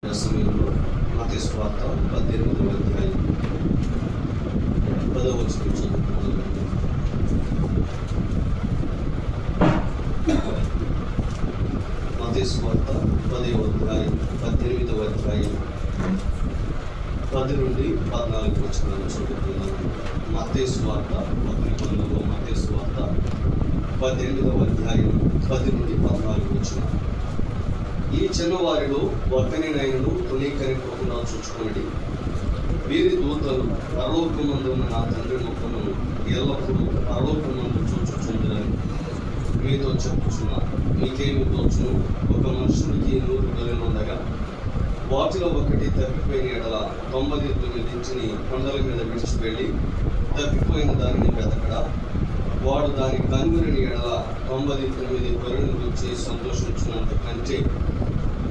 సమయంలో మత్తయి సువార్త 18వ అధ్యాయం 10వ వచనం చదువుకుందాం. మత్తయి సువార్త 10వ అధ్యాయం 18వ అధ్యాయం 10 నుండి 14 వచనాలు చదువుకుందాం. మత్తయి సువార్త మత్తయి సువార్త 18వ అధ్యాయం 10 నుండి 14 వచనాలు. ఈ చిన్నవారిలో ఒక్కనినైనను తునీకరింపకుండా చూచుకొనుడి. వీరి దూతలు పరలోకమందు ఉన్న నా తండ్రి ముఖమును ఎల్లప్పుడూ పరలోకమందు చూచుచుందురని మీతో చెప్పుచున్నారు. మీకేమి తోచును? ఒక మనుషుడికి 100 గొర్రెలు ఉండగా వాటిలో ఒకటి తప్పిపోయిన ఎడల 99 కొండల మీద విడిచిపెళ్ళి తప్పిపోయిన దానిని వెతకడా? వాడు దాని కనుగొని ఎడల 99 గొర్రెలను గురించి సంతోషించినంత కంటే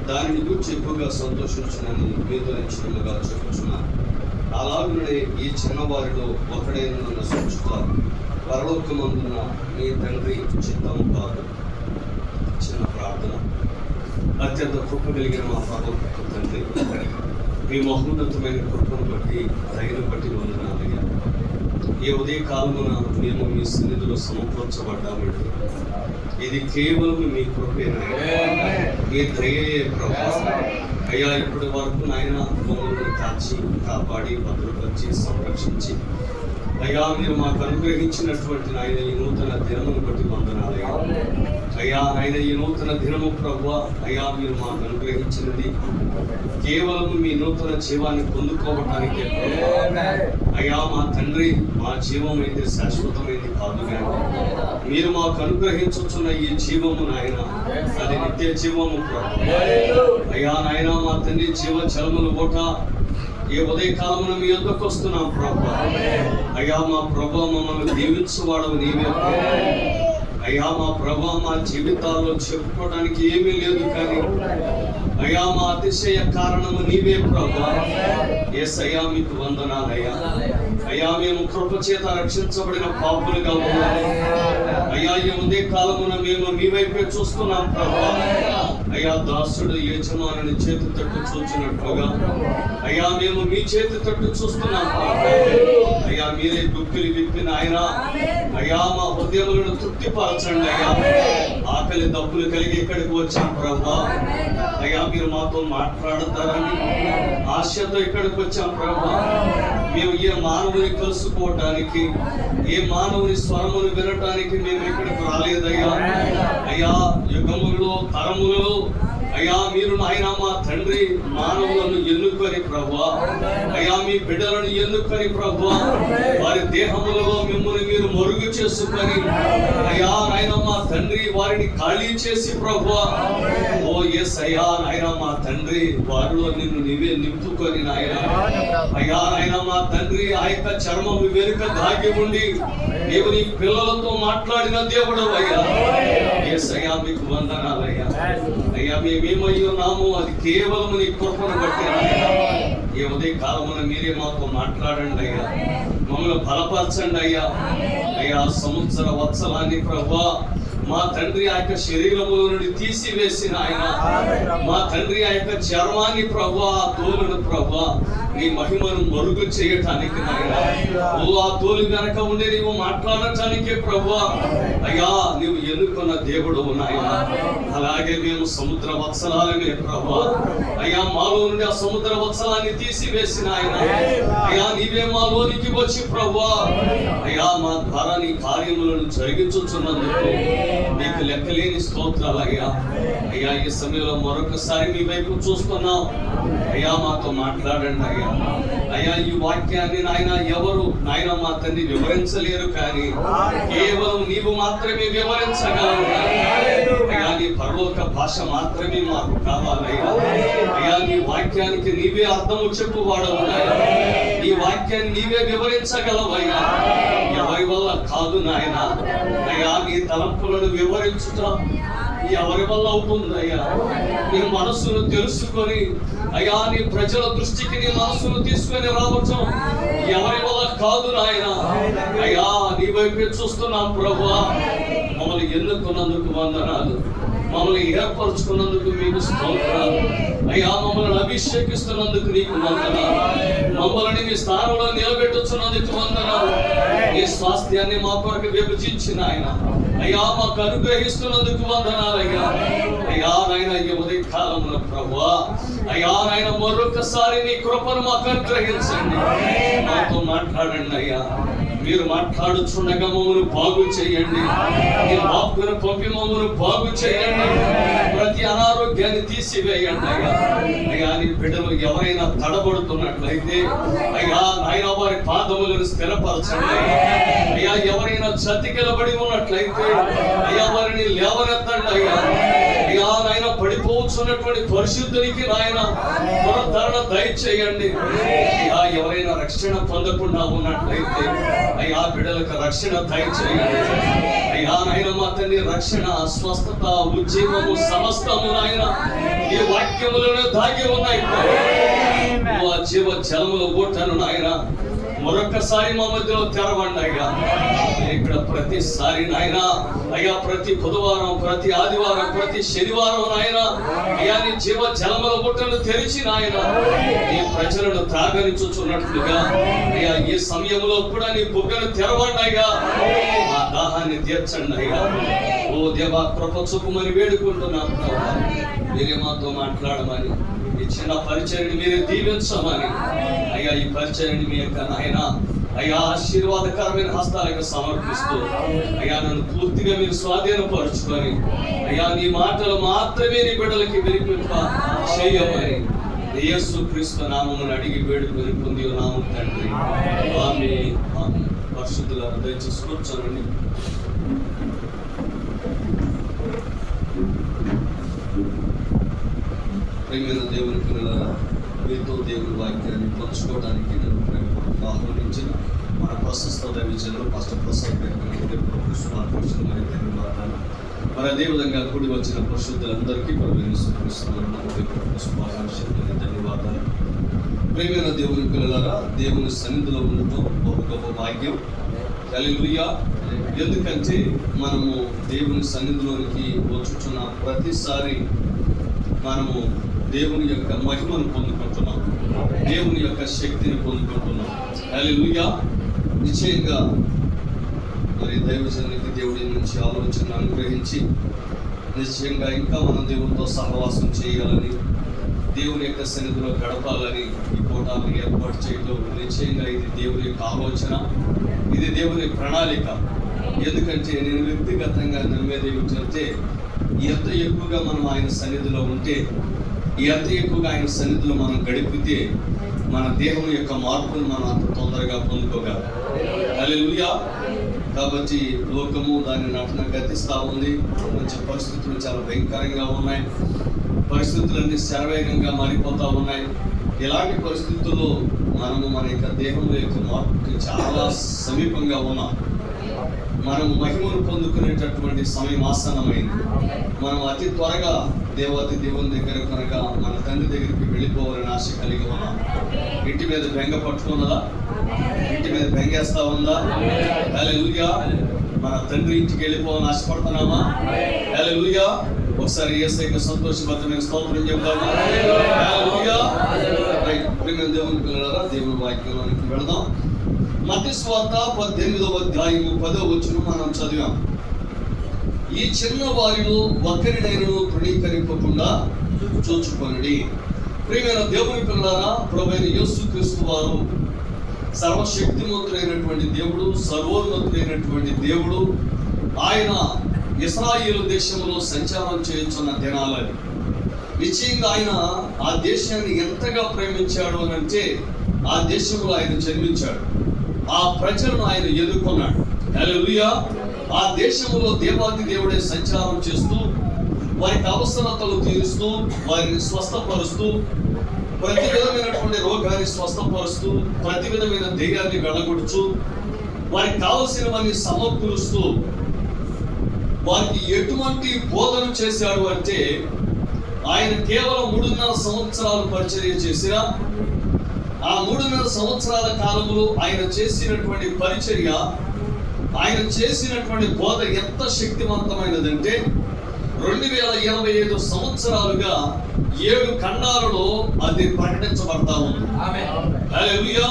దానిని గురించి ఎక్కువగా సంతోషించునని మీతో నిశ్చయముగా చెప్పుచున్నాను. అలాగనే ఈ చిన్నవారిలో ఒకడైన నశించుతారు, పరలోకమందున్న మీ తండ్రి చిత్తము కాదు. చిన్న ప్రార్థన. అత్యంత కృప కలిగిన మా పరలోక తండ్రి, మీ మహోన్నతమైన కృపను బట్టి దయను బట్టి వందనాలయ్యా. ఈ ఉదయ కాలమున మేము మీ సన్నిధిలో సమకూర్చబడ్డామండి. ఇది కేవలం మీ కృపేనా, మీ దయయే ప్రభా. అయ్యా, ఇప్పటి వరకు నాయన మమ్మల్ని కాచి కాపాడి భద్రపరిచి సంరక్షించి అయ్యా మీరు మాకు అనుగ్రహించినటువంటి నాయన ఈ నూతన దినమును బట్టి వందనాలయ్యా. అయ్యా నాయన ఈ నూతన దినము ప్రభువా, అయ్యా మీరు మాకు అనుగ్రహించినది కేవలం మీ నూతన జీవాన్ని పొందుకోవటానికే ప్రభువా. అయ్యా మా తండ్రి, మా జీవం అయితే శాశ్వతమైంది కాదు, కానీ మీరు మాకు అనుగ్రహించుచున్న ఈ జీవము నాయన అది నిత్య జీవము ప్రభువా. అయ్యా నాయన మా తండ్రి, జీవ చలములు ఓట ఈ ఉదయ కాలమున మీ యొద్దకు వస్తున్నాం ప్రభువా. అయ్యా మా ప్రభువా, మమ్మల్ని దీవించువాడవు నీవే ప్రభువా. అయ్యా మా ప్రభువా, మా జీవితాల్లో చెప్పుకోవడానికి ఏమీ లేదు, కానీ అయ్యా మా అతిశయ కారణము నీవే ప్రభువా. యేసయ్యా మీకు వందనాలయ్యా. అయ్యా మేము కృప చేత రక్షించబడిన పాపులుగా ఉన్నాము. అయ్యా ఈ ఉదయ కాలమున మేము మీ వైపే చూస్తున్నాం ప్రభువా. అయ్యా దాసుడు యజమానుని చేతి తట్టు చూచినట్లుగా అయ్యా మేము మీ చేతి తట్టు చూస్తున్నాం ప్రభువా. అయ్యా మీరే దుఃఖులు విప్పిన ఆయన అయ్యా మా హృదయములను తృప్తిపరచండి అయ్యా. ఆకలి దప్పులు కలిగి ఇక్కడికి వచ్చాం ప్రభువా. అయ్యా మీరు మాతో మాట్లాడతారని ఆశతో ఇక్కడికి వచ్చాం ప్రభువా. మేము ఏ మానవుని కలుసుకోవటానికి, ఏ మానవుని స్వరమును వినటానికి మేము ఇక్కడికి రాలేదయ్యా. అయ్యా యుగములలో తరములలో అయ్యా మీరు నాయన మా తండ్రి మానవులను ఎన్నుకొని ప్రభువా, అయ్యా మీ బిడ్డలను ఎన్నుకొని ప్రభువా, వారి దేహములలో మిమ్మల్ని మీరు మరుగు చేసుకొని అయ్యా నాయన మా తండ్రి వారిని ఖాళీ చేసి ప్రభువా. ఓ యేసయ్యా నాయన మా తండ్రి, వారిలో నిన్ను నీవే నింపుకొని నాయన అయ్యా నాయన మా తండ్రి, ఆ యొక్క చర్మము వెనుక దాగి ఉండి నీవు నీ పిల్లలతో మాట్లాడిన దేవుడు అయ్యా. యేసయ్యా మీకు వందనాలయ్యా. అయ్యా మేమేమై ఉన్నాము అది కేవలం నీ కృపను బట్టి. ఈ ఉదయ కాలమున మీరే మాతో మాట్లాడండి అయ్యా, మమ్మల్ని బలపరచండి అయ్యా. అయ్యా సంవత్సర వత్సలాన్ని ప్రభువా మా తండ్రి ఆ యొక్క శరీరముల నుండి తీసివేసిన ఆయన మా తండ్రి ఆ యొక్క చర్మాన్ని ప్రభువా, ఆ తోలును ప్రభువా నీ మహిమను మరుగు చేయటానికి నాయన, ఓ ఆ తోలు వెనక ఉండి నీవు మాట్లాడటానికే ప్రభువా. అయ్యా నీవు ఎన్నుకున్న దేవుడు నాయన. అలాగే మేము సముద్ర వత్సలాలనే ప్రభువా. అయ్యా మాలో నుండి ఆ సముద్ర వత్సలాన్ని తీసివేసిన ఆయన అయ్యా నీవే మాలోనికి వచ్చి ప్రభువా అయ్యా మా ద్వారా నీ కార్యములను జరిగించుచున్నందుకు నీకు లెక్కలేని స్తోత్రాలు అయ్యా. అయ్యా ఈ సమయంలో మరొకసారి మీ వైపు చూస్తున్నాం అయ్యా, మాతో మాట్లాడండి అయ్యా. అయ్యా ఈ వాక్యాన్ని నాయన ఎవరు నాయన మా తండ్రి వివరించలేరు, కానీ కేవలం నీవు మాత్రమే వివరించగలవు. అయ్యా నీ పరలోక భాష మాత్రమే మాకు కావాలయ్యా. అయ్యా నీ వాక్యానికి నీవే అర్థము చెప్పువాడవు, నీ వాక్యాన్ని నీవే వివరించగలవయ్యా. ఎవరి వల్ల కాదు నాయన. అయ్యా నీ తలంపులను వివరించుట ఎవరి వల్ల అవుతుందయ్యా? నీ మనస్సును తెలుసుకొని అయ్యా నీ ప్రజల దృష్టికి నీ మనస్సును తీసుకొని రావటం ఎవరి వల్ల కాదు నాయన. అయ్యా నీ వైపే చూస్తున్నాం ప్రభువా. మమ్మల్ని ఎన్నుకున్నందుకు వందనాలు. మమ్మల్ని ఏర్పరచుకున్నందుకు మీకు స్తోత్రాలు అయ్యా. మమ్మల్ని అభిషేకిస్తున్నందుకు నీకు వందనాలు. మమ్మల్ని మీ స్థానంలో నిలబెట్టుచున్నందుకు వందనాలు. ఈ స్వాస్థ్యాన్ని మా కొరకు విభజించిన ఆయన అయ్యా మాకు అనుగ్రహిస్తున్నందుకు వందనాలు అయ్యా. అయ్యా నాయన ఈ ఉదయ కాలమున ప్రభువా అయ్యా నాయన మరొకసారి నీ కృపను మాకు అనుగ్రహించండి. మాతో మాట్లాడండి అయ్యా. మీరు మాట్లాడుచుండగా మమ్మల్ని బాగు చేయండి. ఈ వాక్కును పంపి మమ్మల్ని బాగు చేయండి. ప్రతి అనారోగ్యాన్ని తీసివేయండి అయ్యా. అయ్యా నీ బిడ్డలు ఎవరైనా తడబడుతున్నట్లయితే అయ్యా నాయన వారి పాదములను స్థిరపరచండి అయ్యా. ఎవరైనా చతికిలబడి ఉన్నట్లయితే అయ్యా వారిని లేవనెత్తండి అయ్యా. అయ్యా నాయన పడిపోవచ్చున్నటువంటి పరిశుద్ధునికి నాయన పునరుద్ధరణ దయచేయండి అయ్యా. ఎవరైనా రక్షణ పొందకుండా ఉన్నట్లయితే అయ్యా బిడ్డలకు రక్షణ దయచేయండి అయ్యా. నాయన మా తండ్రి రక్షణ, స్వస్థత, ఉద్యమము సమస్తము నాయన ఈ వాక్యములను దాగి ఉన్నాయి. జీవ జలముల బోటను నాయన మరొకసారి మా మధ్యలో తెరవండి అయ్యా. ఇక్కడ ప్రతిసారి నాయన అయ్యా ప్రతి బుధవారం, ప్రతి ఆదివారం, ప్రతి శనివారం నాయన అయ్యా నీ జీవ జలముల బుట్టను తెరిచి నాయన నీ ప్రజలను త్రాగనిచుచున్నట్లుగా అయ్యా ఈ సమయంలో కూడా నీ బుగ్గను తెరవండి అయ్యా. ఆ దాహాన్ని తీర్చండి అయ్యా. ఓ దేవా కృప చూపమని వేడుకుంటున్నాను. మీరే మాతో మాట్లాడమని, ఈ చిన్న పరిచర్ని మీరే దీవించమని అయ్యా. ఈ పరిచర్ని మీ యొక్క నాయన అయ్యా ఆశీర్వాదకరమైన హస్తాలకు సమర్పిస్తూ అయ్యా నన్ను పూర్తిగా మీరు స్వాధీనపరుచుకొని అయ్యా నీ మాటలు మాత్రమే నీ బిడ్డలకి వినిపింప చేయమని యేసుక్రీస్తు నామమును అడిగి వేడుకొని పొంది నామం తండ్రి ఆమేన్. పరిశుద్ధులారా దయచేసి కూర్చోండి. ప్రియమైన దేవుని పిల్లలారా, మీతో దేవుని వాక్యాన్ని పంచుకోవడానికి నేను ప్రేమపూర్వకంగా ఆహ్వానించిన మన ప్రశస్త దైవజనులు పాస్టర్ ప్రసాద్ ధన్యవాదాలు. మరి అదేవిధంగా కూడి వచ్చిన పరిశుద్ధులందరికీ శుభాకాంక్షలు, ధన్యవాదాలు. ప్రియమైన దేవుని పిల్లలారా, దేవుని సన్నిధిలో ఉండటం ఒక గొప్ప భాగ్యం. హల్లెలూయా. ఎందుకంటే మనము దేవుని సన్నిధిలోనికి వచ్చుచున్న ప్రతిసారి మనము దేవుని యొక్క మహిమను పొందుకుంటున్నాం, దేవుని యొక్క శక్తిని పొందుకుంటున్నాం. హల్లెలూయా. నిశ్చయంగా మరి దైవజనునికి దేవుడి నుంచి ఆలోచన అనుగ్రహించి నిశ్చయంగా ఇంకా మనం దేవునితో సహవాసం చేయాలని, దేవుని యొక్క సన్నిధిలో గడపాలని ఈ కూటాలను ఏర్పాటు చేయడం నిశ్చయంగా ఇది దేవుని యొక్క ఆలోచన, ఇది దేవుని ప్రణాళిక. ఎందుకంటే నేను వ్యక్తిగతంగా నమ్మేది ఏమిటంటే ఎంత ఎక్కువగా మనం ఆయన సన్నిధిలో ఉంటే, ఎంత ఎక్కువగా ఆయన సన్నిధిలో మనం గడిపితే మన దేహం యొక్క మార్పును మనం అంత తొందరగా పొందుకోగలం. హల్లెలూయా. కాబట్టి లోకము దాని నటన గతిస్తూ ఉంది. మంచి పరిస్థితులు చాలా భయంకరంగా ఉన్నాయి. పరిస్థితులన్నీ శరవేగంగా మారిపోతూ ఉన్నాయి. ఇలాంటి పరిస్థితుల్లో మనము మన యొక్క దేహంలో యొక్క మార్పుకి చాలా సమీపంగా ఉన్నాం. మనము మహిమను పొందుకునేటటువంటి సమయం ఆసన్నమైంది. మనం అతి త్వరగా దేవాతి దేవుని దగ్గర కనుక మన తండ్రి దగ్గరికి వెళ్ళిపోవాలని ఆశ కలిగి ఉన్నాం. ఇంటి మీద బెంగ పట్టుకున్నదా? ఇంటి మీద బెంగేస్తా ఉందా? హల్లెలూయా. మన తండ్రి ఇంటికి వెళ్ళిపోవాలని ఆశపడుతున్నామా? హల్లెలూయా. ఒకసారి యేసయ్యకు సంతోషభరితమైన స్తోత్రం చెప్తామా? హల్లెలూయా. ప్రియమైన దేవుని పిల్లలారా, దేవుని వాక్యంలోనికి వెళదాం. మత్తయి సువార్త 18వ అధ్యాయము 10వ వచనం మనం చదివాం. ఈ చిన్న వారిలో ఒక్కరినైనను తృణీకరింపకుండా చూచుకొనుడి. ప్రియమైన దేవుని పిల్లలారా, ప్రభువైన యేసుక్రీస్తు వారు సర్వశక్తిమంతుడైనటువంటి దేవుడు, సర్వోన్నతుడైనటువంటి దేవుడు. ఆయన ఇశ్రాయేలు దేశంలో సంచారం చేయుచున్న దినాలని నిశ్చయంగా ఆయన ఆ దేశాన్ని ఎంతగా ప్రేమించాడు అని అంటే ఆ దేశంలో ఆయన జన్మించాడు, ఆ ప్రజలను ఆయన ఎదుర్కొన్నాడు. హల్లెలూయా. ఆ దేశంలో దేవాది దేవుడే సంచారం చేస్తూ వారికి అవసరతలు తీరుస్తూ వారిని స్వస్థపరుస్తూ ప్రతి విధమైనటువంటి రోగాన్ని స్వస్థపరుస్తూ ప్రతి విధమైన ధైర్యాన్ని వెళ్ళగొడుచు వారికి కావలసినవన్నీ సమకూరుస్తూ వారికి ఎటువంటి బోధన చేశాడు అంటే ఆయన కేవలం 3.5 సంవత్సరాలు పరిచర్య చేసిన ఆ 3.5 సంవత్సరాల కాలంలో ఆయన చేసినటువంటి పరిచర్య, ఆయన చేసినటువంటి బోధ ఎంత శక్తివంతమైనదంటే 2025 సంవత్సరాలుగా 7 ఖండాలలో అది ప్రకటించబడతా ఉంది. హల్లెలూయా.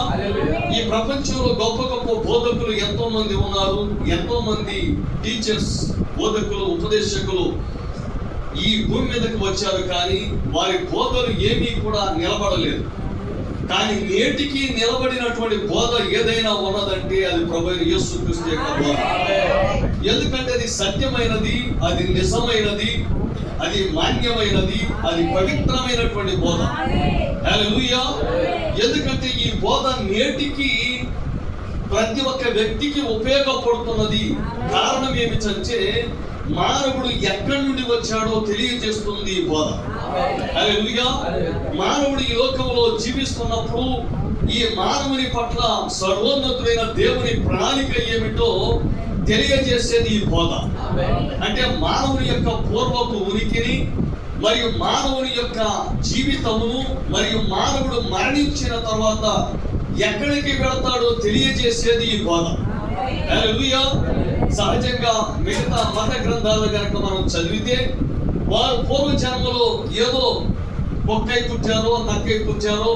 ఈ ప్రపంచంలో గొప్ప గొప్ప బోధకులు ఎంతో మంది ఉన్నారు. ఎంతో మంది టీచర్స్, బోధకులు, ఉపదేశకులు ఈ భూమి మీదకి వచ్చారు. కానీ వారి బోధలు ఏమీ కూడా నిలబడలేదు. కానీ నేటికి నిలబడినటువంటి బోధ ఏదైనా ఉన్నదంటే అది ప్రభువైన యేసుక్రీస్తు యొక్క బోధ. ఎందుకంటే అది సత్యమైనది, అది నిజమైనది, అది మాన్యమైనది, అది పవిత్రమైనటువంటి బోధ. హల్లెలూయా. ఎందుకంటే ఈ బోధ నేటికి ప్రతి ఒక్క వ్యక్తికి ఉపయోగపడుతున్నది. కారణం ఏమిటంటే మానవుడు ఎక్కడి నుండి వచ్చాడో తెలియజేస్తుంది ఈ బోధ. హల్లెలూయా. మానవుడు ఈ లోకంలో జీవిస్తున్నప్పుడు ఈ మానవుని పట్ల సర్వోన్నతుడైన దేవుని ప్రణాళిక ఏమిటో తెలియజేసేది ఈ బోధ. అంటే మానవుని యొక్క పూర్వపు ఉనికిని మరియు మానవుని యొక్క జీవితమును మరియు మానవుడు మరణించిన తర్వాత ఎక్కడికి వెళతాడో తెలియజేసేది ఈ బోధ. హల్లెలూయా. సహజంగా మిగతా మత గ్రంథాలు కనుక మనం చదివితే వారు పూర్వ జన్మలో ఏదో ఒక్కై పుట్టారో నక్కై పుట్టారో,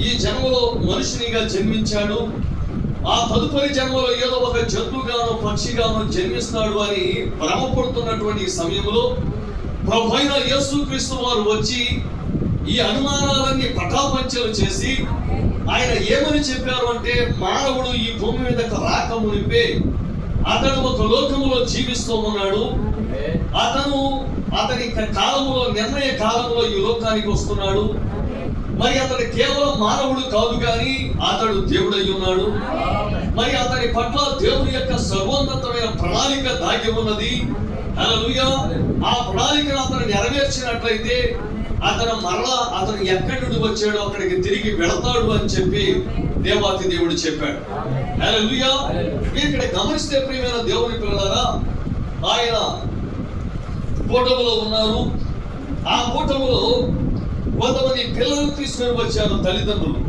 ఈ జన్మలో మనుషునిగా జన్మించాడు, ఆ తదుపరి జన్మలో ఏదో ఒక జంతువుగానో పక్షిగానో జన్మిస్తాడు అని భ్రమపడుతున్నటువంటి సమయంలో ప్రభువైన యేసుక్రీస్తు వారు వచ్చి ఈ అనుమానాలన్నీ పటాపంచలు చేసి ఆయన ఏమని చెప్పారు అంటే, మానవుడు ఈ భూమి మీదకు రాకమునిపే అతడు ఒక లోకములో జీవిస్తూ ఉన్నాడు. అతని కాలంలో, నిర్ణయ కాలంలో ఈ లోకానికి వస్తున్నాడు. మరి అతడు కేవలం మానవుడు కాదు కానీ అతడు దేవుడై ఉన్నాడు. మరి అతని పట్ల దేవుని యొక్క సర్వోన్నతమైన ప్రణాళిక దాగి ఉన్నది. హల్లెలూయా. ఆ ప్రణాళికను అతను నెరవేర్చినట్లయితే అతను ఎక్కడి నుండి వచ్చాడో అక్కడికి తిరిగి వెళతాడు అని చెప్పి దేవాతి దేవుడు చెప్పాడు. హల్లెలూయా. మీరు ఇక్కడ గమనిస్తే ప్రియమైన దేవుని పిల్లలారా, ఆయన కూటములో ఉన్నారు. ఆ కూటములో కొంతమంది పిల్లలు తీసుకొని వచ్చారు తల్లిదండ్రులు.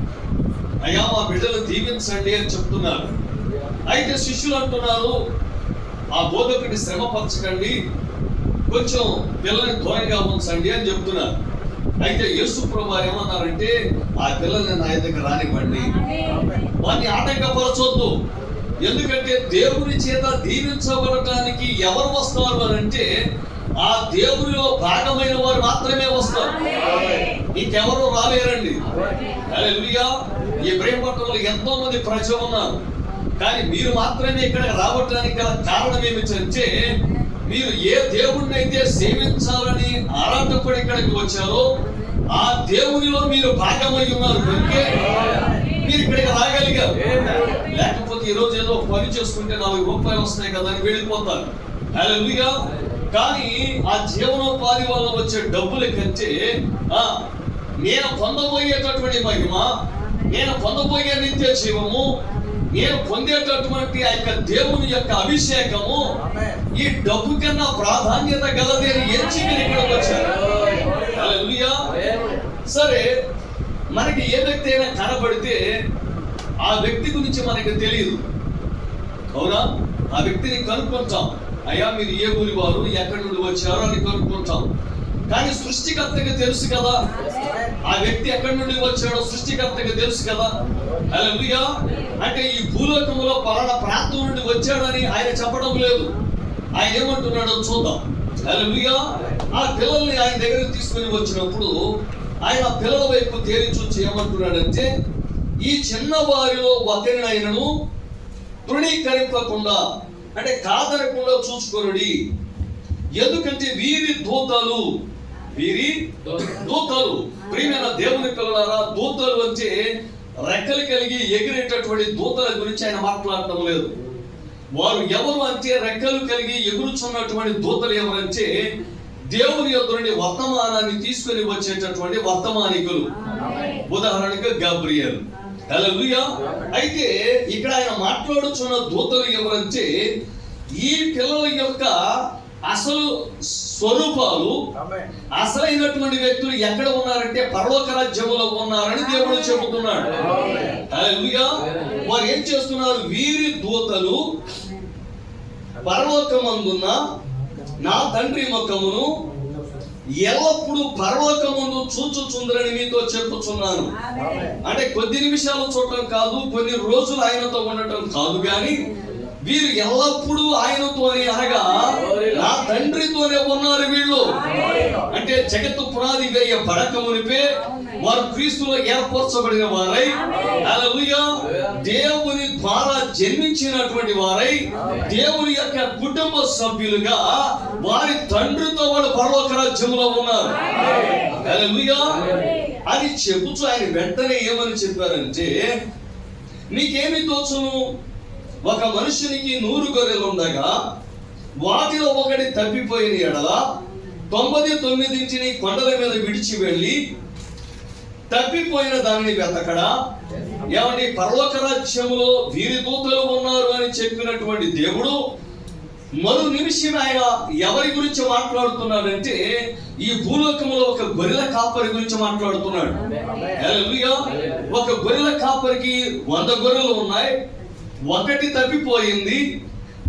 అయ్యా మా బిడ్డలు దీవించండి అని చెప్తున్నారు. అయితే శిష్యులు అంటున్నారు, ఆ బోధకుడిని శ్రమపరచకండి, కొంచెం పిల్లల్ని దూరంగా ఉంచండి అని చెప్తున్నారు. అయితే యేసు ప్రభువు ఏమన్నారంటే, ఆ పిల్లల్ని నా దగ్గర రానివ్వండి, వారిని ఆటంకపరచొద్దు. ఎందుకంటే దేవుని చేత దీవించబడటానికి ఎవరు వస్తారు అని అంటే ఆ దేవునిలో భాగమైన వారు మాత్రమే వస్తారు. ఇంకెవరు రాలేరండి. హల్లెలూయా. ఈ ప్రేమపట్నంలో ఎంతో మంది ప్రజలు ఉన్నారు. కానీ మీరు మాత్రమే ఇక్కడ రావడానికి గల కారణం ఏమిటంటే, మీరు ఏ దేవుణ్ణి అయితే సేవించాలని ఆరాటపడి ఇక్కడికి వచ్చారో ఆ దేవునిలో మీరు భాగమై ఉన్నారు కనుకే మీరు ఇక్కడికి రాగలిగారు. లేకపోతే ఈరోజు ఏదో పని చేసుకుంటే 4 రూపాయలు వస్తాయి కదా అని వెళ్ళిపోతారు. హల్లెలూయా. కానీ ఆ జీవనోపాధి వల్ల వచ్చే డబ్బుల కంటే నేను పొందబోయేటటువంటి మహిమ, నేను పొందబోయే నిత్య జీవము, నేను పొందేటటువంటి ఆ యొక్క దేవుని యొక్క అభిషేకము ఈ డబ్బు కన్నా ప్రాధాన్యత గలది అని ఎంచి మీరు ఇక్కడికి వచ్చారు. హల్లెలూయా. సరే, మనకి ఏ వ్యక్తి అయినా కనబడితే ఆ వ్యక్తి గురించి మనకి తెలియదు, అవునా? ఆ వ్యక్తిని కనుక్కుంటాం. అయ్యా మీరు ఏ ఊరి వారు, ఎక్కడి నుండి వచ్చారో అని కనుక్కుంటాం. కానీ సృష్టికర్తకి తెలుసు కదా, ఆ వ్యక్తి ఎక్కడి నుండి వచ్చాడో సృష్టికర్తకి తెలుసు కదా. హల్లెలూయా. అంటే ఈ భూలోకంలో పలానా ప్రాంతం నుండి వచ్చాడని ఆయన చెప్పడం లేదు. ఆయన ఏమంటున్నాడో చూద్దాం. హల్లెలూయా. ఆ పిల్లల్ని ఆయన దగ్గరికి తీసుకుని వచ్చినప్పుడు ఆయన పిల్లల వైపు తేరి చూచి ఏమంటున్నాడంటే, ఈ చిన్నవారిలో ఒకరినైనను తృణీకరింపకుండా, అంటే కాదనకుండా చూసుకొనుడి. ఎందుకంటే వీరి దూతలు ప్రియమైన దేవుని పిల్లలారా, దూతలు అంటే రెక్కలు కలిగి ఎగిరేటటువంటి దూతల గురించి ఆయన మాట్లాడటం లేదు. వారు ఎవరు అంటే రెక్కలు కలిగి ఎగురుచున్నటువంటి దూతలు ఎవరంటే దేవుని యొద్ద నుండి వర్తమానాన్ని తీసుకొని వచ్చేటటువంటి వర్తమానికులు. ఉదాహరణకు గబ్రియల్. హల్లెలూయా. అయితే ఇక్కడ ఆయన మాట్లాడుచున్న దూతలు ఎవరంటే ఈ పిల్లల యొక్క అసలు స్వరూపాలు, అసలైనటువంటి వ్యక్తులు ఎక్కడ ఉన్నారంటే పరలోక రాజ్యములో ఉన్నారని దేవుడు చెబుతున్నాడు. హల్లెలూయా. వారు ఏం చేస్తున్నారు? వీరి దూతలు పరలోకమందున్న నా తండ్రి ముఖమును ఎల్లప్పుడూ పరలోకమందు చూచుచుందరని మీతో చెప్పుచున్నాను. అంటే కొద్ది నిమిషాలు చూడటం కాదు, కొన్ని రోజులు ఆయనతో ఉండటం కాదు, కానీ వీరు ఎల్లప్పుడూ ఆయనతోనే, అనగా నా తండ్రితోనే ఉన్నారు వీళ్ళు. అంటే జగత్తు పునాది వేయబడక మునిపే వారు క్రీస్తులో ఏర్పరచబడిన వారై, హల్లెలూయా, దేవుని ద్వారా జన్మించినటువంటి వారై, దేవుని యొక్క కుటుంబ సభ్యులుగా వారి తండ్రితో వాళ్ళు పరలోక రాజ్యంలో ఉన్నారు. హల్లెలూయా అని చెప్పుచు ఆయన వెంటనే ఏమని చెప్పారంటే, నీకేమి తోచును? ఒక మనుషునికి 100 గొర్రెలు ఉండగా వాటిలో ఒకటి తప్పిపోయిన ఎడల 99 కొండల మీద విడిచి వెళ్ళి తప్పిపోయిన దానిని వెతకడా? ఏమండి, పరలోక రాజ్యములో వీరి దూతలు ఉన్నారు అని చెప్పినటువంటి దేవుడు మరో నిమిషం ఆయన ఎవరి గురించి మాట్లాడుతున్నాడంటే, ఈ భూలోకంలో ఒక గొర్రెల కాపరి గురించి మాట్లాడుతున్నాడు. హల్లెలూయా. ఒక గొర్రెల కాపరికి 100 గొర్రెలు ఉన్నాయి, ఒకటి తప్పిపోయింది,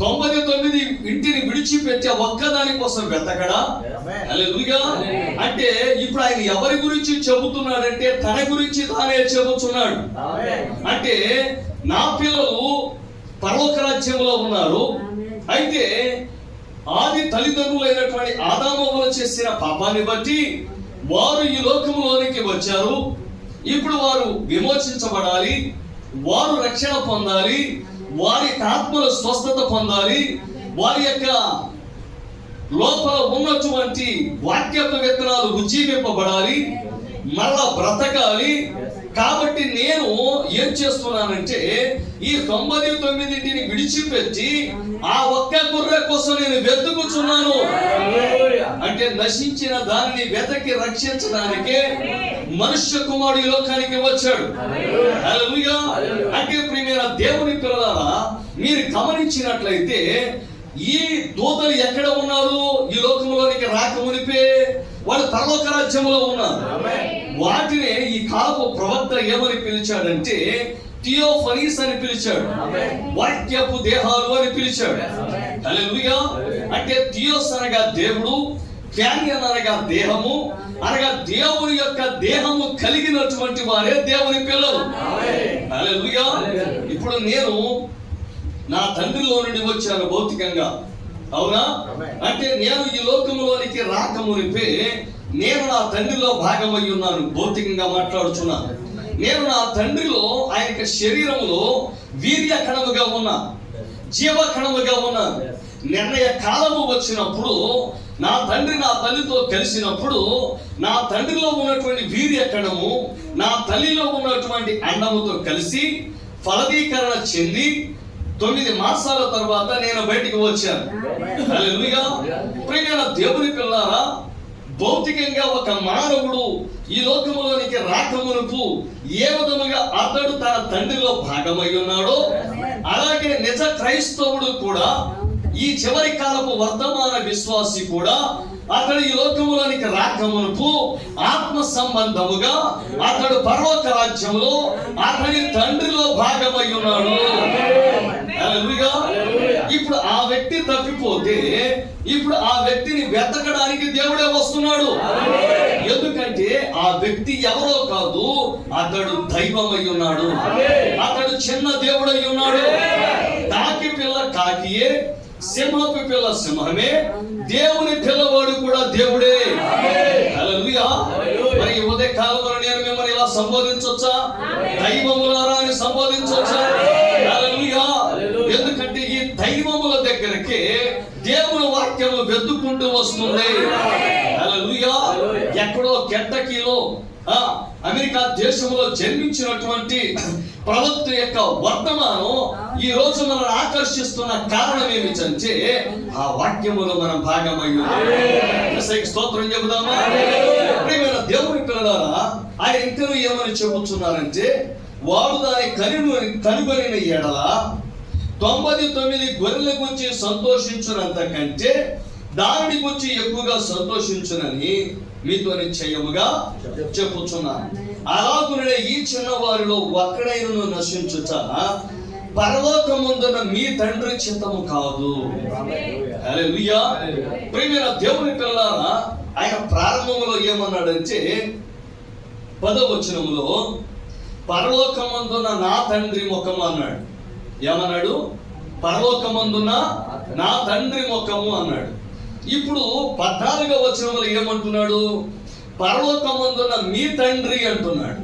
99 ఇంటిని విడిచిపెట్టి ఒక్కదాని కోసం వెతకడా? హల్లెలూయా. అంటే ఇప్పుడు ఆయన ఎవరి గురించి చెబుతున్నాడంటే తన గురించి తానే చెబుతున్నాడు. అంటే నా పిల్లలు పరలోక రాజ్యంలో ఉన్నారు, అయితే ఆది తల్లిదండ్రులైనటువంటి ఆదామవ్వలు చేసిన పాపాన్ని బట్టి వారు ఈ లోకంలోనికి వచ్చారు. ఇప్పుడు వారు విమోచించబడాలి, వారు రక్షణ పొందాలి, వారి ఆత్మల స్వస్థత పొందాలి, వారి యొక్క లోపల ఉన్నటువంటి వాక్యత్వ విత్తనాలు ఉజ్జీవింపబడాలి, మరలా బ్రతకాలి. కాబట్టి నేను ఏం చేస్తున్నానంటే ఈ 99 విడిచిపెట్టి ఆ ఒక్క గొర్రె కోసం నేను వెతుకుచున్నాను. అంటే నశించిన దానిని వెతకి రక్షించడానికే మనుష్య కుమారుడు ఈ లోకానికి వచ్చాడు. హల్లెలూయా. అంటే ప్రియమైన దేవుని పిల్లలారా, మీరు గమనించినట్లయితే ఈ దూతలు ఎక్కడ ఉన్నారు? ఈ లోకంలోనికి రాకమునిపే వాళ్ళు పరలోక రాజ్యంలో ఉన్నారు. వాటినే ఈ కాలపు ప్రవక్త ఏమని పిలిచాడంటే థియోఫనీస్ అని పిలిచాడు, వాక్యపు దేహాలు అని పిలిచాడు. హల్లెలూయా. అంటే థియోస్ అనగా దేవుడు, ఫ్యానియన్ అనగా దేహము, అనగా దేవుని యొక్క దేహము కలిగినటువంటి వారే దేవుని పిల్లలు. హల్లెలూయా. ఇప్పుడు నేను నా తండ్రిలో నుండి వచ్చాను భౌతికంగా, అవునా? అంటే నేను ఈ లోకంలోనికి రాకమునిపే నేను నా తండ్రిలో భాగమై ఉన్నాను. భౌతికంగా మాట్లాడుచున్నాను. నేను నా తండ్రిలో ఆయన యొక్క శరీరములో వీర్య కణముగా ఉన్నా, జీవ కణముగా ఉన్నాను. నిర్ణయ కాలము వచ్చినప్పుడు నా తండ్రి నా తల్లితో కలిసినప్పుడు నా తండ్రిలో ఉన్నటువంటి వీర్య కణము నా తల్లిలో ఉన్నటువంటి అండముతో కలిసి ఫలదీకరణ చెంది 9 మాసాల తర్వాత నేను బయటికి వచ్చాను. హల్లెలూయా. ప్రియమైన దేవుని పిల్లారా, భౌతికంగా ఒక మానవుడు ఈ లోకములోనికి రాకమునుపు ఏ విధముగా అతడు తన తండ్రిలో భాగమై ఉన్నాడో, అలాగే నిజ క్రైస్తవుడు కూడా, ఈ చివరి కాలపు వర్తమాన విశ్వాసి కూడా అతడు ఈ లోకములోనికి రాకమునుపు ఆత్మ సంబంధముగా అతడు పరలోక రాజ్యంలో అతని తండ్రిలో భాగమై ఉన్నాడు. హల్లెలూయా. ఇప్పుడు ఆ వ్యక్తి తప్పిపోతే ఇప్పుడు ఆ వ్యక్తిని వెతకడానికి దేవుడే వస్తున్నాడు. ఎందుకంటే ఆ వ్యక్తి ఎవరో కాదు, అతడు దైవమై ఉన్నాడు, అతడు చిన్న దేవుడై ఉన్నాడు. కాకి పిల్ల కాకియే, సింహపు పిల్ల సింహమే, దేవుని పిల్లవాడు కూడా దేవుడే. హల్లెలూయా. మరి ఉదయ కాలంలో నేను మిమ్మల్ని ఇలా సంబోధించొచ్చా? దైవములారా అని సంబోధించొచ్చా? హల్లెలూయా. ఎందుకంటే ఈ దైవముల దగ్గరికి దేవుని వాక్యము వెతుక్కుంటూ వస్తుంది. హల్లెలూయా. ఎక్కడో కెంటకీలో అమెరికా దేశంలో జన్మించినటువంటి ప్రవక్త యొక్క వర్తమానం ఈ రోజు మనల్ని ఆకర్షిస్తున్న కారణం ఏమిటంటే ఆ వాక్యములో మనం భాగమయ్యాం. స్తోత్రం చెబుదామా? ప్రియమైన దేవుని పిల్లలారా, ఆయన ఇంకా ఏమని చెబుతున్నారంటే, వాడు దాని కనుగొనిన ఎడల 99 గొర్రెల గురించి సంతోషించునంత కంటే దానిని గురించి ఎక్కువగా సంతోషించునని మీతో నిశ్చయముగా చెప్పుచున్నాను. అలాగునే ఈ చిన్నవారిలో ఒక్కడైనను నశించుట పరలోకమందున మీ తండ్రి చిత్తము కాదు. హల్లెలూయా. ప్రియమైన దేవుని పిల్లలారా, ఆయన ప్రారంభంలో ఏమన్నాడంటే 10వ వచనంలో పరలోకమందున నా తండ్రి ముఖము అన్నాడు. ఏమన్నాడు? పరలోకమందున నా తండ్రి ముఖము అన్నాడు. ఇప్పుడు 14వ వచనంలో ఏమంటున్నాడు? పరలోకమందున మీ తండ్రి అంటున్నాడు.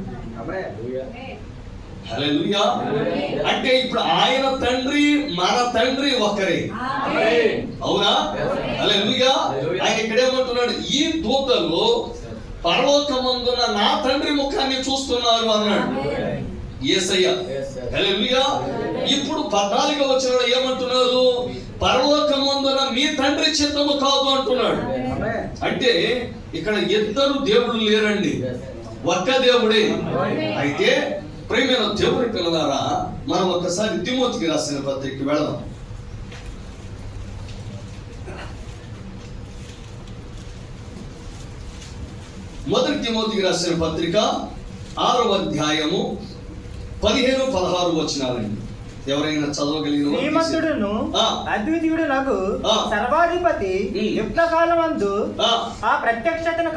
హల్లెలూయా. అంటే ఇప్పుడు ఆయన తండ్రి మన తండ్రి ఒకరే. అవునా? హల్లెలూయా. ఆయన ఇక్కడ ఏమంటున్నాడు? ఈ దూతలు పరలోకమందున నా తండ్రి ముఖాన్ని చూస్తున్నారు అన్నాడు యేసయ్య. హల్లెలూయా. ఇప్పుడు 14వ వచనంలో ఏమంటున్నారు? పరలోకమందున మీ తండ్రి చిత్తము కాదు అంటున్నాడు. అంటే ఇక్కడ ఇద్దరు దేవుళ్ళు లేరండి, ఒక్క దేవుడే. అయితే ప్రియమైన దేవుని పిల్లలారా, మనం ఒక్కసారి తిమోతికి రాసిన పత్రికకి వెళదాం. మొదటి తిమోతికి రాసిన పత్రిక 6వ అధ్యాయము 15-16 వచనాలండి. ఎవరైనా చదవగలిగిన శ్రీమంతుడును అద్వితీయుడు నాకు సర్వాధిపతి యుక్తకాలమందు ఆ ప్రత్యక్షతను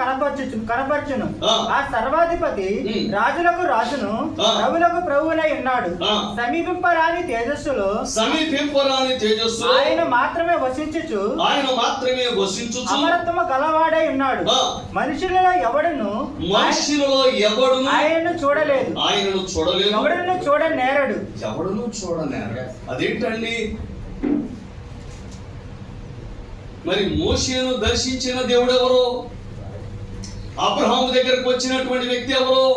కనపరచును. ఆ సర్వాధిపతి రాజులకు రాజును ప్రభువులకు ప్రభువునై ఉన్నాడు. సమీపింపరాని తేజస్సులో ఆయన మాత్రమే వసించుచు అమరత్వము గలవాడై ఉన్నాడు. మనుషులలో ఎవడును ఆయనను చూడలేదు, ఎవడును చూడనేరడు. అదేంటండి? మరి మోషేను దర్శించిన దేవుడు ఎవరు? అబ్రహాము దగ్గరకు వచ్చినటువంటి వ్యక్తి ఎవరు?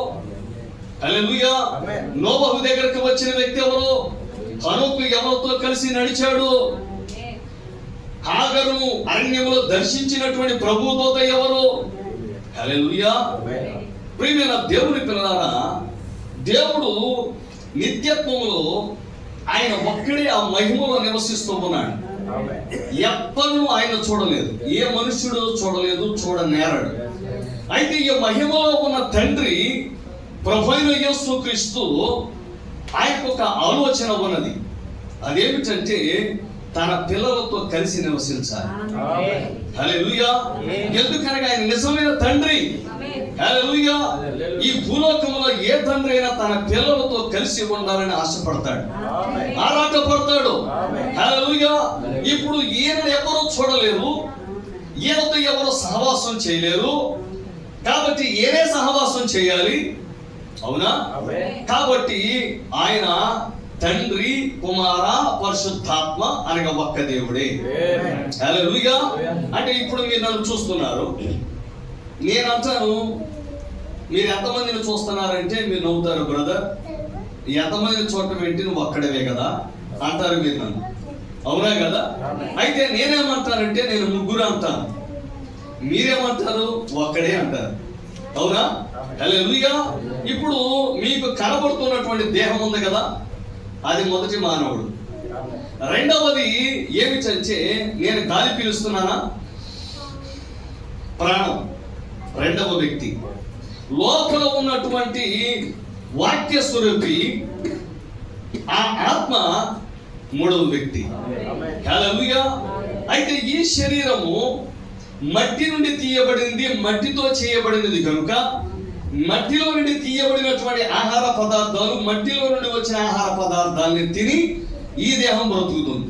హల్లెలూయా. నోబహు దగ్గరకు వచ్చిన వ్యక్తి ఎవరు? హనోకు ఎవరితో కలిసి నడిచాడు? హాగరును అరణ్యములో దర్శించినటువంటి ప్రభుదూత ఎవరు? హల్లెలూయా. ప్రియమైన దేవుని పిల్లలారా, దేవుడు నిత్యత్వములో ఆయన ఒక్కడే ఆ మహిమలో నివసిస్తూ ఉన్నాడు. ఎవ్వరూ ఆయన చూడలేదు, ఏ మనుష్యుడు చూడలేదు, చూడనేరడు. అయితే ఈ మహిమలో ఉన్న తండ్రి ప్రభువైన యేసుక్రీస్తు ఆయనకు ఒక ఆలోచన ఉన్నది. అదేమిటంటే తన పిల్లలతో కలిసి నివసించాలి. హల్లెలూయా. ఎందుకనగా ఆయన నిజమైన తండ్రి. హల్లెలూయా. ఈ భూలోకంలో ఏ తండ్రి అయినా తన పిల్లలతో కలిసి ఉండాలని ఆశపడతాడు, ఆరాటపడతాడు. హల్లెలూయా. ఇప్పుడు ఈయన ఎవరు చూడలేరు, ఈయనతో ఎవరు సహవాసం చేయలేరు, కాబట్టి ఈయనే సహవాసం చేయాలి. అవునా? కాబట్టి ఆయన తండ్రి, కుమార, పరిశుద్ధాత్మ అనగా ఒక్క దేవుడే. హల్లెలూయా. అంటే ఇప్పుడు మీరు నన్ను చూస్తున్నారు, నేను అంటాను, మీరు ఎంతమందిని చూస్తున్నారంటే మీరు నవ్వుతారు, బ్రదర్ ఎంతమందిని చూడటం ఏంటి, నువ్వు ఒక్కడవే కదా అంటారు మీరు నన్ను. అవునా కదా? అయితే నేనేమంటానంటే నేను ముగ్గురు అంటాను, మీరేమంటారు? ఒక్కడే అంటారు. అవునా? హల్లెలూయా. ఇప్పుడు మీకు కనబడుతున్నటువంటి దేహం ఉంది కదా, అది మొదటి మానవుడు. రెండవది ఏమిటంటే నేను గాలి పీలుస్తున్నానా, ప్రాణం రెండవ వ్యక్తి. లోపల ఉన్నటువంటి వాక్య స్వరూపి ఆ ఆత్మ మూడవ వ్యక్తి. హల్లెలూయా. అయితే ఈ శరీరము మట్టి నుండి తీయబడింది, మట్టితో చేయబడినది కనుక మట్టిలో నుండి తీయబడినటువంటి ఆహార పదార్థాలు, మట్టిలో నుండి వచ్చిన ఆహార పదార్థాలని తిని ఈ దేహం బ్రతుకుతుంది.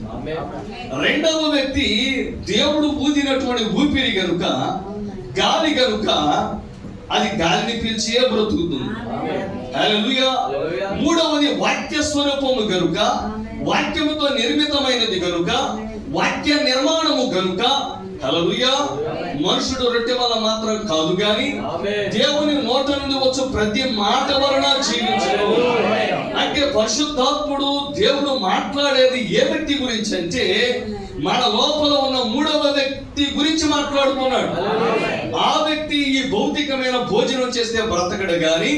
రెండవ వ్యక్తి దేవుడు ఊదినటువంటి ఊపిరి కనుక, గాలి కనుక అది గాలిని పీల్చే బ్రతుకుతుంది. హల్లెలూయా. మూడవది వాక్య స్వరూపము కనుక, వాక్యముతో నిర్మితమైనది కనుక, వాక్య నిర్మాణము కనుక. హల్లెలూయా. మనుషుడు రొట్టె వల్ల మాత్రం కాదు గాని దేవుని నోట నుండి వచ్చే ప్రతి మాట వలన జీవించను. అంటే పరిశుద్ధాత్ముడు దేవుడు మాట్లాడేది ఏ వ్యక్తి గురించి అంటే మన లోపల ఉన్న మూడవ వ్యక్తి గురించి మాట్లాడుతున్నాడు. ఆ వ్యక్తి ఈ భౌతికమైన భోజనం చేస్తే బ్రతకడు గాని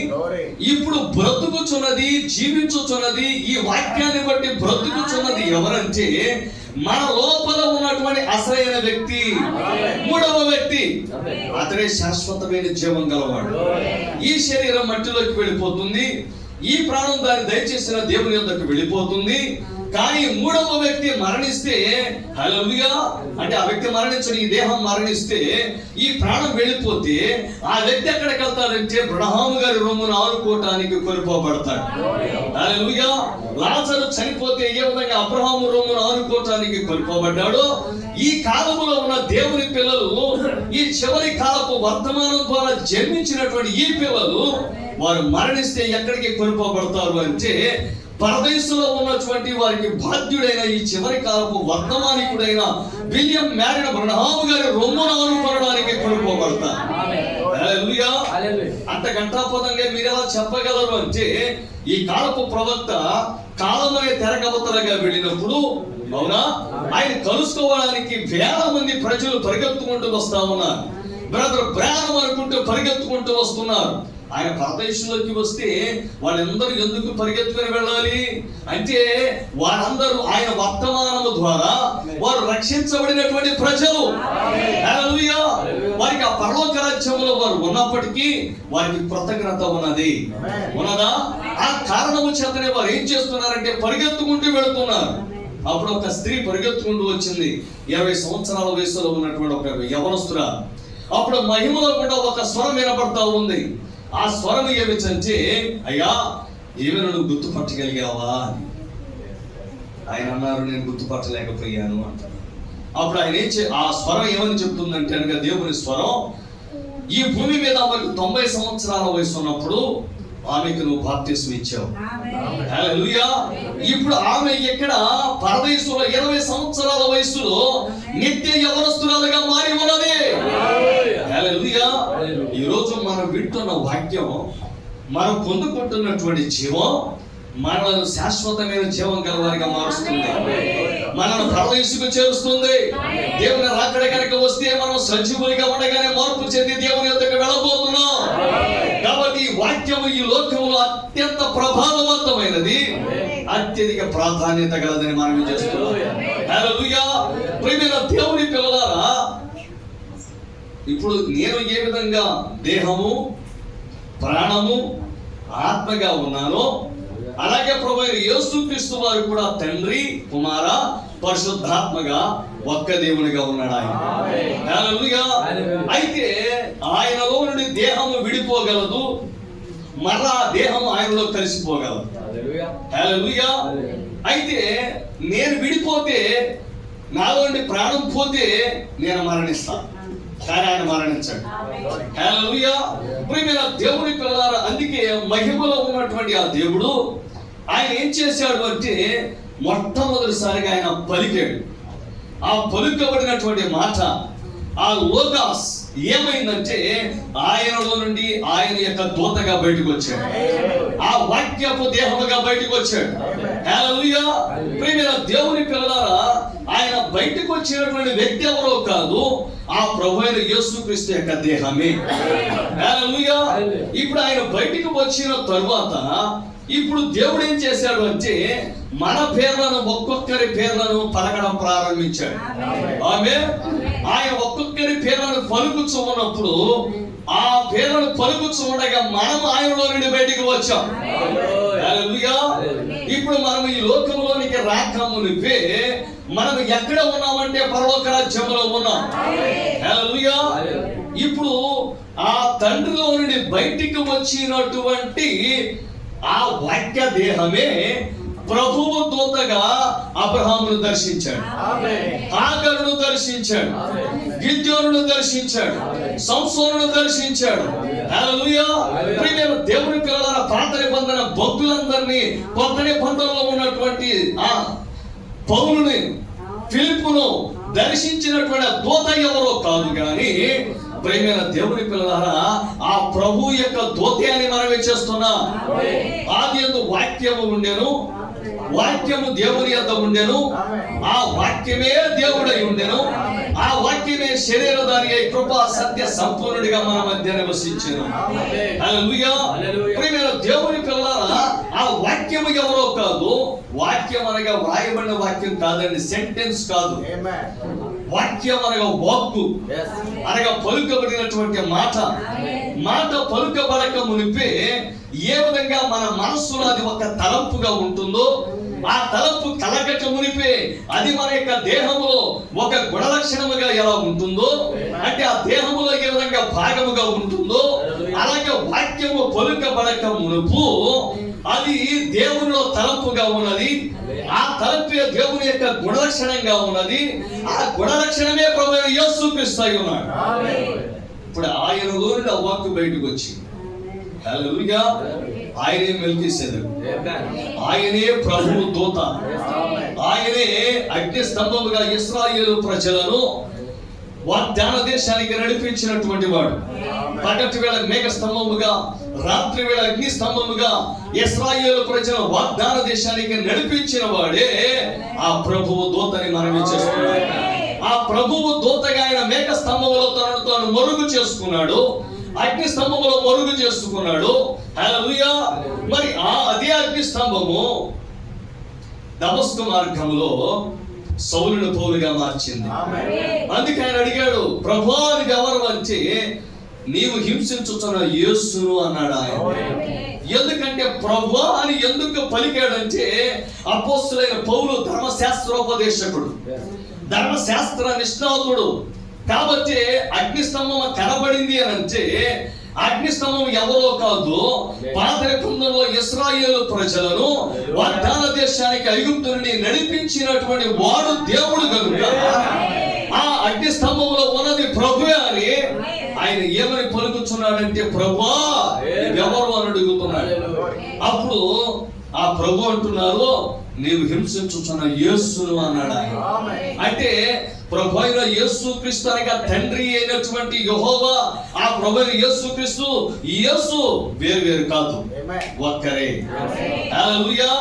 ఇప్పుడు బ్రతుకుచున్నది, జీవించుచున్నది, ఈ వాక్యాన్ని బట్టి బ్రతుకుచున్నది ఎవరంటే మన లోపల ఉన్నటువంటి అసలైన వ్యక్తి, మూడవ వ్యక్తి. అతడే శాశ్వతమైన జీవం గలవాడు. ఈ శరీరం మట్టిలోకి వెళ్ళిపోతుంది, ఈ ప్రాణం దాన్ని దయచేసిన దేవుని యొద్దకు వెళ్ళిపోతుంది. కానీ మూడవ వ్యక్తి మరణిస్తే, హల్లెలూయా, అంటే ఆ వ్యక్తి మరణించని ఈ దేహం మరణిస్తే ఈ ప్రాణం వెళ్ళిపోతే ఆ వ్యక్తి ఎక్కడికి వెళ్తాడంటే అబ్రహాము గారి రొమ్మును ఆనుకోవటానికి కొనుక్కోబడతాడు. హల్లెలూయా. లాజరు చనిపోతే ఏ విధంగా అబ్రహాము రొమ్మును ఆనుకోవటానికి కొనుక్కోబడ్డాడో, ఈ కాలములో ఉన్న దేవుని పిల్లలు, ఈ చివరి కాలపు వర్తమానం ద్వారా జన్మించినటువంటి ఈ పిల్లలు, వారు మరణిస్తే ఎక్కడికి కొనుక్కోబడతారు అంటే పరదేశంలో ఉన్నటువంటి వారికి బాధ్యుడైన ఈ చివరి కాలపు వర్తమానికుడైన విలియం మ్యారిన్ బ్రహ్మాము గారి రొమ్మును ఆనుకోవడానికి కొనుక్కోబడతారు. హల్లెలూయా. అంత ఘంటాపదంగా మీరు ఎలా చెప్పగలరు అంటే ఈ కాలపు ప్రవక్త కాలమనే తెరకవతలగా వెళ్ళినప్పుడు, అవునా, ఆయన కలుసుకోవడానికి వేల మంది ప్రజలు పరిగెత్తుకుంటూ వస్తా ఉన్నారు. బ్రదర్ బ్రానం అనుకుంటూ పరిగెత్తుకుంటూ వస్తున్నారు. ఆయన పరదేశంలోకి వస్తే వాళ్ళందరూ ఎందుకు పరిగెత్తుకుని వెళ్ళాలి అంటే వారందరూ ఆయన వర్తమానము ద్వారా వారు రక్షించబడినటువంటి ప్రజలు. హల్లెలూయా. వారికి ఆ పరలోక రాజ్యంలో వారు ఉన్నప్పటికీ వారికి కృతజ్ఞత ఉన్నదా? ఆ కారణము చేతనే వారు ఏం చేస్తున్నారంటే పరిగెత్తుకుంటూ వెళుతున్నారు. అప్పుడు ఒక స్త్రీ పరిగెత్తుకుంటూ వచ్చింది, 20 సంవత్సరాల వయసులో ఉన్నటువంటి ఒక యవనస్తురా. అప్పుడు మహిమలో కూడా ఒక స్వరం వినపడతా ఉంది. ఆ స్వరం ఏమిటంటే, అయ్యా ఏమైనా నువ్వు గుర్తుపట్టగలిగావా అని. ఆయన అన్నారు, నేను గుర్తుపట్టలేకపోయాను అంటారు. అప్పుడు ఆయన ఆ స్వరం ఏమని చెప్తుందంటే అనగా దేవుని స్వరం, ఈ భూమి మీద ఆమెకు 90 సంవత్సరాల వయసు ఉన్నప్పుడు ఆమెకు నువ్వు బాప్తిస్మం ఇచ్చావు. హల్లెలూయా. ఇప్పుడు ఆమె ఇక్కడ పరదేశంలో 20 సంవత్సరాల వయసులో నిత్య యవనస్తురాలుగా మారి ఉన్నది. హల్లెలూయా. ఈ రోజు మనం వింటున్న వాక్యం, మనం పొందుకుంటున్నటువంటి జీవం మనల్ని శాశ్వతమైన జీవం గలవారిగా మారుస్తుంది, మనల్ని పరదేశుకు చేరుస్తుంది. దేవుని రాకడ కనుక వస్తే మనం సజీవులుగా ఉండగానే మార్పు చెంది దేవుని యొద్దకు వెళ్ళబోతున్నాం. కాబట్టి ఈ వాక్యము ఈ లోకంలో అత్యంత ప్రభావవంతమైనది, అత్యధిక ప్రాధాన్యత గలదని మనం చేస్తున్నాం. హల్లెలూయా. ప్రియమైన దేవుని పిల్లలారా, ఇప్పుడు నేను ఏ విధంగా దేహము, ప్రాణము, ఆత్మగా ఉన్నానో అలాగే ప్రభువైన యేసుక్రీస్తు వారు కూడా తండ్రి, కుమార, పరిశుద్ధాత్మగా ఒక్క దేవునిగా ఉన్నాడు ఆయన. హల్లెలూయా. అయితే ఆయనలో నుండి దేహము విడిపోగలదు, మరలా దేహం ఆయనలో కలిసిపోగలదు. హల్లెలూయా. అయితే నేను విడిపోతే, నాలో నుండి ప్రాణం పోతే నేను మరణిస్తాను, కానీ ఆయన మరణించాడు. హల్లెలూయా. ప్రియమైన దేవుని పిల్లలారా, అందుకే మహిమలో ఉన్నటువంటి ఆ దేవుడు ఆయన ఏం చేశాడు అంటే మొట్టమొదటిసారిగా ఆయన పలికాడు. ఆ పలుకబడినటువంటి మాట, ఆ లోగాస్ ఏమైందంటే ఆయనలో నుండి ఆయన యొక్క దూతగా బయటకు వచ్చాడు, ఆ వాక్యపు దేహముగా బయటకు వచ్చాడు. హల్లెలూయా. ప్రియమైన దేవుని పిల్లలారా, ఆయన బయటకు వచ్చినటువంటి వ్యక్తి ఎవరో కాదు, ఆ ప్రభువైన యేసుక్రీస్తు యొక్క దేహమే. హల్లెలూయా. ఇప్పుడు ఆయన బయటకు వచ్చిన తరువాత ఇప్పుడు దేవుడు ఏం చేశాడు అంటే మన పేర్లను, ఒక్కొక్కరి పేర్లను పలకడం ప్రారంభించాడు. ఆమేన్. ఆయన ఒక్కొక్కరి పేర్లను పలుకుచూ ఉన్నప్పుడు ఆ పేర్లను పలుకుచూ ఉండగా మనం ఆయనలో నుండి బయటికి వచ్చాం. హల్లెలూయా. ఇప్పుడు మనం ఈ లోకంలోనికి రాకమునిపే మనం ఎక్కడ ఉన్నామంటే పరలోక రాజ్యంలో ఉన్నాం. హల్లెలూయా. ఇప్పుడు ఆ తండ్రిలో నుండి బయటికి వచ్చినటువంటి ఆ వాక్య దేహమే ప్రభువు దూతగా అబ్రహామును దర్శించాడు, హాగరును దర్శించాడు, గిద్యోనును దర్శించాడు, సంసోనును దర్శించాడు. హల్లెలూయా. ప్రియమైన దేవుని పిల్లలారా, పాత నిబంధన భక్తులందరినీ, కొత్త నిబంధనలో ఉన్నటువంటి ఆ పౌలుని, ఫిలిప్పును దర్శించినటువంటి దూత ఎవరో కాదు కానీ ప్రియమైన దేవుని పిల్లలారా, ఆ ప్రభు యొక్క దూతే అని మనమే చేస్తున్నాం. ఆదియందు వాక్యము ఉండెను, వాక్యము దేవుని యొద్ద ఉండెను, ఆ వాక్యమే దేవుడై ఉండెను, ఆ వాక్యమే శరీరధారి అయి కృపా సత్య సంపూర్ణుడిగా మన మధ్య నివసించెను. హల్లెలూయా. ప్రియమైన దేవుని పిల్లలారా, ఆ వాక్యము ఎవరో కాదు, వాక్యం అనగా వ్రాయబడిన వాక్యం కాదండి, సెంటెన్స్ కాదు. వాక్యం అనగా వాక్కు, అనగా పలుకబడినటువంటి మాట పలుకబడక మునిపే ఏ విధంగా మన మనస్సులో అది ఒక తలంపుగా ఉంటుందో, ఆ తలంపు కలగక మునిపే అది మన యొక్క దేహములో ఒక గుణలక్షణముగా ఎలా ఉంటుందో, అంటే ఆ దేహములో ఏ విధంగా భాగముగా ఉంటుందో, అలాగే వాక్యము పలుకబడక మునుపు అది దేవునిలో తలంపుగా ఉన్నది. ఆ తలంపే దేవుని యొక్క గుణలక్షణంగా ఉన్నది. ఆ గుణలక్షణమే ప్రభువైన యేసుక్రీస్తు అయి ఉన్నాడు. ఇప్పుడు ఆయనలో నుండి ఆ వాక్కు బయటకు వచ్చింది. హల్లెలూయా. ఆయనే మెల్కీసెదెకు, ఆయనే ప్రభువు దూత, ఆయనే అగ్ని స్తంభముగా ఇశ్రాయేలు ప్రజలను వాగ్దాన దేశానికి నడిపించినటువంటి వాడు. పగటి వేళ మేఘ స్తంభముగా, రాత్రి వేళ అగ్ని స్తంభముగా ఇశ్రాయేలు ప్రజలను వాగ్దాన దేశానికి నడిపించిన వాడే ఆ ప్రభువు దూతని మనవి చేస్తున్నాడు. ఆ ప్రభువు దూతగా ఆయన మేఘ స్తంభములో తనను తాను మరుగు చేసుకున్నాడు, అగ్ని స్తంభములో మరుగు చేసుకున్నాడు. హల్లెలూయా. మరి అదే అగ్ని స్తంభము దమస్కు మార్గంలో సౌలును పౌలుగా మార్చింది. అందుకే ఆయన అడిగాడు, ప్రభువా నీవు ఎవరు అంటే, నీవు హింసించుచున్న యేసును అన్నాడు ఆయన. ఎందుకంటే ప్రభువా అని ఎందుకు పలికాడంటే, అపోస్తలుడైన పౌలు ధర్మశాస్త్రోపదేశకుడు, ధర్మశాస్త్ర నిష్ణాతుడు కాబట్టి అగ్నిస్తంభం కనబడింది అని అంటే, అగ్నిస్తంభం ఎవరో కాదు, పాత నిబంధనలో ఇశ్రాయేలు ప్రజలను వాగ్దాన దేశానికి ఐగుప్తు నుండి నడిపించినటువంటి వాడు దేవుడు కనుక ఆ అగ్నిస్తంభంలో ఉన్నది ప్రభువే అని ఆయన ఏమని పలుకుతున్నాడంటే, ప్రభువా ఎవరు అని అడుగుతున్నాడు. అప్పుడు ఆ ప్రభు అంటున్నారు, నీవు హింసించుచున్న యేసును అన్నాడు ఆయన. అంటే ప్రభు అయిన యేసుక్రీస్తు అనగా తండ్రి అయినటువంటి యెహోవా, ఆ ప్రభు అయిన యేసుక్రీస్తు, యేసు వేరు కాదు, ఒక్కరే. హల్లెలూయా.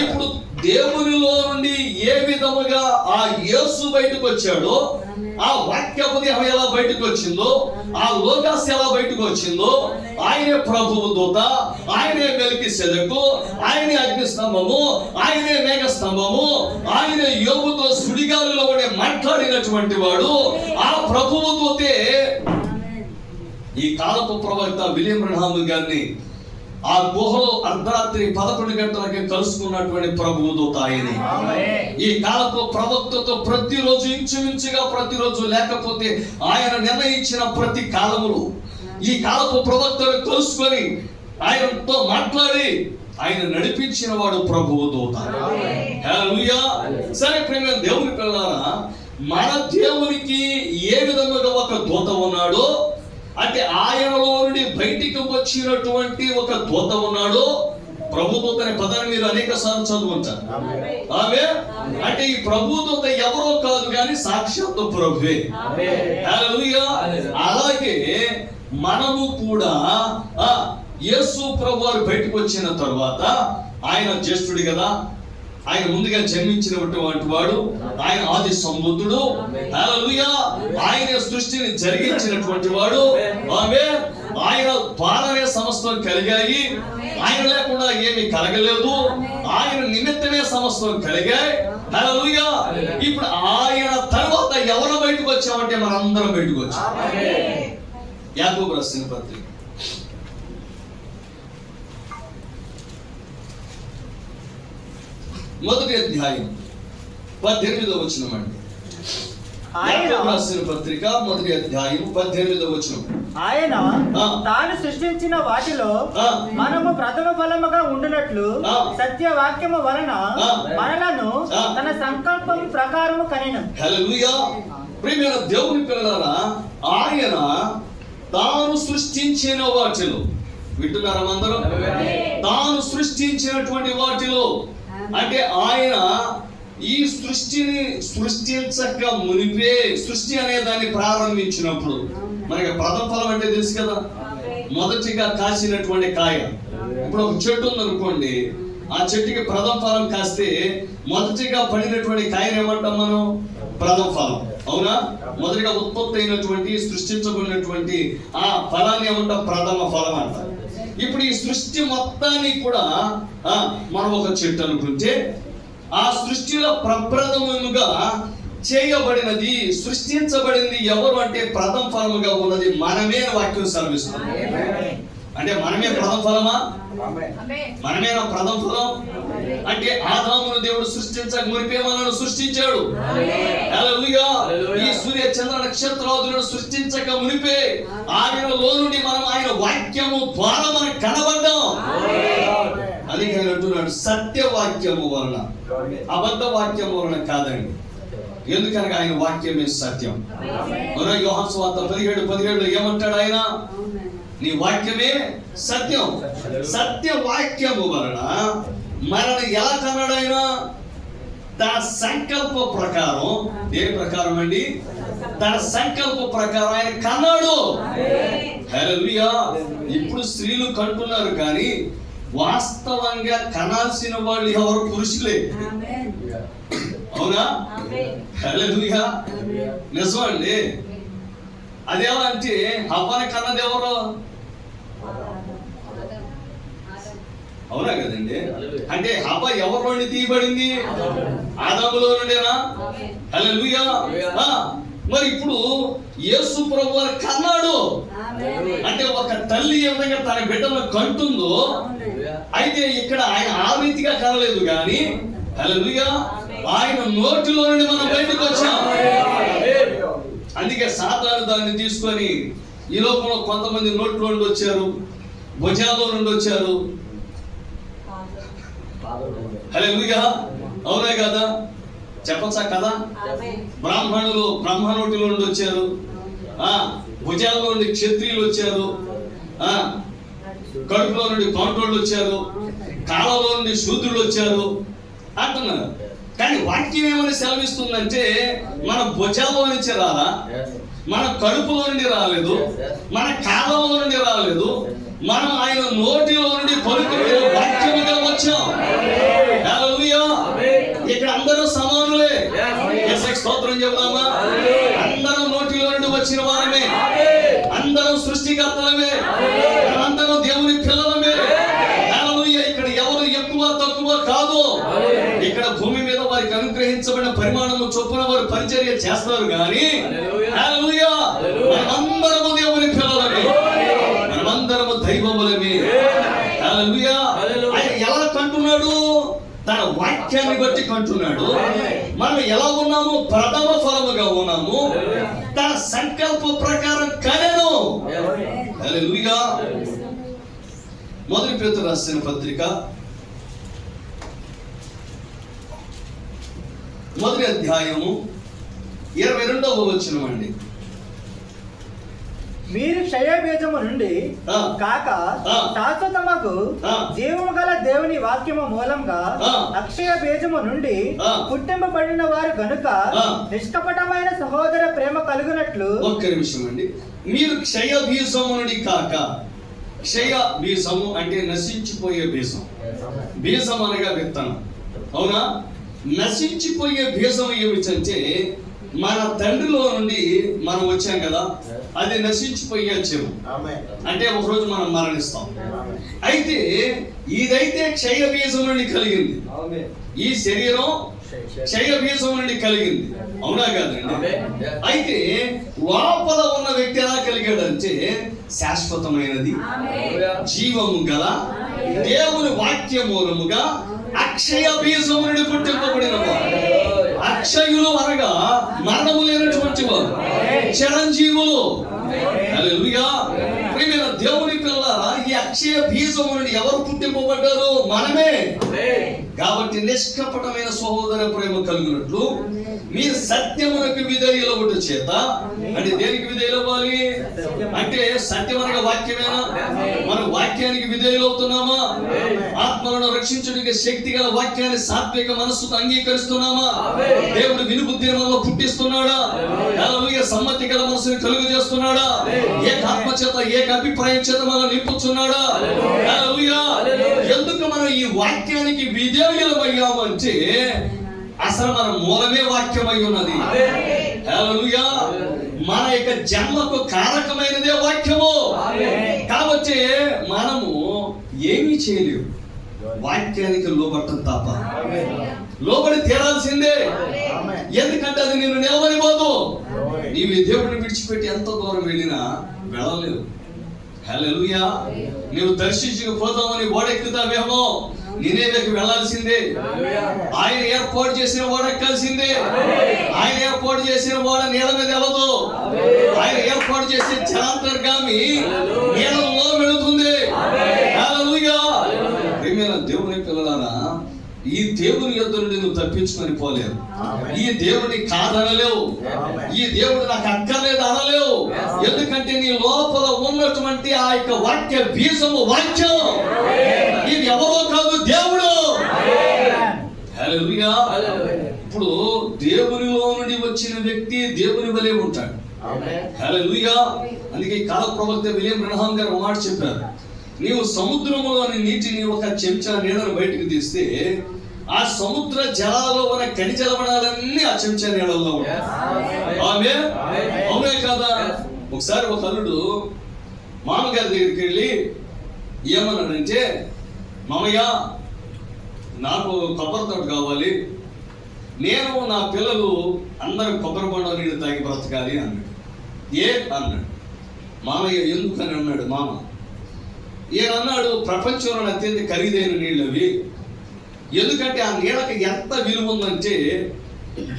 ఇప్పుడు దేవునిలో నుండి ఏ విధముగా ఆ యేసు బయటకు వచ్చాడో, ఆ వాక్యపు దేహం ఎలా బయటకు వచ్చిందో, ఆ లోకాస్ ఎలా బయటకు వచ్చిందో, ఆయనే ప్రభువు దూత, ఆయనే మెల్కీసెదెకు, ఆయనే అగ్ని స్తంభము, ఆయనే మేఘ స్తంభము, ఆయనే యోబుతో సుడిగాలిలో ఉండే మాట్లాడినటువంటి వాడు, ఆ ప్రభువు దూతే ఈ కాలపు ప్రవక్త విలియం బ్రహ్మాం గారిని ఆ గుహలో అర్ధరాత్రి 11 గంటలకి కలుసుకున్నటువంటి ప్రభువు దూత ఆయనే. ఈ కాలపు ప్రవక్తతో ప్రతిరోజు ఇంచుమించుగా ప్రతిరోజు, లేకపోతే ఆయన నిర్ణయించిన ప్రతి కాలములు ఈ కాలపు ప్రవక్తను కలుసుకొని ఆయనతో మాట్లాడి ఆయన నడిపించిన వాడు ప్రభువు దూత. హల్లెలూయా. సరే ప్రేమ దేవుని పిల్లలారా, మన దేవునికి ఏ విధముగా ఒక దూత ఉన్నాడో, అంటే ఆయనలో నుండి బయటికి వచ్చినటువంటి ఒక దూత ఉన్నాడు. ప్రభుదూత అనే పదాన్ని మీరు అనేక సార్లు చదువుకుంటారు. ఆమె అంటే ఈ ప్రభుదూత ఎవరో కాదు కానీ సాక్షాత్తు ప్రభువే. హల్లెలూయా. అలాగే మనము కూడా యేసు ప్రభు వారు బయటకు వచ్చిన తర్వాత, ఆయన జ్యేష్ఠుడు కదా, ఆయన ముందుగా జన్మించినటువంటి వాడు, ఆయన ఆది సంబుద్ధుడు. హల్లెలూయా. ఆయన సృష్టిని జరిగించినటువంటి వాడు. ఆమేన్. ఆయన ద్వారానే సమస్తం కలిగాయి, ఆయన లేకుండా ఏమీ కలగలేదు, ఆయన నిమిత్తమే సమస్తం కలిగాయి. హల్లెలూయా. ఇప్పుడు ఆయన తర్వాత ఎవరు బయటకు వచ్చామంటే మనందరం బయటకు వచ్చాం. యాకోబు రాసిన పత్రిక 1వ అధ్యాయం 18వ వచనం అండి. యాకోబు రాసిన పత్రిక 1వ అధ్యాయం 18వ వచనం. ఆయన తాను సృష్టించిన వాటిలో మనము ప్రథమ ఫలముగా ఉండునట్లు సత్యవాక్యము వలన మనలను తన సంకల్పం ప్రకారము కనెను. హల్లెలూయా. ప్రియమైన దేవుని పిల్లలారా, ఆయన తాను సృష్టించిన వాటిలో, వింటున్నారా అందరూ? తాను సృష్టించినటువంటి వాటిలో, అంటే ఆయన ఈ సృష్టిని సృష్టించక మునిపే, సృష్టి అనే దాన్ని ప్రారంభించినప్పుడు, మనకి ప్రథమ ఫలం అంటే తెలుసు కదా, మొదటిగా కాసినటువంటి కాయ. ఇప్పుడు ఒక చెట్టు ఉందనుకోండి, ఆ చెట్టుకి ప్రథమ ఫలం కాస్తే మొదటిగా పడినటువంటి కాయను ఏమంటాం మనం? ప్రథమ ఫలం. అవునా? మొదటిగా ఉత్పత్తి అయినటువంటి, సృష్టించబడినటువంటి ఆ ఫలాన్ని ఏమంటాం? ప్రథమ ఫలం అంటారు. ఇప్పుడు ఈ సృష్టి మొత్తాన్ని కూడా మనం ఒక చెట్టు అనుకుంటే, ఆ సృష్టిలో ప్రప్రథముగా చేయబడినది, సృష్టించబడింది ఎవరు అంటే ప్రథమ ఫలముగా ఉన్నది మనమే అని వాక్యం సెలవిస్తుంది. అంటే మనమే ప్రథమ ఫలమా? మనమేనా ప్రథమ ఫలం? అంటే ఆదామును దేవుడు సృష్టించక మునిపే మనల్ని సృష్టించాడు. హల్లెలూయా. ఈ సూర్య చంద్ర నక్షత్రాదులను సృష్టించక మునిపే ఆయనలో నుండి మనం ఆయన వాక్యము ద్వారా మనం కనబడ్డాం. అందుకే ఆయన అంటున్నాడు సత్యవాక్యము వలన, అబద్ధ వాక్యము వలన కాదండి. ఎందుకనగా ఆయన వాక్యమే సత్యం. యోహాను సువార్త 17:17 ఏమంటాడు ఆయన? నీ వాక్యమే సత్యం. సత్య వాక్యము వలన మనల్ని ఎలా కన్నాడు ఆయన? తన సంకల్ప ప్రకారం. దేని ప్రకారం అండి? తన సంకల్ప ప్రకారం ఆయన కన్నాడు. హల్లెలూయా. ఇప్పుడు స్త్రీలు కంటున్నారు కానీ వాస్తవంగా కనాల్సిన వాళ్ళు ఎవరు? పురుషులే. అవునా? హల్లెలూయా. నిజమండి. అదేలా అంటే హవ్వని కన్నది ఎవరు? అవునా కదండి? అంటే హవ్వ ఎవరి నుండి తీయబడింది? ఆదాములో నుండేనా? హల్లెలూయా. మరి ఇప్పుడు యేసు ప్రభువు కన్నాడు. అంటే ఒక తల్లి ఏ విధంగా తన బిడ్డను కంటుందో, అయితే ఇక్కడ ఆయన ఆ రీతిగా కనలేదు కానీ హల్లెలూయా ఆయన నోటిలో నుండి మనం బయటకు వచ్చాం. అందుకే సాతాను దాన్ని తీసుకొని ఈ లోకంలో కొంతమంది నోట్లో నుండి వచ్చారు, భుజాల్లో నుండి వచ్చారు. హల్లెలూయా. అవునా కదా? చెప్పచ్చా కదా? బ్రాహ్మణులు బ్రహ్మ నోటిలో నుండి వచ్చారు, భుజాల్లో నుండి క్షత్రియులు వచ్చారు, కడుపులో నుండి కౌంటోళ్ళు వచ్చారు, కాళ్ళలో నుండి శూద్రులు వచ్చారు అంటున్నారు. కానీ వాక్యం ఏమని సెలవిస్తుందంటే మన భుజాల్లో నుంచి రాలా, మన కడుపులో నుండి రాలేదు, మన కాళ్ళలో నుండి రాలేదు, మనం ఆయన నోటిలో నుండి పలుకునే వాక్యముగా వచ్చాం. హల్లెలూయా. ఇక్కడ అందరూ సమానులే. యేసుకి స్తోత్రం చెబుదామా? అందరం నోటిలో నుండి వచ్చిన వారమే, అందరం సృష్టికర్తలమే, అందరం దేవుని పిల్లలమే. హల్లెలూయా. ఇక్కడ ఎవరు ఎక్కువ తక్కువ కాదు. ఇక్కడ భూమి మీద వారికి అనుగ్రహించబడిన పరిమాణము చొప్పున వారు పరిచర్య చేస్తారు కానీ హల్లెలూయా మనమందరము దేవుని పిల్లలమే, మనమందరము దైవములమే. హల్లెలూయా. ఆయన ఎలా కంటున్నాడు? తన వాక్యాన్ని బట్టి కంటున్నాడు. మనం ఎలా ఉన్నాము? ప్రథమ ఫలముగా ఉన్నాము. తన సంకల్ప ప్రకారం కనెను. హల్లెలూయా. మొదటి పేతురు రాసిన పత్రిక 1వ అధ్యాయము 22వ వచనం అండి. మీరు క్షయబీజము నుండి కాక శాశ్వతమగు జీవము గల దేవుని వాక్యము మూలంగా అక్షయ బీజము నుండి పుట్టింపబడిన వారు గనుక నిష్కపటమైన సహోదర ప్రేమ కలుగునట్లు. ఒక్క నిమిషం అండి. మీరు క్షయ బీజము నుండి కాక, క్షయ బీజము అంటే నశించిపోయే బీజం. బీజం అనగా విత్తనం. అవునా? నశించిపోయే బీజం ఏమిటంటే మన తండ్రిలో నుండి మనం వచ్చాం కదా, అది నశించిపోయే చెవు. అంటే ఒకరోజు మనం మరణిస్తాం. అయితే ఇదైతే క్షయ బీజం నుండి కలిగింది. ఈ శరీరం క్షయ బీజం నుండి కలిగింది. అవునా కాదండి? అయితే లోపల ఉన్న వ్యక్తి ఎలా కలిగాడంటే శాశ్వతమైనది, జీవము గల దేవుని వాక్య మూలముగా అక్షయ బీజం నుండి పుట్టింపబడిన వారు. అక్షయులు అనగా మరణము లేనటువంటి వారు, చిరంజీవులు. హల్లెలూయా. ప్రియమైన దేవుని పిల్లలారా, ఈ అక్షయ బీజము నుండి ఎవరు పుట్టింపబడ్డారు? మనమే. కాబట్టి నిష్కపటమైన సహోదర ప్రేమ కలిగినట్లు మీరు సత్యమునకు విధేయులవుట చేత. అంటే దేనికి విధేయులవ్వాలి? అంటే సత్యం అనగా వాక్యమేనా? మనం వాక్యానికి విధేయులవుతున్నామా? ఆత్మలను రక్షించడానికి శక్తి గల వాక్యాన్ని సాత్విక మనస్సుతో అంగీకరిస్తున్నామా? దేవుడు వినుబుద్ధిని మనలో పుట్టిస్తున్నాడా? హల్లెలూయా. సమ్మతి గల మనసుని కలుగు చేస్తున్నాడా? ఏక ఆత్మ చేత ఏక అభిప్రాయం చేత మనం నింపుతున్నాడా? హల్లెలూయా. ఎందుకు మనం ఈ వాక్యానికి విధేయులమయ్యామంటే అసలు మన మూలమే వాక్యమై ఉన్నది. హల్లెలూయా. మన యొక్క జన్మకు కారకమైనదే వాక్యము. కాబట్టి మనము ఏమీ చేయలేము వాక్యానికి లోబట్టం తప్ప. లోబడి తీరాల్సిందే. ఎందుకంటే అది నేను నిలవనిపోదు. నీవు ఈ దేవుడిని విడిచిపెట్టి ఎంత దూరం వెళ్ళినా వెళ్ళలేవు. హల్లెలూయా. నువ్వు దర్శించకపోతామని ఓడెక్కుతావేమో, నినేవేకి వెళ్ళాల్సిందే. ఆయన ఏర్పాటు చేసిన ఓడెక్కాల్సిందే. ఆయన ఏర్పాటు చేసిన ఓడ నీళ్ళ మీద వెళ్ళదు. ఆయన ఏర్పాటు చేసే జలాంతర్గామి నీళ్ళలో వెళుతుంది. హల్లెలూయా. ప్రియమైన దేవుని పిల్లలారా, ఈ దేవుని యొద్ద నుండి నువ్వు తప్పించుకొని పోలేవు. ఈ దేవుని కాదనలేవు. ఈ దేవుడు నాకు అక్కర్లేదు అనలేవు. ఎందుకంటే నీ లోపల ఉన్నటువంటి ఆ యొక్క వాక్య బీజము వాక్యం. ఇది ఎవరో కాదు, దేవుడు. హల్లెలూయా. ఇప్పుడు దేవునిలో నుండి వచ్చిన వ్యక్తి దేవుని వలె ఉంటాడు. హల్లెలూయా. అందుకే కాల ప్రవక్త విలియం బ్రన్హాం గారు మాట చెప్పారు, నీవు సముద్రములోని నీటిని ఒక చెంచా నీళ్ళను బయటకు తీస్తే ఆ సముద్ర జలాల్లో ఉన్న ఖనిజ లవణాలన్నీ ఆ చెంచా నీళ్ళల్లో ఉంటాయి. ఆమేన్. అవునే కదా. ఒకసారి ఒక అల్లుడు మామగారి దగ్గరికి వెళ్ళి ఏమన్నాడంటే, మామయ్య నాకు కొబ్బరి తోట కావాలి, నేను నా పిల్లలు అందరూ కొబ్బరి బొండ నీళ్ళు తాగి బ్రతకాలి అన్నాడు. ఏ అన్నాడు. మామయ్య ఎందుకని అన్నాడు. మామ ఈయన అన్నాడు, ప్రపంచంలో అత్యంత ఖరీదైన నీళ్ళు అవి. ఎందుకంటే ఆ నీళ్ళకి ఎంత విలువ ఉందంటే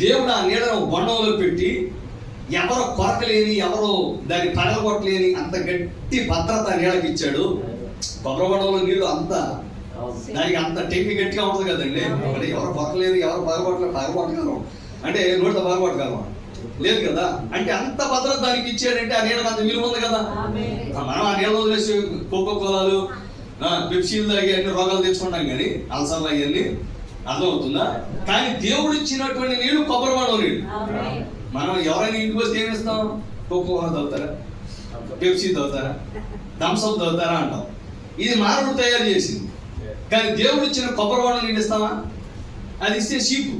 దేవుడు ఆ నీళ్ళను బొండంలో పెట్టి ఎవరో కొరకలేని, ఎవరో దాన్ని పగలగొట్టలేని అంత గట్టి భద్రత నీళ్ళకి ఇచ్చాడు. కొబ్బరి బొండంలో నీళ్ళు అంత దానికి అంత టెంకి గట్టిగా ఉంటుంది కదండి. అంటే ఎవరు కొరకలేదు, ఎవరు పగలగొట్టగలరు అంటే నోటితో పగలగొట్టగలరు లేదు కదా. అంటే అంత భద్రత దానికి ఇచ్చాడంటే ఆ నీళ్ళకి అంత విలువ ఉంది కదా. మనం ఆ నీళ్ళ వదిలేసి కోకో కోలాలు, పెప్సీలు తాగి అన్ని రోగాలు తెచ్చుకుంటాం కానీ అల్సర్లు అవన్నీ అర్థమవుతుందా. కానీ దేవుడు ఇచ్చినటువంటి నీళ్లు కొబ్బరి బొండం నీళ్ళు. మనం ఎవరైనా ఇంటికి వస్తే ఏమి ఇస్తాం? కోకో కోలా తాగుతారా, పెప్సీ తాగుతారా, థమ్స్అప్ తాగుతారా అంటాం. ఇది మానవుడు తయారు చేసింది. కానీ దేవుడు ఇచ్చిన కొబ్బరి బొండం నీళ్ళు ఇస్తామా? అది ఇస్తే చీపు,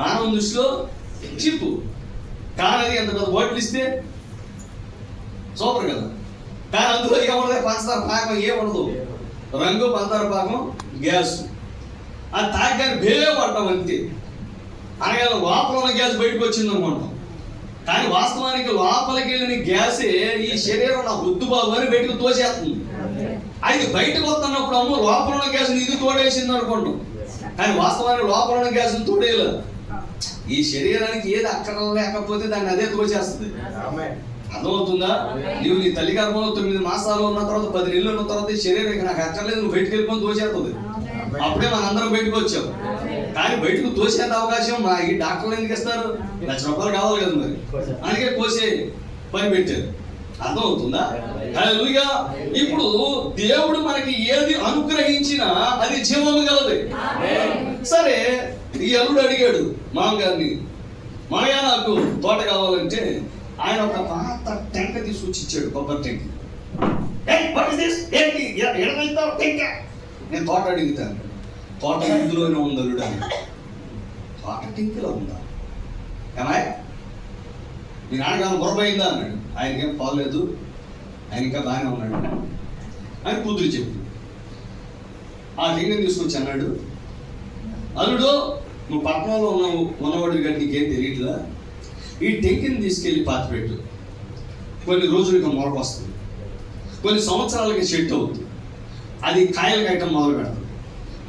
మానవ దృష్టిలో చీపు. కానీ అది ఎంత పెద్ద బాటిల్ ఇస్తే సూపర్ కదా. కానీ అందులో ఏమన్నది? పంచదార పాకం ఏముండదు, రంగు పంచదార పాకం, గ్యాస్. అది తాగానే బేలే పడటం అంతే. అనగా లోపల ఉన్న గ్యాస్ బయటకు వచ్చింది అనుకుంటాం. కానీ వాస్తవానికి లోపలికి వెళ్ళిన గ్యాసే ఈ శరీరం నా వద్దు బాబు అని బయటకు తోసేస్తుంది. అది బయటకు వస్తున్నప్పుడు అమ్మ లోపల ఉన్న గ్యాస్ ఇది తోడేసింది అనుకుంటాం. కానీ వాస్తవానికి లోపల ఉన్న గ్యాస్ తోడేయలేదు. ఈ శరీరానికి ఏది అక్కడ లేకపోతే దాన్ని అదే తోచేస్తుంది. అర్థమవుతుందా? నీవు నీ తల్లి గర్భంలో 9 మాసాలు ఉన్న తర్వాత 10 నెలలు ఉన్న తర్వాత ఈ శరీరం నాకు అక్కర్లేదు, నువ్వు బయటకు వెళ్ళిపోయి తోచేస్తుంది. అప్పుడే మనందరం బయటకు వచ్చాం. కానీ బయటకు తోసేంత అవకాశం మా ఈ డాక్టర్లు ఎందుకు ఇస్తారు? ₹1,00,000 కావాలి కదా మరి. అందుకే కోసే పని పెట్టారు. అర్థమవుతుందా? హల్లెలూయా. ఇప్పుడు దేవుడు మనకి ఏది అనుగ్రహించినా అది జీవము గలది. సరే, ఈ అల్లుడు అడిగాడు మామగారిని, మామయ్య నాకు తోట కావాలంటే ఆయన ఒక పాత టెంక తీసుకొచ్చి ఇచ్చాడు, కొబ్బరి టెంక. నేను తోట అడుగుతాను, తోట ఇందులోనే ఉంది అల్లుడు అని. తోట టెంకలో ఉందా? ఏమాయ్ మీ నాన్నగారు బుర్రపోయిందా అన్నాడు. ఆయనకేం పోలేదు, ఆయన ఇంకా బాగానే ఉన్నాడు అని కూతురు చెప్పు. ఆ టెంకని తీసుకొచ్చి అన్నాడు, అల్లుడు నువ్వు పట్టణంలో ఉన్నవాడు కానీ నీకేం తెలియట్లా, ఈ టెంకిని తీసుకెళ్ళి పాతిపెట్టు. కొన్ని రోజులకి మొలక వస్తుంది, కొన్ని సంవత్సరాలకి చెట్టు అవుతుంది, అది కాయలు కాయటం మొదలు పెడతాం,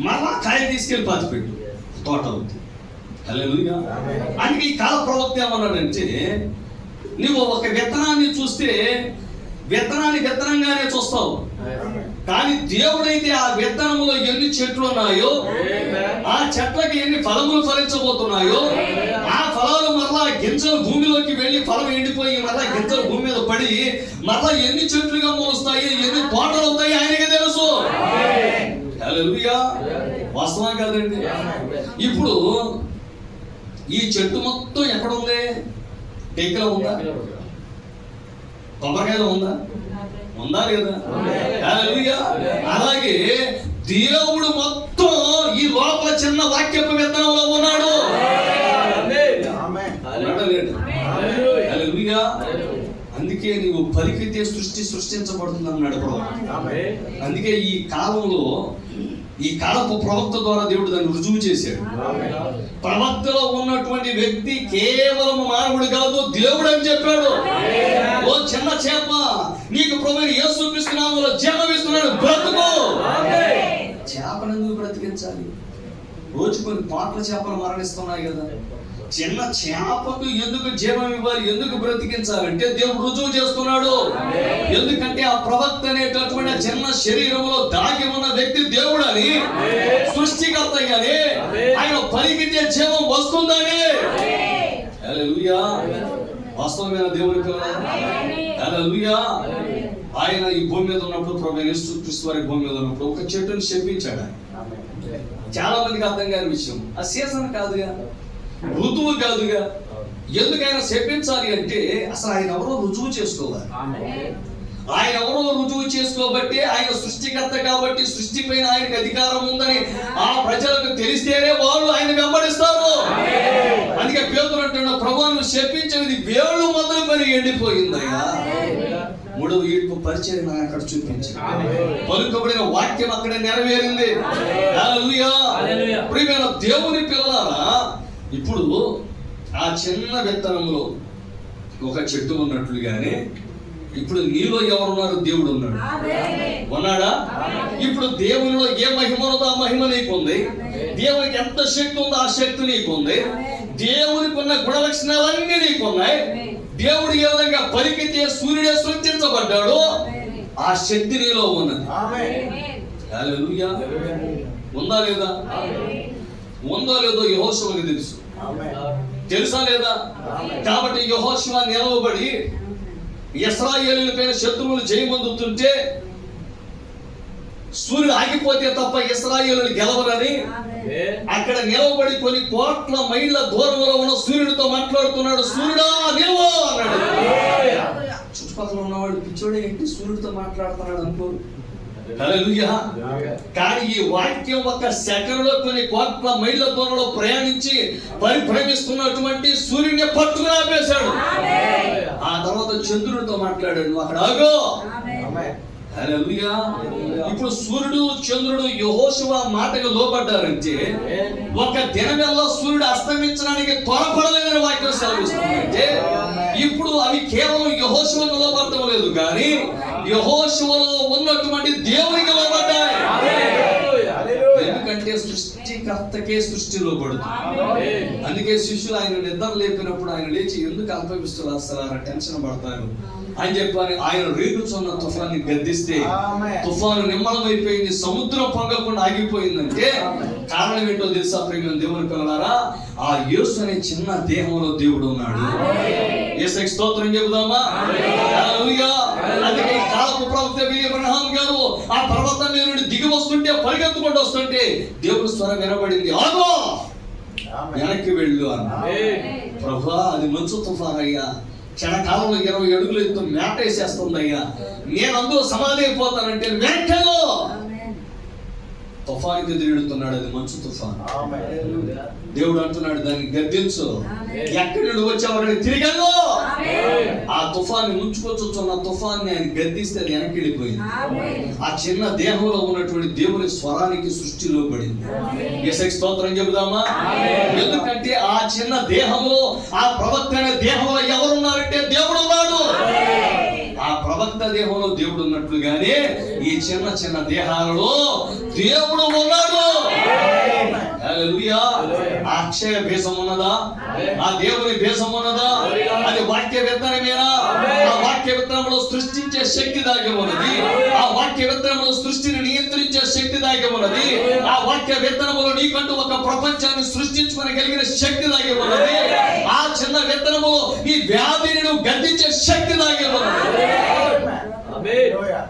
మళ్ళా కాయలు తీసుకెళ్ళి పాతిపెట్టు, తోట అవుతుంది. హల్లెలూయా. అందుకే ఈ కాల ప్రవక్త ఏమన్నాడంటే, నువ్వు ఒక విత్తనాన్ని చూస్తే విత్తనాన్ని విత్తనంగానే చూస్తావు, కానీ దేవుడైతే ఆ విత్తనములో ఎన్ని చెట్లు ఉన్నాయో, ఆ చెట్లకి ఎన్ని ఫలములు ఫలించబోతున్నాయో, ఆ ఫలాలు మరలా గింజలు భూమిలోకి వెళ్ళి ఫలం ఎండిపోయి మరలా గింజలు భూమి మీద పడి మరలా ఎన్ని చెట్లుగా మోస్తాయి, ఎన్ని తోటలు అవుతాయి ఆయనకే తెలుసు. హల్లెలూయా. వాస్తవం కాదండి. ఇప్పుడు ఈ చెట్టు మొత్తం ఎక్కడ ఉంది? టెంకలో ఉందా? కొబ్బరికాయలో ఉందా? ఉందా లేదా? హల్లెలూయా. అలాగే దేవుడు మొత్తం ఈ లోపల చిన్న వాక్యపు విత్తనంలో ఉన్నాడు. హల్లెలూయా. అందుకే నీవు పలికితే సృష్టి సృష్టించబడుతుంది అన్నాడు. అందుకే ఈ కాలంలో ఈ కాలపు ప్రవక్త ద్వారా దేవుడు దాన్ని రుజువు చేశాడు. ప్రవక్తలో ఉన్నటువంటి వ్యక్తి కేవలం మానవుడు కాదు, దేవుడు అని చెప్పాడు. ఓ చిన్న చేప, నీకు ప్రభువైన యేసుక్రీస్తు నామములో జీవం ఇస్తున్నాడు, బ్రతుకు. చేపను ఎందుకు బ్రతికించాలి? రోజు కొన్ని పాటల చేపలు మరణిస్తున్నాయి కదా. చిన్న చేపకు ఎందుకు జీవం ఇవ్వాలి, ఎందుకు బ్రతికించాలంటే దేవుడు రుజువు చేస్తున్నాడు. ఎందుకంటే ఆ ప్రవక్త అనేటటువంటి చిన్న శరీరంలో దాగి ఉన్న వ్యక్తి దేవుడు అని, సృష్టికర్త అని, ఆయన పలికితే జీవం వస్తుందని. హల్లెలూయా. వాస్తవమైన దేవుని పిల్లలు, హల్లెలూయా. ఆయన ఈ భూమి మీద ఉన్నప్పుడు, ప్రభువైన యేసుక్రీస్తు వారి భూమి మీద ఉన్నప్పుడు ఒక చెట్టును శపించాడు. చాలా మందికి అర్థం కాని విషయం, ఆ సీజన్ కాదుగా, ఋతువు కాదుగా. ఎందుకైనా శపించాలి అంటే అసలు ఆయన ఎవరో రుజువు చేసుకోవాలి. ఆయన ఎవరో రుజువు చేసుకోబట్టి, ఆయన సృష్టికర్త కాబట్టి సృష్టి పైన ఆయనకు అధికారం ఉందని ఆ ప్రజలకు తెలిస్తేనే వాళ్ళు ఆయన వెంబడిస్తారు. అందుకే పేతురు అంటున్నాడు, ప్రభువా నువ్వు శపించినది వేళ్ళు మొదలు పని ఎండిపోయిందయ్యా. మూడవ ఈడ్పు పరిచయం అక్కడ చూపించాడు. పలుకబడిన వాక్యం అక్కడ నెరవేరింది. హల్లెలూయా. ప్రియమైన దేవుని పిల్లలారా, ఇప్పుడు ఆ చిన్న విత్తనంలో ఒక చెట్టు ఉన్నట్లుగానే ఇప్పుడు నీలో ఎవరున్నారు? దేవుడు ఉన్నాడు. ఉన్నాడా? ఇప్పుడు దేవునిలో ఏ మహిమ ఉన్నదో ఆ మహిమ నీకుంది. దేవునికి ఎంత శక్తి ఉందో ఆ శక్తి నీకుంది. దేవునికి ఉన్న గుణ లక్షణాలన్నీ నీకున్నాయి. దేవుడు ఏ విధంగా పలికితే సూర్యుడే సృష్టించబడ్డాడు, ఆ శక్తి నీలో ఉన్నది. హల్లెలూయా. ఉందా లేదా? ఉందో లేదో యెహోషువకి తెలుసు. తెలుసా లేదా? కాబట్టి యెహోషువ నిలవబడి ఇశ్రాయేలీయుల పైన శత్రువులు జయమందుతుంటే, సూర్యుడు ఆగిపోతే తప్ప ఇశ్రాయేలీయులు గెలవరని అక్కడ నిలవబడి కొన్ని కోట్ల మైళ్ళ దూరంలో ఉన్న సూర్యుడితో మాట్లాడుతున్నాడు. సూర్యుడా నిలవు అన్నాడు. చుట్టుపక్కల ఉన్నవాడు పిచ్చోడే ఏంటి సూర్యుడితో మాట్లాడుతున్నాడు అనుకోరు. హల్లెలూయా. కానీ ఈ వాక్యం ఒక సెకండ్ లో కొన్ని కోట్ల మైళ్ళ దూరంలో ప్రయాణించి పరిభ్రమిస్తున్నటువంటి సూర్యుడిని పట్టుకుని ఆపేశాడు. ఆ తర్వాత చంద్రుడితో మాట్లాడాడు, నువ్వు అక్కడ ఆగో. హల్లెలూయా. ఇప్పుడు సూర్యుడు చంద్రుడు యెహోషువ మాటకు లోబడ్డారంటే ఒక దినమెల్లా సూర్యుడు అస్తమించడానికి త్వరపడలేదని వాక్యం సెలవిస్తుంది. అంటే ఇప్పుడు అవి కేవలం యెహోషువకు లోబడటం లేదు, కానీ యెహోషువలో ఉన్నటువంటి దేవునికి లోబడ్డాయి. ఎందుకంటే సృష్టికర్తకే సృష్టి లోబడుతుంది. అందుకే శిష్యులు ఆయన నిద్ర లేపినప్పుడు ఆయన లేచి ఎందుకు అల్పవిస్తున్నారు, టెన్షన్ పడతారు అని చెప్పని ఆయన రేగుచున్న తుఫాన్ని గద్దిస్తే తుఫాను నిమ్మలమైపోయింది, సముద్రం పొంగకుండా ఆగిపోయిందంటే కారణం ఏంటో తెలుసా? ప్రియమైన దేవుని పిల్లలారా, ఆ యేసు అనే చిన్న దేహంలో దేవుడు ఉన్నాడు. యేసుకి స్తోత్రం చెబుదామా? హల్లెలూయా. అందుకే ఈ కాలపు ప్రవక్త అబ్రహాం గారు ఆ పర్వతం మీద నుండి దిగి వస్తుంటే, పరిగెత్తుకుంటూ వస్తుంటే దేవుడు స్వరం వినబడింది, ఆగో వెనక్కి వెళ్ళు అన్న. ప్రభువా అది మంచు తుఫాన్ అయ్యా, క్షణకాలంలో 20 అడుగులు ఎత్తు మేట వేసేస్తుంది అయ్యా, నేను అందులో సమాధి అయిపోతానంటే వెంటలో తుఫానికి ఎదురెడుతున్నాడు. అది మంచు తుఫాన్. దేవుడు అంటున్నాడు దాన్ని గద్దించు, ఎక్కడి నుండి వచ్చావని తిరిగాను. ఆ తుఫాన్ని ముంచుకొచ్చున్న తుఫాన్ని ఆయన గద్దిస్తే అది వెనక్కి వెళ్ళిపోయింది. ఆ చిన్న దేహంలో ఉన్నటువంటి దేవుని స్వరానికి సృష్టిలో పడింది. యేసుకి స్తోత్రం చెబుదామా? ఎందుకంటే ఆ చిన్న దేహంలో, ఆ ప్రవక్త అనే దేహంలో ఎవరున్నారంటే దేవుడు ఉన్నాడు. ఆ ప్రవక్త దేహంలో దేవుడు ఉన్నట్లుగానే ఈ చిన్న చిన్న దేహాలలో దేవుడు ఉన్నాడు. హల్లెలూయా. ఆ అక్షయ బీజం ఉన్నదా? ఆ దేవుని బీజం ఉన్నదా? అది వాక్య విత్తనమేనా? ఆ వాక్య విత్తనంలో సృష్టించే శక్తి దాగి ఉన్నది. ఆ వాక్య విత్తనంలో సృష్టిని నియంత్రించే శక్తి దాగి ఉన్నది. ఆ వాక్య విత్తనంలో నీకంటూ ఒక ప్రపంచాన్ని సృష్టించుకోగలిగిన శక్తి దాగి ఉన్నది. ఆ చిన్న విత్తనములో ఈ వ్యాధిని నువ్వు గద్దించే శక్తి దాగి ఉన్నది.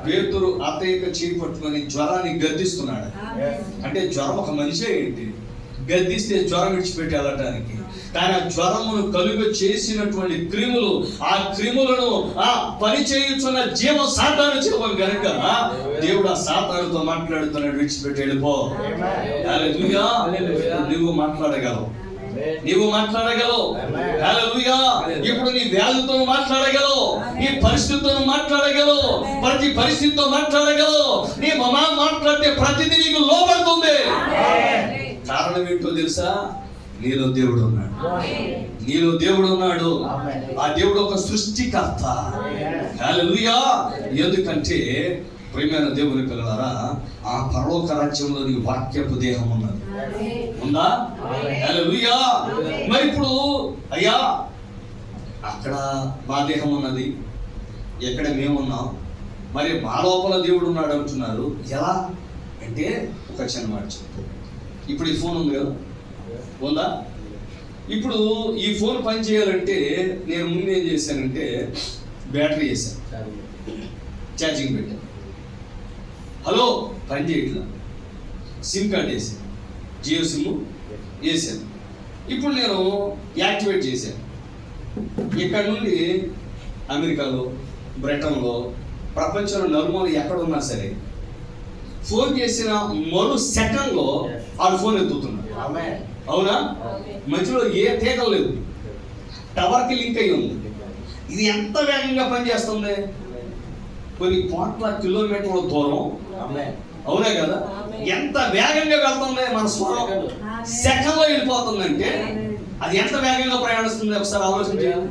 పేతురు అతయ్యక చేయి పట్టుకొని జ్వరాన్ని గద్దిస్తున్నాడు. అంటే జ్వరం ఒక మనిషే ఏంటి? గద్దిస్తే జ్వరం విడిచిపెట్టి వెళ్ళటానికి. కానీ ఆ జ్వరమును కలుగ చేసినటువంటి క్రిములు, ఆ క్రిములను ఆ పని చేయుచున్న జీవ సాతాను చెప్పం కనుక దేవుడు ఆ సాతానుతో మాట్లాడుతున్నాడు, విడిచిపెట్టి వెళ్ళిపో. హల్లెలూయా. నువ్వు మాట్లాడగలవు, నీవు మాట్లాడగలవు. హల్లెలూయా. ఇప్పుడు నీ వ్యాధితో మాట్లాడగలవు, నీ పరిస్థితితో మాట్లాడగలవు, ప్రతి పరిస్థితితో మాట్లాడగలవు. నీ మాట్లాడితే ప్రతిదీ నీకు లోబడుతుంది. తెలుసా? నీలో దేవుడు ఉన్నాడు, నీలో దేవుడు ఉన్నాడు. ఆ దేవుడు ఒక సృష్టికర్త. హల్లెలూయా. ఎందుకంటే ప్రియమైన దేవుని పిల్లలారా, ఆ పరలోక రాజ్యంలో నీ వాక్యపు దేహం ఉన్నది, ఉందా? హల్లెలూయా. మరి ఇప్పుడు అయ్యా అక్కడ మా దేహం ఉన్నది, ఎక్కడ మేమున్నాం, మరి మా లోపల దేవుడు ఉన్నాడు అంటున్నారు. ఎలా అంటే ఒక చిన్న మాట చెప్పు. ఇప్పుడు ఈ ఫోన్ ఉంది కదా, ఉందా? ఇప్పుడు ఈ ఫోన్ పని చేయాలంటే నేను ముందు ఏం చేశానంటే బ్యాటరీ వేసాను, ఛార్జింగ్ పెట్టాను. హలో పని చేయట్లా, సిమ్ కార్డ్ వేసాను, జియో సిమ్ వేసాను. ఇప్పుడు నేను యాక్టివేట్ చేశాను. ఇక్కడ నుండి అమెరికాలో, బ్రిటన్లో, ప్రపంచంలో నలుమూల ఎక్కడున్నా సరే ఫోన్ చేసిన మరో సెకండ్లో వాళ్ళు ఫోన్ ఎత్తుతున్నారు. అవునా? మధ్యలో ఏ తీగలు లేవు, టవర్కి లింక్ అయ్యి ఉంది. ఇది ఎంత వేగంగా పనిచేస్తుంది? కొన్ని కోట్ల కిలోమీటర్ల దూరం, అవునా కదా? ఎంత వేగంగా వెళ్తుంది మన స్వరం, సెకండ్లో వెళ్ళిపోతుందంటే అది ఎంత వేగంగా ప్రయాణిస్తుంది ఒకసారి ఆలోచించాలి.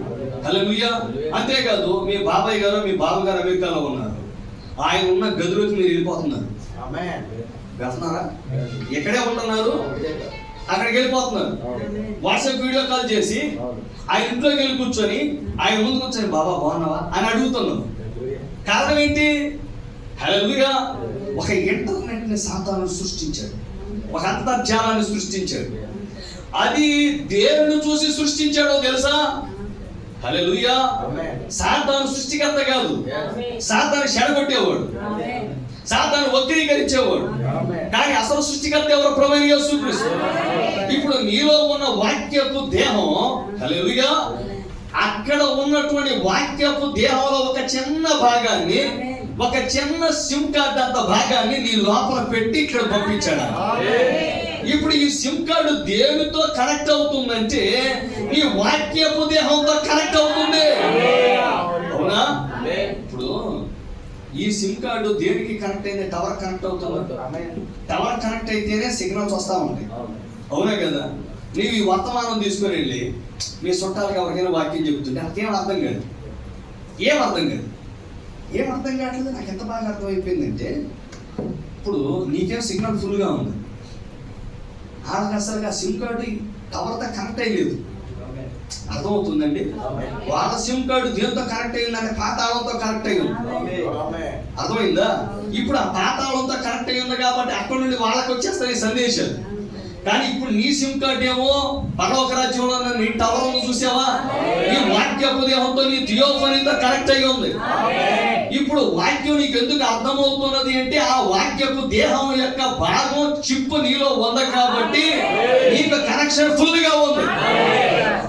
హల్లెలూయా. అంతేకాదు మీ బాబాయ్ గారు మీ బావగారు అమెరికాలో ఉన్నారు, ఆయన ఉన్న గదిలోకి మీరు వెళ్ళిపోతున్నారు. వెళ్తున్నారా? ఎక్కడే ఉంటున్నారు, అక్కడికి వెళ్ళిపోతున్నారు. వాట్సాప్ వీడియో కాల్ చేసి ఆయన ఇంట్లోకి వెళ్ళి కూర్చొని ఆయన ముందు కూర్చొని బాబా బాగున్నావా అని అడుగుతున్నాం. కారణం ఏంటి? హల్లెలూయా. ఒక ఇంటర్నెట్ ని సాతాను సృష్టించాడు, ఒక అంతర్జాలాన్ని సృష్టించాడు. అది దేవుని చూసి సృష్టించాడో తెలుసా? హల్లెలూయా. సాతాను సృష్టికర్త కాదు, సాతాను చెడగొట్టేవాడు, సాతాను వక్రీకరించేవాడు. కానీ అసలు సృష్టికర్త ఎవరు? ప్రభువైన యేసుక్రీస్తు. ఇప్పుడు నీలో ఉన్న వాక్యపు దేహం, హల్లెలూయా, అక్కడ ఉన్నటువంటి వాక్యపు దేహంలో ఒక చిన్న భాగాన్ని, ఒక చిన్న సిమ్ కార్డ్ అంత భాగాన్ని నీ లోపల పెట్టి ఇక్కడ పంపించాడు. ఇప్పుడు ఈ సిమ్ కార్డు దేనితో కనెక్ట్ అవుతుందంటే ఈ వాక్యపు దేహంతో కనెక్ట్ అవుతుంది. అవునా? ఇప్పుడు ఈ సిమ్ కార్డు దేనికి కనెక్ట్ అయితే టవర్ కనెక్ట్ అవుతుంది. టవర్ కనెక్ట్ అయితేనే సిగ్నల్స్ వస్తా ఉంటాయి, అవునా కదా? నీవు ఈ వర్తమానం తీసుకుని వెళ్ళి మీ చుట్టాలకు ఎవరికైనా వాక్యం చెబుతుంటే అదేం అర్థం కాదు, ఏం అర్థం కాదు, ఏం అర్థం కావట్లేదు. నాకు ఎంత బాగా అర్థమైపోయిందంటే ఇప్పుడు నీకేం సిగ్నల్ ఫుల్గా ఉంది, వాళ్ళకి అసలు ఆ సిమ్ కార్డు టవర్తో కనెక్ట్ అయ్యలేదు. అర్థమవుతుందండి? వాళ్ళ సిమ్ కార్డు దేంతో కనెక్ట్ అయ్యిందంటే పాతాళంతో కనెక్ట్ అయ్యింది. అర్థమైందా? ఇప్పుడు ఆ పాతాళంతో కనెక్ట్ అయ్యింది కాబట్టి అక్కడ నుండి వాళ్ళకి వచ్చేస్తాయి సందేశాలు. కానీ ఇప్పుడు నీ సిమ్ కార్డు ఏమో పరలోక రాజ్యంలో నీ టవర్ చూసావా? నీ వాక్యపు దేహంతో నీ థియోఫనీతో కనెక్ట్ అయ్యి ఉంది. ఇప్పుడు వాక్యం నీకు ఎందుకు అర్థమవుతున్నది అంటే ఆ వాక్యపు దేహం యొక్క భాగం చిప్పు నీలో ఉంది కాబట్టి నీకు కనెక్షన్ ఫుల్ గా ఉంది.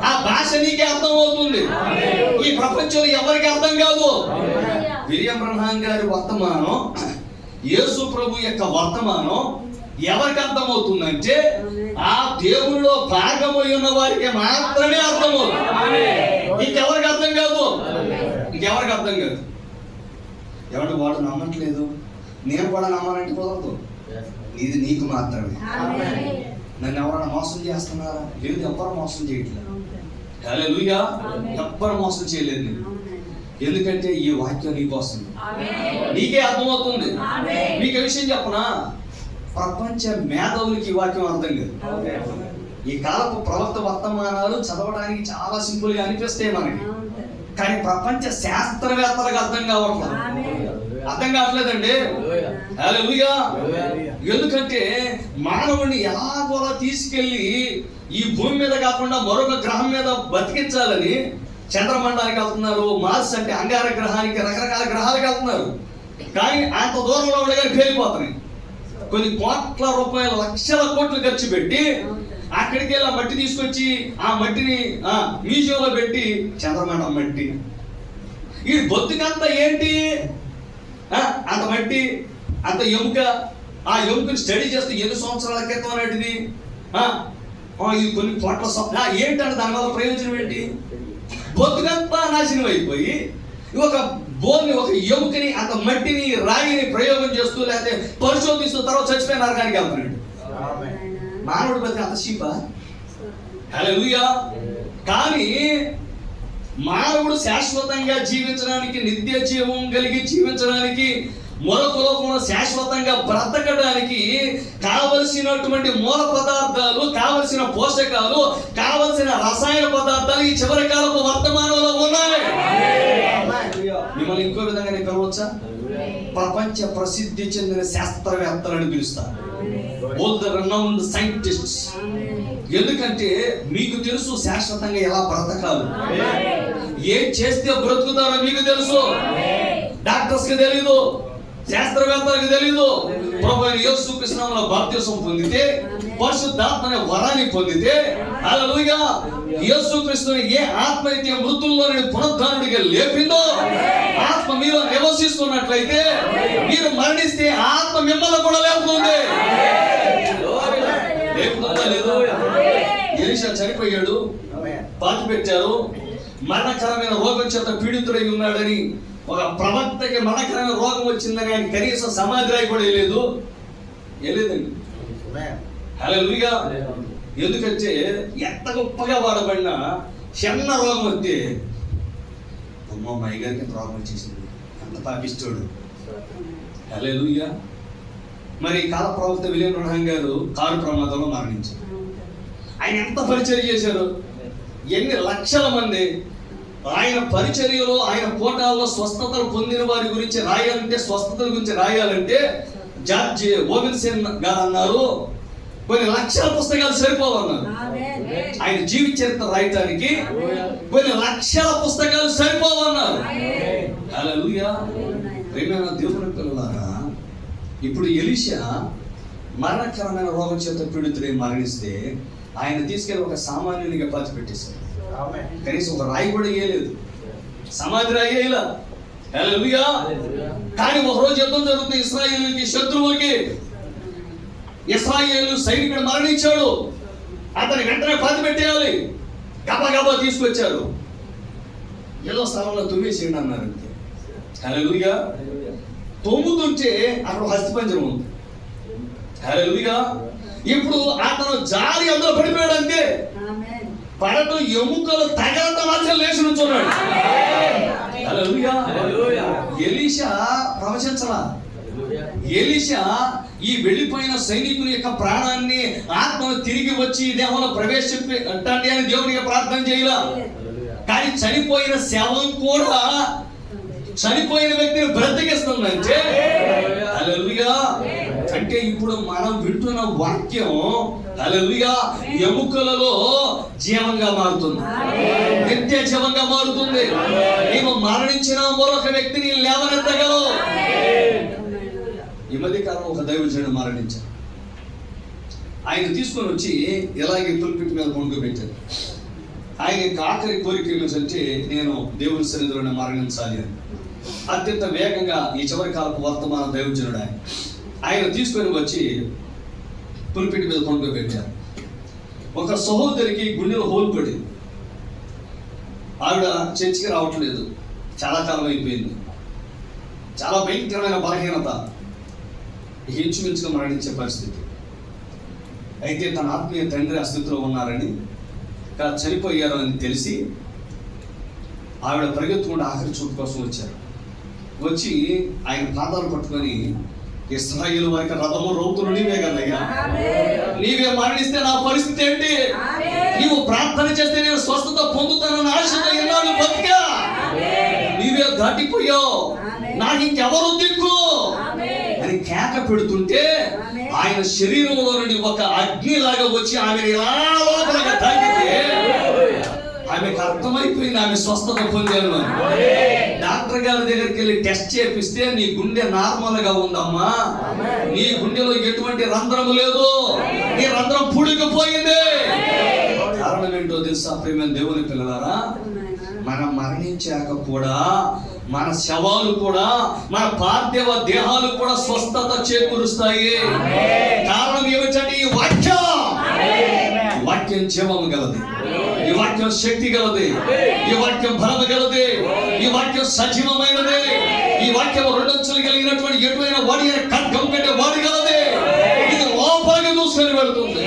ఆ భాష నీకే అర్థమవుతుంది, ఈ ప్రపంచంలో ఎవరికి అర్థం కాదు. విలియం బ్రహ్మాం గారి వర్తమానం, యేసు ప్రభు యొక్క వర్తమానం ఎవరికి అర్థమవుతుందంటే ఆ దేవుడిలో భాగమై ఉన్న వారికి మాత్రమే అర్థమవుతుంది. ఇంకెవరికి అర్థం కాదు, ఇంకెవరికి అర్థం కాదు. ఎవరు వాడు నమ్మట్లేదు, నేను కూడా నమ్మాలంటే కుదరదు. ఇది నీకు మాత్రమే. నన్ను ఎవరైనా మోసం చేస్తున్నారా? లేదు, ఎవ్వరు మోసం చేయట్లేదు. హల్లెలూయా. ఎవ్వరు మోసం చేయలేదు నేను. ఎందుకంటే ఈ వాక్యం నీకు వస్తుంది, నీకే అర్థమవుతుంది. మీకు విషయం చెప్పనా? ప్రపంచ మేధావులకి ఈ వాక్యం అర్థం కాదు. ఈ కాలపు ప్రవక్త వర్తమానాలు చదవడానికి చాలా సింపుల్ గా అనిపిస్తాయి మనకి, కానీ ప్రపంచ శాస్త్రవేత్తలకు అర్థం కావట్లేదు, అర్థం కావట్లేదండి. హల్లెలూయా. ఎందుకంటే మానవుడిని ఎలాగోలా తీసుకెళ్లి ఈ భూమి మీద కాకుండా మరొక గ్రహం మీద బతికించాలని చంద్రమండలానికి వెళ్తున్నారు, మార్స్ అంటే అంగార గ్రహానికి, రకరకాల గ్రహాలకు వెళ్తున్నారు. కానీ అంత దూరంలో ఉండగానే పేలిపోతున్నాయి. కొన్ని కోట్ల రూపాయల, లక్షల కోట్లు ఖర్చు పెట్టి అక్కడికి వెళ్ళి ఆ మట్టి తీసుకొచ్చి ఆ మట్టిని మ్యూజియంలో పెట్టి, చంద్రమండలం మట్టి, ఈ బొత్తుకంతా ఏంటి? అంత మట్టి, అంత ఎముక, ఆ ఎముకని స్టడీ చేస్తూ ఎన్ని సంవత్సరాల క్రితం నాటిది, ఇది కొన్ని కోట్ల ఏంటంటే దానివల్ల ప్రయోజనం ఏంటి? బొత్తుకంతా నాశనం అయిపోయి ఒక బోన్ని, ఒక ఎముకని, అంత మట్టిని, రాయిని ప్రయోగం చేస్తూ లేకపోతే పరిశోధిస్తూ తర్వాత చచ్చిపోయిన నరకానికి వెళ్తున్నాడు. మానవుడి బతికి అంత చీపా? హల్లెలూయా. కానీ మానవుడు శాశ్వతంగా జీవించడానికి, నిత్య జీవం కలిగి జీవించడానికి, మరొక లోకంలో శాశ్వతంగా బ్రతకడానికి కావలసినటువంటి మూల పదార్థాలు, కావలసిన పోషకాలు, కావలసిన రసాయన పదార్థాలు ఈ చివరి కాలపు వర్తమానంలో ఉన్నాయి. మిమ్మల్ని ఇంకో విధంగా నేను పిలవచ్చా? ప్రపంచ ప్రసిద్ధి చెందిన శాస్త్రవేత్తలను పిలుస్తారు, ఆల్ ద రెనౌన్డ్ సైంటిస్ట్స్. ఎందుకంటే మీకు తెలుసు శాశ్వతంగా ఎలా బ్రతకాలి, ఏం చేస్తే బ్రతుకుతారో మీకు తెలుసు. డాక్టర్స్ కి తెలీదు, శాస్త్రవేత్తలకు తెలీదు. ప్రభువైన యేసుక్రీస్తు నామములో బాప్తిసం పొందితే, పరిశుద్ధాత్మ అనే వరాన్ని పొందితే, హల్లెలూయా, యేసుక్రీస్తుని ఏ ఆత్మ అయితే మృతుల్లో నుండి పునరుద్ధానుడిగా లేపిందో, ఆత్మ మీలో నివసిస్తున్నట్లయితే మీరు మరణిస్తే ఆత్మ మిమ్మల్ని కూడా లేపుతుంది. ఎలీషా చనిపోయాడు, పాతి పెట్టారు. మరణకరమైన రోగం చేత పీడితుడై ఉన్నాడని, ఒక ప్రవక్తకి మరణకరమైన రోగం వచ్చిందని ఆయన కనీసం సమాధి రాయి కూడా వేయలేదండి. హల్లెలూయా. ఎందుకంటే ఎంత గొప్పగా వాడబడిన చిన్న రోగం వస్తే, అమ్మో మా అయ్యగారికి ఎంత రోగం వచ్చేసింది, అంత పాపిస్తాడు. హల్లెలూయా. మరి కాల ప్రవక్త విలియం బ్రహ్మం గారు కారు ప్రమాదంలో మరణించారు. ఆయన ఎంత పరిచర్య చేశారు, ఎన్ని లక్షల మంది. ఆయన పరిచర్యలో, ఆయన పోటాల్లో స్వస్థతలు పొందిన వారి గురించి రాయాలంటే, స్వస్థతల గురించి రాయాలంటే జార్జ్ ఓవెన్సన్ గారు అన్నారు, కొన్ని లక్షల పుస్తకాలు సరిపోవన్నారు. ఆయన జీవిత చరిత్ర రాయటానికి కొన్ని లక్షల పుస్తకాలు సరిపోవన్నారు. హల్లెలూయా. ప్రియమైన దేవుని పిల్లలారా, ఇప్పుడు ఎలీషా మరణకరమైన రోగం చేత పీడితుడై మరణిస్తే ఆయన తీసుకెళ్ళి ఒక సామాన్యునిగా పాతి పెట్టేశారు. కనీసం ఒక రాయి కూడా వేయలేదు, సమాధి రాయి వేయలా. హల్లెలూయా. కానీ ఒకరోజు యుద్ధం జరుగుతుంది ఇశ్రాయేలుకి, శత్రువులకి. ఇశ్రాయేలు సైనికుడు మరణించాడు, అతని వెంటనే పాతి పెట్టేయాలి. గబా గబా తీసుకొచ్చారు, ఏదో స్థలంలో తుమ్మేసేయండి అన్నారు అంతే. హల్లెలూయా. తొమ్ముతుంటే అక్కడ హస్తిపంజరం ఉంది. హల్లెలూయా. ఇప్పుడు అతను జారి అందులో పడిపోయాడు అంతే. పడటం ఎముకలు తగలట మాత్రం లేచి నుంచున్నాడు. హల్లెలూయా. ఎలీషా ప్రవచించలా. ఎలీషా ఈ వెళ్ళిపోయిన సైనికుని యొక్క ప్రాణాన్ని, ఆత్మను తిరిగి వచ్చి దేహంలో ప్రవేశపెట్టండి అని దేవునికి ప్రార్థన చేయలా. కానీ చనిపోయిన శవం కూడా చనిపోయిన వ్యక్తిని బ్రతికిస్తుందంటే, హల్లెలూయా, అంటే ఇప్పుడు మనం వింటున్న వాక్యం హల్లెలూయా ఎముకలలో జీవంగా మారుతుంది, నిత్య జీవంగా మారుతుంది. నీవు మరణించిన మరొక వ్యక్తిని లేవనెత్తగలవు. ఈ మధ్య కాలం ఒక దైవజనుడు మరణించారు. ఆయన తీసుకొని వచ్చి ఎలాగే పుల్పిట్ మీద పండుకోబెట్టారు. ఆయన ఆఖరి కోరిక ఏమిటంటే, నేను దేవుని సన్నిధిలోనే మరణించాలి అని. అత్యంత వేగంగా ఈ చివరి కాలపు వర్తమాన దైవజనుడు ఆయన తీసుకొని వచ్చి పుల్పిట్ మీద పండుకోబెట్టారు. ఒక సహోదరికి గుండెలో హోల్ పడింది. ఆవిడ చర్చికి రావట్లేదు, చాలా కాలం అయిపోయింది. చాలా భయంకరమైన బలహీనత, ఇంచుమించుగా మరణించే పరిస్థితి. అయితే తన ఆత్మీయ తండ్రి ఆ స్థితిలో ఉన్నారని, చనిపోయారు అని తెలిసి ఆవిడ పరిగెత్తుకుంటూ ఆఖరి చూపు కోసం వచ్చారు. వచ్చి ఆయన పాదాలు పట్టుకొని, ఇశ్రాయేలు వారికి రథము రౌతులు నీవే కదయ్యా, నీవే మరణిస్తే నా పరిస్థితి ఏంటి? నీవు ప్రార్థన చేస్తే నేను స్వస్థత పొందుతానని ఆశతో ఎన్నాళ్ళు బతికా, నీవే దాటిపోయావు, నాకు ఇంకెవరు దిక్కు అని కేక పెడుతుంటే ఆయన శరీరంలో నుండి ఒక అగ్నిలాగా వచ్చి ఆమెను ఇలా లోపలగా తాకితే ఆమెకు అర్థమైపోయింది ఆమె స్వస్థత పొందాను అని. డాక్టర్ గారి దగ్గరికి వెళ్ళి టెస్ట్ చేపిస్తే, నీ గుండె నార్మల్ గా ఉందమ్మా, నీ గుండెలో ఎటువంటి రంధ్రము లేదు, నీ రంధ్రం పుడికిపోయింది. కారణం ఏంటో తెలుసా ప్రియమైన దేవుని పిల్లలారా? మనం మరణించాక కూడా మన శవాలు కూడా, మన పార్థివ దేహాలు కూడా స్వస్థత చేకూరుస్తాయి. కారణం ఏమిటంటే ఈ వాక్యం. ఈ వాక్యం జీవము గలది, ఈ వాక్యం శక్తి గలది, ఈ వాక్యం బలము గలది, ఈ వాక్యం సజీవమైనది, ఈ వాక్యం రెండంచులు కలిగినటువంటి ఎటువైన వాడి ఖడ్గం కంటే వాడి గలది. ఇది లోపలికి దూసుకొని వెళుతుంది.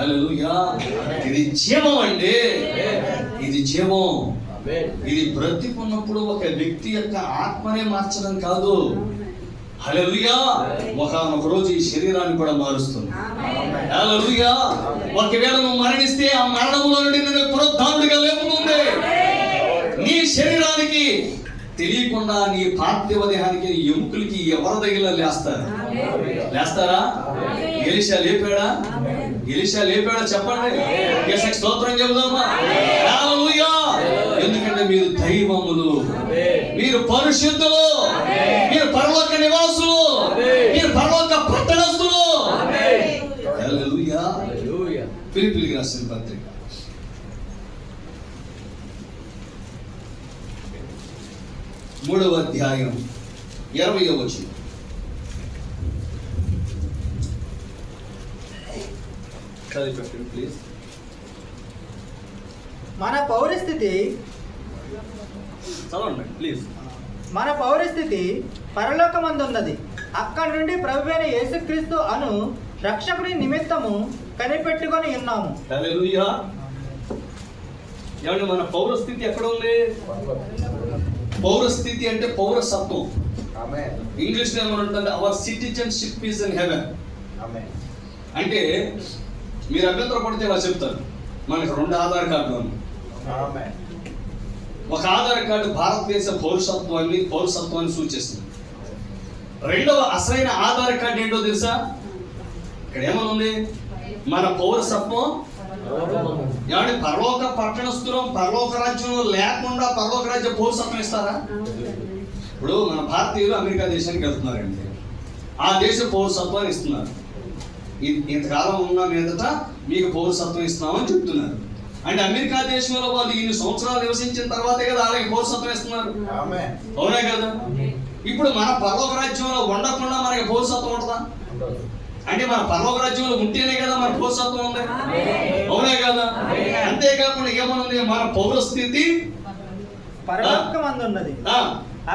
హల్లెలూయా. ఇది జీవం అండి, ఇది జీవం. ఇది బ్రతికున్నప్పుడు ఒక వ్యక్తి యొక్క ఆత్మనే మార్చడం కాదు, హల్లెలూయా, ఒక రోజు ఈ శరీరాన్ని కూడా మారుస్తుంది. హల్లెలూయా. ఒకవేళ నువ్వు మరణిస్తే ఆ మరణంలో నుండి నిన్ను పునరుద్ధానుడిగా లేపుతుంది. నీ శరీరానికి తెలియకుండా నీ పార్థివ దేహానికి ఎముకలకి ఎవరి దగ్గర లేస్తారా? ఎలీషా లేపాడా? ఎలీషా లేపాడా? చెప్పండి. యేసుకి స్తోత్రం చెబుదామా? హల్లెలూయా. ఎందుకంటే మీరు దైవములు, మీరు పరిశుద్ధులు, మీరు పరలోక నివాసులు, మీరు పరలోక పట్టణస్థులు. హల్లెలూయా. ఫిలిప్పీయులకు రాసిన పత్రిక 3వ అధ్యాయం 20వ వచనం. ప్లీజ్. మన పౌరస్థితి చదవండి ప్లీజ్. మన పౌరస్థితి పరలోకమందున్నది. అక్కడి నుండి ప్రభువైన యేసుక్రీస్తు అను రక్షకుడి నిమిత్తము కనిపెట్టుకొని ఉన్నాము. హల్లెలూయా. ఏమంటే మన పౌరస్థితి ఎక్కడ ఉంది? పౌరస్థితి అంటే పౌరసత్వం. ఇంగ్లీష్ లో ఏమంటుంది? Hour citizenship is in heaven. అంటే మీరు అభ్యంతర పడితే వాళ్ళు చెప్తారు, మనకు 2 ఆధార్ కార్డులు ఉన్నాయి. ఒక ఆధార్ కార్డు భారతదేశ పౌరసత్వాన్ని సూచిస్తుంది. రెండవ అసలైన ఆధార్ కార్డు ఏంటో తెలుసా? ఇక్కడ ఏమనుంది? మన పౌరసత్వం. ఏమంటే పరలోక పట్టణస్థులం, పరలోక రాజ్యంలో లేకుండా పరలోక రాజ్య పౌరసత్వం ఇస్తారా? ఇప్పుడు మన భారతీయులు అమెరికా దేశానికి వెళ్తున్నారండి, ఆ దేశ పౌరసత్వాన్ని ఇస్తున్నారు. ఇంతకాలం ఉన్న మీదట మీకు పౌరసత్వం ఇస్తున్నామని చెప్తున్నారు. అంటే అమెరికా దేశంలో వాళ్ళు ఇన్ని సంవత్సరాలు నివసించిన తర్వాతే కదా వాళ్ళకి పౌరసత్వం ఇస్తున్నారు, అవునా కదా? ఇప్పుడు మన పరలోక రాజ్యంలో ఉండకుండా మనకి పౌరసత్వం ఉంటుందా? అంటే మన పరలోక రాజ్యంలో ఉంటేనే కదా మన పౌరసత్వం ఉంది, అవునే కదా? అంతేకాకుండా ఏమనుంది? మన పౌరస్థితి పరలోకమందున్నది.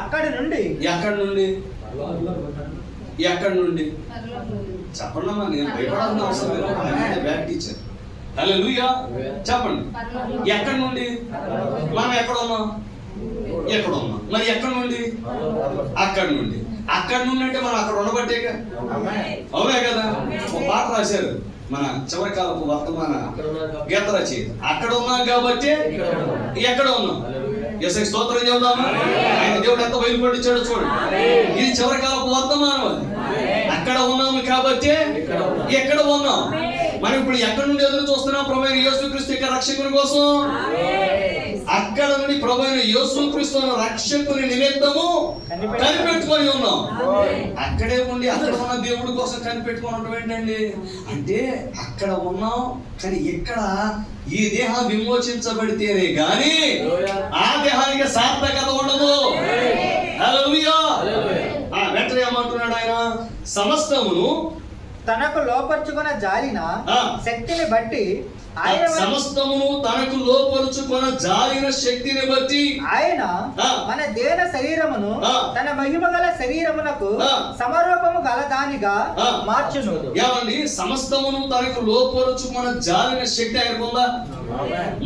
అక్కడి నుండి ఎక్కడి నుండి చెప్పండి. నేను భయపడాల్సిన అవసరం లేదు, బ్యాడ్ టీచర్. హల్లెలూయా. చెప్పండి. ఎక్కడి నుండి? మనం ఎక్కడ ఉన్నాం? మరి ఎక్కడి నుండి? అక్కడి నుండి. అక్కడి నుండి అంటే మనం అక్కడ ఉండబట్టేగా, అవునే కదా? ఒక పాట రాశారు మన చివరి కాలపు వర్తమాన గీత రచయిత. అక్కడ ఉన్నాం కాబట్టి ఎక్కడ ఉన్నాం? యేసుకి స్తోత్రం చెబుదామా? ఆయన దేవుడు ఎంత బయలుపడిచాడో చూడండి. ఇది చివరి కాలపు వర్తమానం. అది అక్కడ ఉన్నాము కాబట్టి ఎక్కడ ఉన్నాం? మనం ఇప్పుడు ఎక్కడి నుండి ఎదురు చూస్తున్నాం? ప్రభువైన యేసుక్రీస్తు యొక్క రక్షకుని కోసం. అక్కడ నుండి ప్రభువైన యేసుక్రీస్తు రక్షకుని నిమిత్తము కనిపెట్టుకొని ఉన్నాం. అక్కడే ఉండి అక్కడ ఉన్న దేవుడి కోసం కనిపెట్టుకోవడం ఏంటండి? అంటే అక్కడ ఉన్నాం కానీ ఇక్కడ ఈ దేహం విమోచించబడితేనే గాని ఆ దేహానికి సార్థకత ఉండదు. హల్లెలూయా. వెంటనే ఏమంటున్నాడు ఆయన? సమస్తమును తనకు లోపరుచుకున్న జాలిన శక్తిని బట్టి ఆయన, సమస్తమును తనకు లోపరుచుకున్న జాలిన శక్తిని బట్టి ఆయన మన దేన శరీరమును తన మహిమ గల శరీరమునకు సమరూపము గల దానిగా మార్చును. ఏమండి? సమస్తమును తనకు లోపరుచుకున్న జాలిన శక్తి ఆయనకు ఉందా?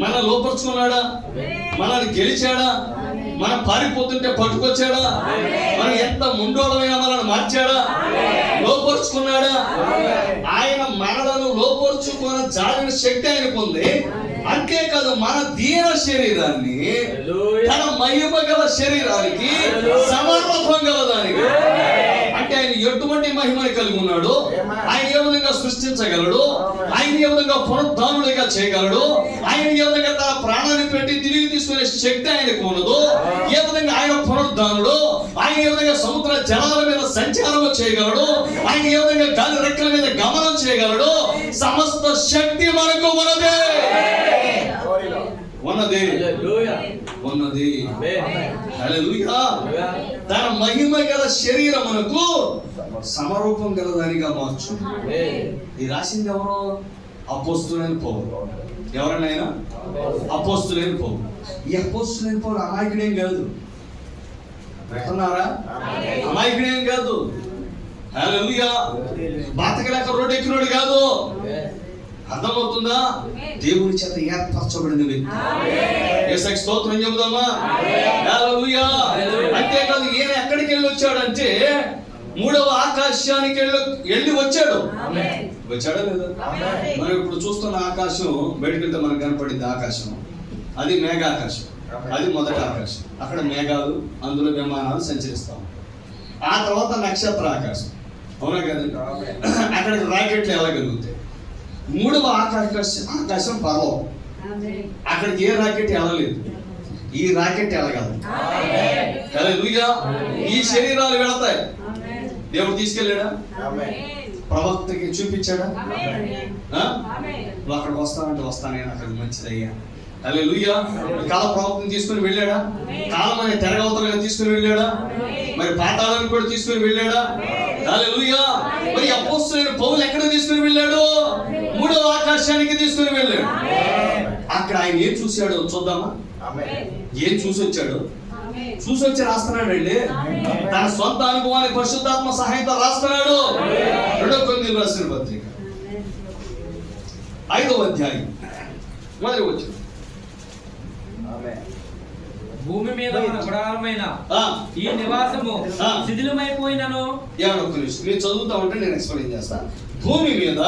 మన లోపరుచుకున్నాడా? మనల్ని గెలిచాడా? మనం పారిపోతుంటే పట్టుకొచ్చాడా? మనం ఎంత ముండోళమైనా మనల్ని మార్చాడా? లోపరుచుకున్నాడా? ఆయన మనలను లోపరుచుకున్న జాలిన శక్తి ఆయనకు ఉంది. అంతేకాదు మన దీన శరీరాన్ని తన మహిమ గల శరీరానికి సమర్పం గల దానికి, అంటే ఆయన ఎటువంటి మహిమని కలిగి ఉన్నాడు, ఆయన ఏ విధంగా సృష్టించగలడు, ఆయన ఏ విధంగా పునరుద్ధానుడిగా చేయగలడు, ఆయన ఏ విధంగా తన ప్రాణాన్ని పెట్టి తిరిగి తీసుకునే శక్తి ఆయనకు ఉన్నదు, ఏ విధంగా ఆయన పునరుద్ధానుడు, ఆయన ఏ విధంగా సముద్ర జలాల మీద సంచారం చేయగలడు, ఆయన ఏ విధంగా గాలి రెక్కల మీద గమనం చేయగలడు. సమస్త శక్తి మనకు ఉన్నదే, ఉన్నది. హల్లెలూయా. తన మహిమ గల శరీరమునకు సమరూపం గలదానిగా మార్చు. ఇది రాసింది ఎవరో? అపోస్తులైన పౌలు. ఎవరైనా అపోస్తులైన పౌలు. ఈ అపోస్తులైన పౌలు అమాయకుడేం కాదు, వింటున్నారా? అమాయకుడేం కాదు. హల్లెలూయా. బాతకలేక రోడ్డు ఎక్కినోడు కాదు. అర్థమవుతుందా? దేవుని చేత ఏర్పరచబడిన వ్యక్తి. యేసుకి స్తోత్రం చెబుదామా? హల్లెలూయా. అంతేకాదు, ఈయన ఎక్కడికి వెళ్ళి వచ్చాడంటే 3వ ఆకాశానికి వెళ్ళి వచ్చాడు. వచ్చాడా లేదా? మనం ఇప్పుడు చూస్తున్న ఆకాశం బయటకు వెళ్తే మనకు కనపడింది ఆకాశం. అది మేఘాకాశం, అది మొదటి ఆకాశం. అక్కడ మేఘాలు, అందులో విమానాలు సంచరిస్తాం. ఆ తర్వాత నక్షత్ర ఆకాశం, అవునా కదండి? అక్కడ రాకెట్లు వెళ్ళగలుగుతాయి. 3వ ఆకాశం పర్వం. అక్కడికి ఏ రాకెట్ వెళ్ళలేదు, ఈ రాకెట్ వెళ్ళగలదు. హల్లెలూయా. ఈ శరీరాలు వెళతాయి. దేవుడు తీసుకెళ్ళాడా? ప్రవక్తకి చూపించాడా? నువ్వు అక్కడికి వస్తానంటే వస్తానే, అక్కడ మంచిదయ్యా. హల్లెలూయా. కాల ప్రవక్తని తీసుకుని వెళ్ళాడా? కాలం అనే తెరగవతలను తీసుకుని వెళ్ళాడా? మరి పాతాళానికి కూడా తీసుకుని వెళ్ళాడా? హల్లెలూయా. మరి అపోస్తలుడైన పౌలు ఎక్కడ తీసుకుని వెళ్ళాడు? 3వ ఆకాశానికి తీసుకుని వెళ్ళాడు. అక్కడ ఆయన ఏం చూశాడో చూద్దామా? ఏం చూసి వచ్చాడు? చూసి వచ్చి రాస్తున్నాడు అండి. తన సొంత అనుభవాన్ని పరిశుద్ధాత్మ సహాయంతో రాస్తున్నాడు. 2 కొరింథీయులకు రాసిన పత్రిక 5వ అధ్యాయం మొదటి వచనం. భూమి మీద మన గుడారమైన ఈ నివాసము శిథిలమైపోయినను. నేను చదువుతా ఉంటే నేను ఎక్స్ప్లెయిన్ చేస్తా. భూమి మీద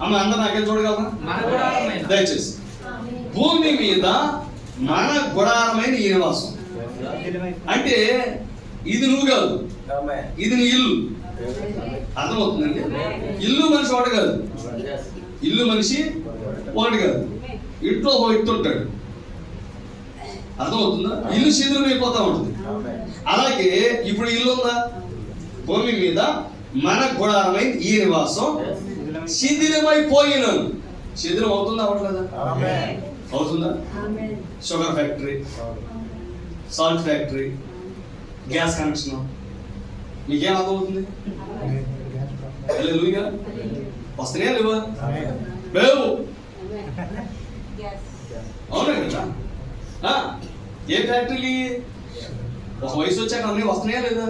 అందరూ నాకేం చూడగలరా? మన గుడారమైన, దయచేసి భూమి మీద మన గుడారమైన ఈ నివాసం అంటే ఇది నువ్వు కాదు, ఇది నీ ఇల్లు. అర్థమవుతుందండి? ఇల్లు మనిషి ఒకటి కాదు, ఇల్లు మనిషి ఒకటి కాదు. ఇంట్లో ఒక వ్యక్తి ఉంటాడు. అర్థమవుతుందా? ఇల్లు శిథిలమైపోతా ఉంటుంది. అలాగే ఇప్పుడు ఇల్లు ఉందా? భూమి మీద మన గుడారమైన ఈ నివాసం శిథిలమైపోయినాను. శిథిలం అవుతుందా? అవ్వట్లేదా? అవుతుందా? Sugar factory, salt factory, gas connection, మీకేం అర్థమవుతుంది? హల్లెలూయా. వస్తున్నాయా లేవా? లేవు. అవునా కదా? ఏ ఫ్యాక్టరీ ఒక వయసు వచ్చాక అన్నీ వస్తున్నాయా లేదా?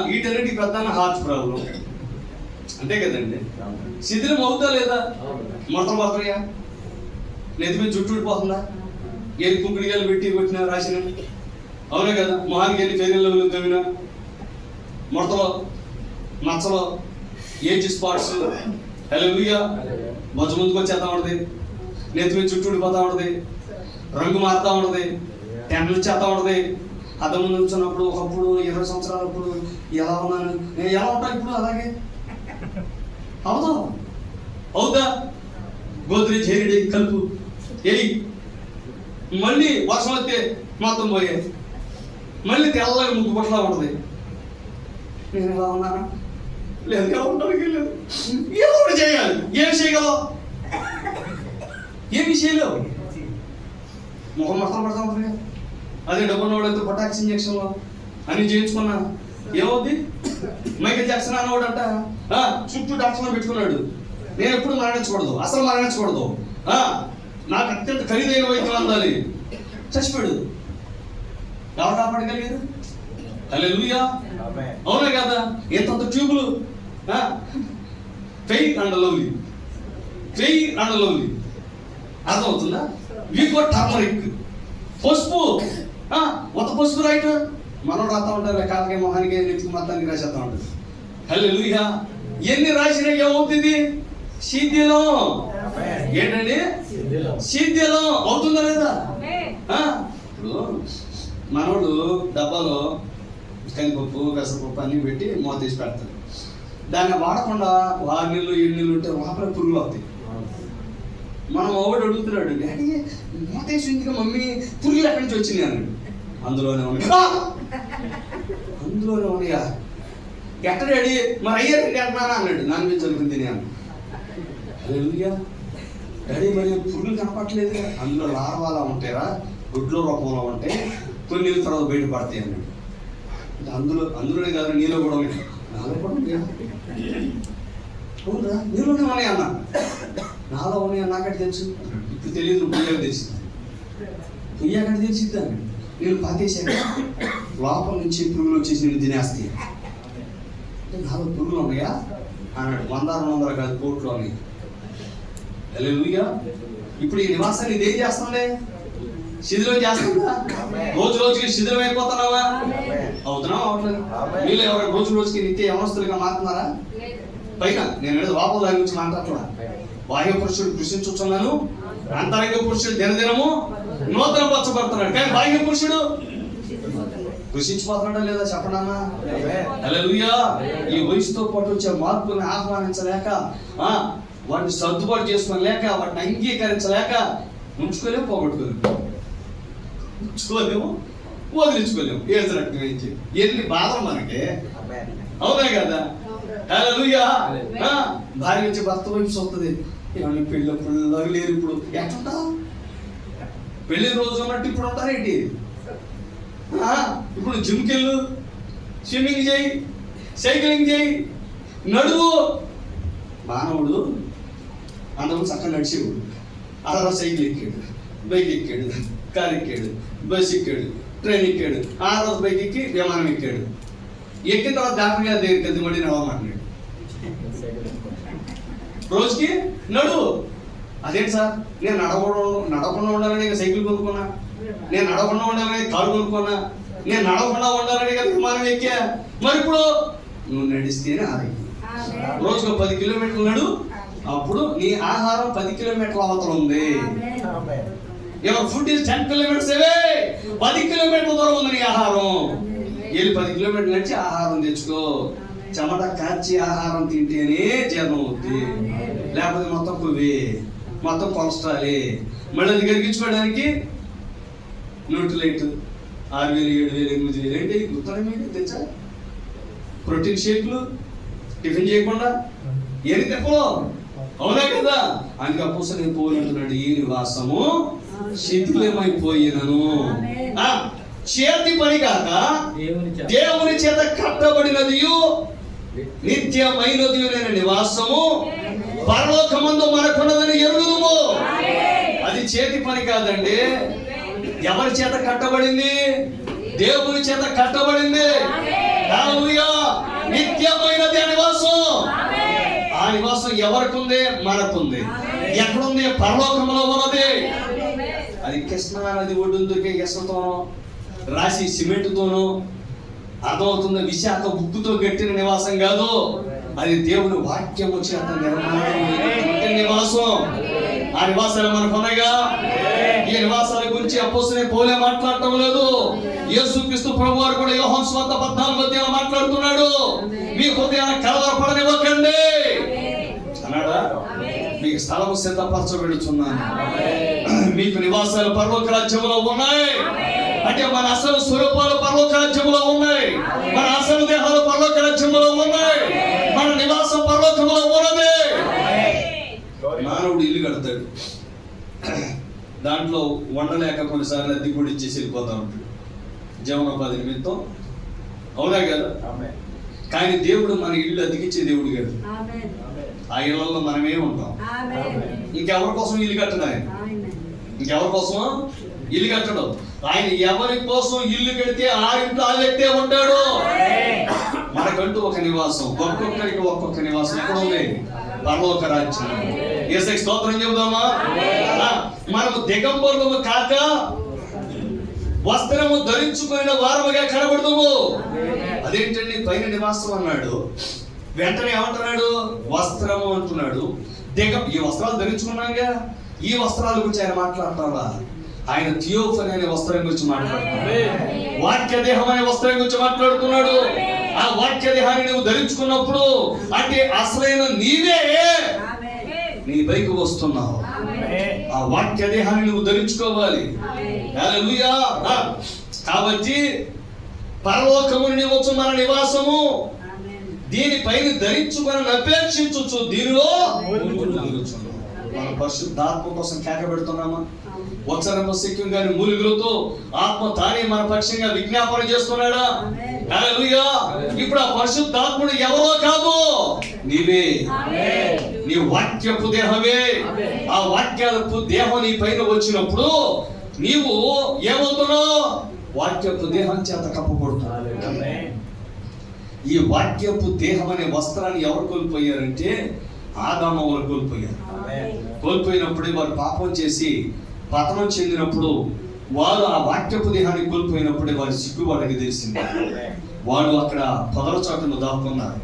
వీటన్నిటికి పెద్ద హార్ట్ ప్రాబ్లం, అంతే కదండి. శిథిలం అవుతా లేదా? మొత్తం పోతాయా? నెత్తి మీద జుట్టు ఊడిపోతుందా? ఏది కుంకుడిగాలు పెట్టి కొట్టినా రాసిన, అవునే కదా? మొహానికి వెళ్ళి ఫెయిల్ తవ్వినా, మొడతలో మచ్చలో ఏజ్ స్పాట్స్. హల్లెలూయా. మధ్య ముందుకు వచ్చేస్తా ఉంటుంది, నెత్తి మీద జుట్టు ఊడిపోతా ఉంటుంది, రంగు మారుతా ఉంటుంది, టెంట్లు వచ్చేస్తా ఉంటుంది. అద్దం ముందు కూర్చున్నప్పుడు ఒకప్పుడు 20 సంవత్సరాలప్పుడు ఎలా ఉన్నాను, నేను ఎలా ఉంటాను ఇప్పుడు అలాగే అవుతా. అవుతా? గోద్రేజ్ హెయిర్ కలుపు ఎలి, మళ్ళీ వర్షం వస్తే మొత్తం పోయే, మళ్ళీ తెల్లగా ముగ్గు పట్లా ఉంటుంది. నేను ఎలా ఉన్నానా? లేదు, ఎలా ఉండడానికి లేదు. ఏదో ఒకటి చేయాలి. ఏమి చేయగలవు? ఏమి చేయలేవు. ముఖం మొత్తం పడతా ఉంటుంది. అదే డబ్బున్న వాడైతే పొటాక్స్ ఇంజక్షన్లో అన్ని చేయించుకున్నా ఏమవుద్ది? మైకేల్ జాక్సన్ అన్నవాడంట చుట్టూ డాక్టర్లో పెట్టుకున్నాడు. నేను ఎప్పుడు మరణించకూడదు, అసలు మరణించకూడదు, నాకు అత్యంత ఖరీదైన వైద్యం అందాలి. చచ్చిపోయాడు. ఎవరు కాపాడగలిగారు? హల్లెలూయా. అవునా కదా? ఎంతంత ట్యూబులు, Fair and Lovely, Fair and Lovely. అర్థమవుతుందా? వీకో టర్మరిక్, పసుపు, ఒక పసుపు రైట్ మనం రాస్తా ఉంటారు. కాళ్ళకి మొహానికి నెత్తికి మొత్తానికి రాసేస్తా ఉంటారు. హల్లెలూయా. ఎన్ని రాసినా ఏమవుతుంది? శిథిలం. ఏంటండి? శిథిలం అవుతుందా లేదా? ఇప్పుడు మనోడు డబ్బాలో కందిపప్పు, పెసరపప్పు అన్ని పెట్టి మూత తీసి పెడతారు. దాన్ని వాడకుండా 6 నెలలు 7 నెలలు ఉంటే లోపల పురుగులు అవుతాయి. మనం ఒకటి అడుగుతున్నాడు, డాడీ మూత వేసి ఇందుకు మమ్మీ పురుగులు ఎక్కడి నుంచి వచ్చినాయి అన్నాడు. అందులోనే ఉన్నాయా? ఎక్కడ డాడీ? మరి అయ్యారు అంటున్నానా అన్నాడు. నాన్ వెజ్ అనుకుని తినే అన్న. డాడీ మరి పురుగులు కనపట్లేదు. అందులో లార్వాలా ఉంటాయరా, గుడ్లో రూపంలో ఉంటాయి, కొన్ని నెలల తర్వాత బయటపడతాయి అన్నాడు. అందులోనే కాదు, నీలో కూడా ఉన్నాయి. నాలో కూడా ఉన్నాయా? అవునా, నీలోనే ఉన్నాయి అన్న. నాలో ఉన్నాయా? నాకటి తెలుసు. ఇప్పుడు తెలియదు, పుయ్యాక తెలిసింది. పుయ్యాకటి తెలిసింది అన్నాడు. నేను పాతేసాక లోపల నుంచి పురుగులు వచ్చేసి నేను తినేస్తాయి. నాలో పురుగులు ఉన్నాయా అన్నాడు. 100 200 కాదు, కోట్లు ఉన్నాయి. హల్లెలూయా. ఇప్పుడు ఈ నివాసాన్ని ఇదేం చేస్తుంది? శిథిలం చేస్తుందా? రోజు రోజుకి శిథిలం అయిపోతున్నావా? అవుతున్నావా? అవట్లేదు. వీళ్ళు ఎవరైనా రోజు రోజుకి నిత్య యవనస్తులుగా మారుతున్నారా? పైన నేను లోపల దాని గురించి మాట్లాడుతున్నా. బాహ్య పురుషుడు కృషించున్నాను, అంతరంగ పురుషుడు దినదినము నూతన పరచబడుతున్నాడు. కానీ బాహ్య పురుషుడు కృషించిపోతున్నాడా లేదా చెప్పడానా? హల్లెలూయా. ఈ వయసుతో పాటు వచ్చే మార్పుని ఆహ్వానించలేక, వాటిని సర్దుబాటు చేసుకోలేక, వాటిని అంగీకరించలేక ఉంచుకోలేము, ఉంచుకోలేము, వదిలించుకోలేము. ఏది ఎన్ని బాధలు మనకి, అవునా కదా? హల్లెలూయా. భార్య వచ్చి భర్త వైపు వస్తుంది. ఏమన్నా పెళ్ళప్పుడు లేరు, ఇప్పుడు ఎట్లుంటా? పెళ్లి రోజు ఉన్నట్టు ఇప్పుడు ఉంటారేంటి? ఇప్పుడు జిమ్కి వెళ్ళు, స్విమ్మింగ్ చేయి, సైక్లింగ్ చేయి, నడువు. మానవుడు అందరం చక్కగా నడిచేవాడు. ఆ రోజు సైకిల్ ఎక్కాడు, బైక్ ఎక్కాడు, కార్ ఎక్కాడు, బస్ ఎక్కాడు, ట్రైన్ ఎక్కాడు. ఆ రోజు బైక్ ఎక్కి విమానం ఎక్కాడు. ఎక్కిన తర్వాత డాక్టర్ గారి దగ్గరికి వెళ్తే మళ్ళీ నడవమంటున్నాడు. రోజుకి నడువు. అదేంటి సార్, నేను నడవకుండా ఉండాలని సైకిల్ కొనుక్కున్నా, నేను నడవకుండా ఉండాలని కారు కొనుక్కున్నా, నేను నడవకుండా ఉండాలని కదా విమానం ఎక్కా. మరి ఇప్పుడు నువ్వు నడిస్తేనే ఆరోగ్యం. రోజుకు 10 కిలోమీటర్లు నడు, అప్పుడు నీ ఆహారం 10 కిలోమీటర్ల అవతల ఉంది. యువర్ ఫుడ్ ఈజ్ 10 కిలోమీటర్స్ అవే. 10 కిలోమీటర్ల దూరం ఉంది నీ ఆహారం. వెళ్ళి 10 కిలోమీటర్లు నడిచి ఆహారం తెచ్చుకో. చెమట కాచి ఆహారం తింటేనే జీర్ణం అవుద్ది, లేకపోతే మొత్తం కొవ్వే, మొత్తం కొలెస్ట్రాలే. మళ్ళీ అది కరిగించుకోవడానికి న్యూట్రిలైట్ 6,000, 7,000, 8,000 ఏంటి గుర్తున్నా మీకు తెచ్చా? ప్రోటీన్ షేక్లు టిఫిన్ చేయకుండా ఏది తెప్పలో, అవునా కదా? అందుకే అపోస్తలుడు పోయినట్టున్నాడు, ఈ నివాసము శిథిలమైపోయినను, చేతి పని కాక దేవుని చేత కట్టబడినదియు నిత్యమైనదియు నివాసము పరలోకమందు మనకున్నదని ఎరుగుదుము. అది చేతి పని కాదండి. ఎవరి చేత కట్టబడింది? దేవుని చేత కట్టబడింది. హల్లెలూయా. నిత్యమైనది ఆ నివాసం. ఆ నివాసం ఎవరికి ఉంది? మనకుంది. ఎక్కడుంది? పరలోకంలో ఉన్నది. అది కృష్ణా నది ఒడ్డున దొరికే ఇసుకతోనో రాసి సిమెంట్తోనో అర్థమవుతుంది. విశాఖ ఉక్కుతో కట్టిన నివాసం కాదు, అది దేవుని వాక్యము చేత నిర్మాణం నివాసం. ఆ నివాసాలు మనకు ఉన్నాయిగా. ఈ నివాసాల గురించి అపోస్తలుడైన పౌలు మాట్లాడటం లేదు. యేసుక్రీస్తు ప్రభువారు కూడా యోహాను సువార్త 14 మాట్లాడుతున్నాడు. మీ హృదయాన్ని కలవరపడనివ్వకండి అన్నాడా? మీకు స్థలము సిద్ధపరచబడుచున్నాను, మీకు నివాసాలు పరలోక రాజ్యంలో ఉన్నాయి. అంటే మన అసలు స్వరూపాలు పరలోక రాజ్యంలో ఉన్నాయి, మన అసలు దేహాలు పరలోక రాజ్యంలో ఉన్నాయి, మన నివాసం పరలోకంలో ఉన్నది. మానవుడు ఇల్లు కడతాడు, దాంట్లో వండలేక కొన్నిసార్లు అద్దె కూడా ఇచ్చేసి వెళ్ళిపోతా ఉంటాడు జీవనోపాధి నిమిత్తం, అవునా కదా? కానీ దేవుడు మన ఇల్లు అద్దెకిచ్చే దేవుడు కాదు. ఆ ఇళ్లలో మనమే ఉంటాం. ఇంకెవరి కోసం ఇల్లు కట్టడు ఆయన, ఇంకెవరి కోసం ఇల్లు కట్టడు ఆయన. ఎవరి కోసం ఇల్లు కడితే ఆ ఇంట్లో ఆ వ్యక్తే ఉంటాడు. మనకంటూ ఒక నివాసం, ఒక్కొక్కరికి ఒక్కొక్క నివాసం ఎక్కడ ఉంది? పరలోక రాజ్యం. యేసుకి స్తోత్రం చెబుదామా? మనము దిగంబరులము కాక వస్త్రము ధరించుకున్న వారముగా కనబడదుము. అదేంటండి? పైన నివాసం అన్నాడు, వెంటనే ఏమంటున్నాడు? వస్త్రము అంటున్నాడు. ఈ వస్త్రాలు ధరించుకున్నాగా. ఈ వస్త్రాల గురించి ఆయన మాట్లాడతారా? ఆయన థియోఫనీ అనే వస్త్రం గురించి మాట్లాడుతున్నాడు, వాక్య దేహం అనే వస్త్రం గురించి మాట్లాడుతున్నాడు. ఆ వాక్య దేహాన్ని నువ్వు ధరించుకున్నప్పుడు అంటే అసలైన నీవే నీ పైకి వస్తున్నావు. ఆ వాక్య దేహాన్ని నువ్వు ధరించుకోవాలి. హల్లెలూయా. కాబట్టి పరలోకము నివచ్చు మన నివాసము, దీనిపైన ధరించుకొని అపేక్షించు దీనిలో మన పరిశుద్ధాత్మ కోసం కేక పెడుతున్నామా? వచనము శక్యంగా మూలిగులతో ఆత్మ తానే మన పక్షంగా విజ్ఞాపన చేస్తున్నాడా? హల్లెలూయా. ఇప్పుడు ఆ పరిశుద్ధాత్ముడు ఎవరో కాదు, నీవే. నీ వాక్యపు దేహమే. ఆ వాక్యపు దేహం నీ పైన వచ్చినప్పుడు నీవు ఏమవుతున్నావు? వాక్యపు దేహం చేత కప్పబడుతున్నావు. ఈ వాక్యపు దేహం అనే వస్త్రాన్ని ఎవరు కోల్పోయారంటే ఆదామవ్వలు కోల్పోయారు. కోల్పోయినప్పుడే వారు పాపం చేసి పతనం చెందినప్పుడు, వారు ఆ వాక్యపు దేహాన్ని కోల్పోయినప్పుడే వారి సిగ్గుబాటుకి తెలిసింది. వాడు అక్కడ పొదల చాటును దాక్కున్నారు.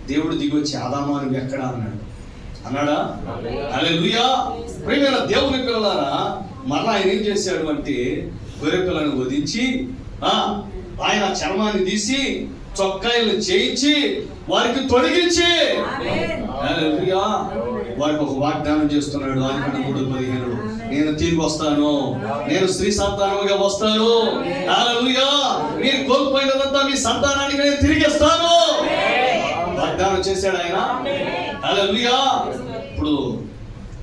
దేవుడు దిగొచ్చి ఆదామా నువ్వు ఎక్కడ అన్నాడా? హల్లెలూయా. ప్రియమైన దేవుని పిల్లలారా, మరలా ఆయన ఏం చేశాడు అంటే గొర్రె పిల్లను వధించి ఆయన చర్మాన్ని తీసి చొక్కాయలు చేయించి వారికి తొలగించి హల్లెలూయా వారికి ఒక వాగ్దానం చేస్తున్నాడు. ఆదికాండం 3:15 నేను తిరిగి వస్తాను, నేను స్త్రీ సంతానముగా వస్తాను. హల్లెలూయా. మీరు కోల్పోయినదంతా మీ సంతానానికి నేను తిరిగి ఇస్తాను వాగ్దానం చేశాడు ఆయన. హల్లెలూయా. ఇప్పుడు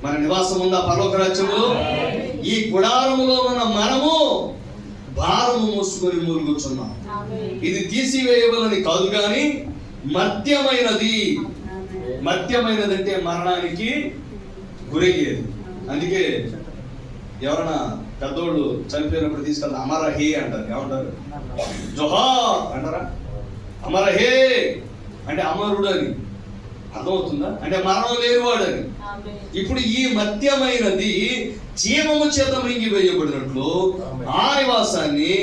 మన నివాసం ఉందా పరలోక రాజ్యములో? ఈ గుడారములో ఉన్న మనము భారము మోసుకొని మూలుగుచున్నాం. ఇది తీసివేయవలని కాదు కానీ మర్త్యమైనది. మర్త్యమైనది అంటే మరణానికి గురయ్యేది. అందుకే ఎవరైనా పెద్దోళ్ళు చనిపోయినప్పుడు తీసుకెళ్తా అమరహే అంటారు. ఏమంటారు? జోహార్ అంటారా? అమరహే అంటే అమరుడు అని అర్థమవుతుందా? అంటే మరణం లేనివాడు అని. ఇప్పుడు ఈ మధ్యమైనది జీవము చేత మింగివేయబడినట్లు ఆ నివాసాన్ని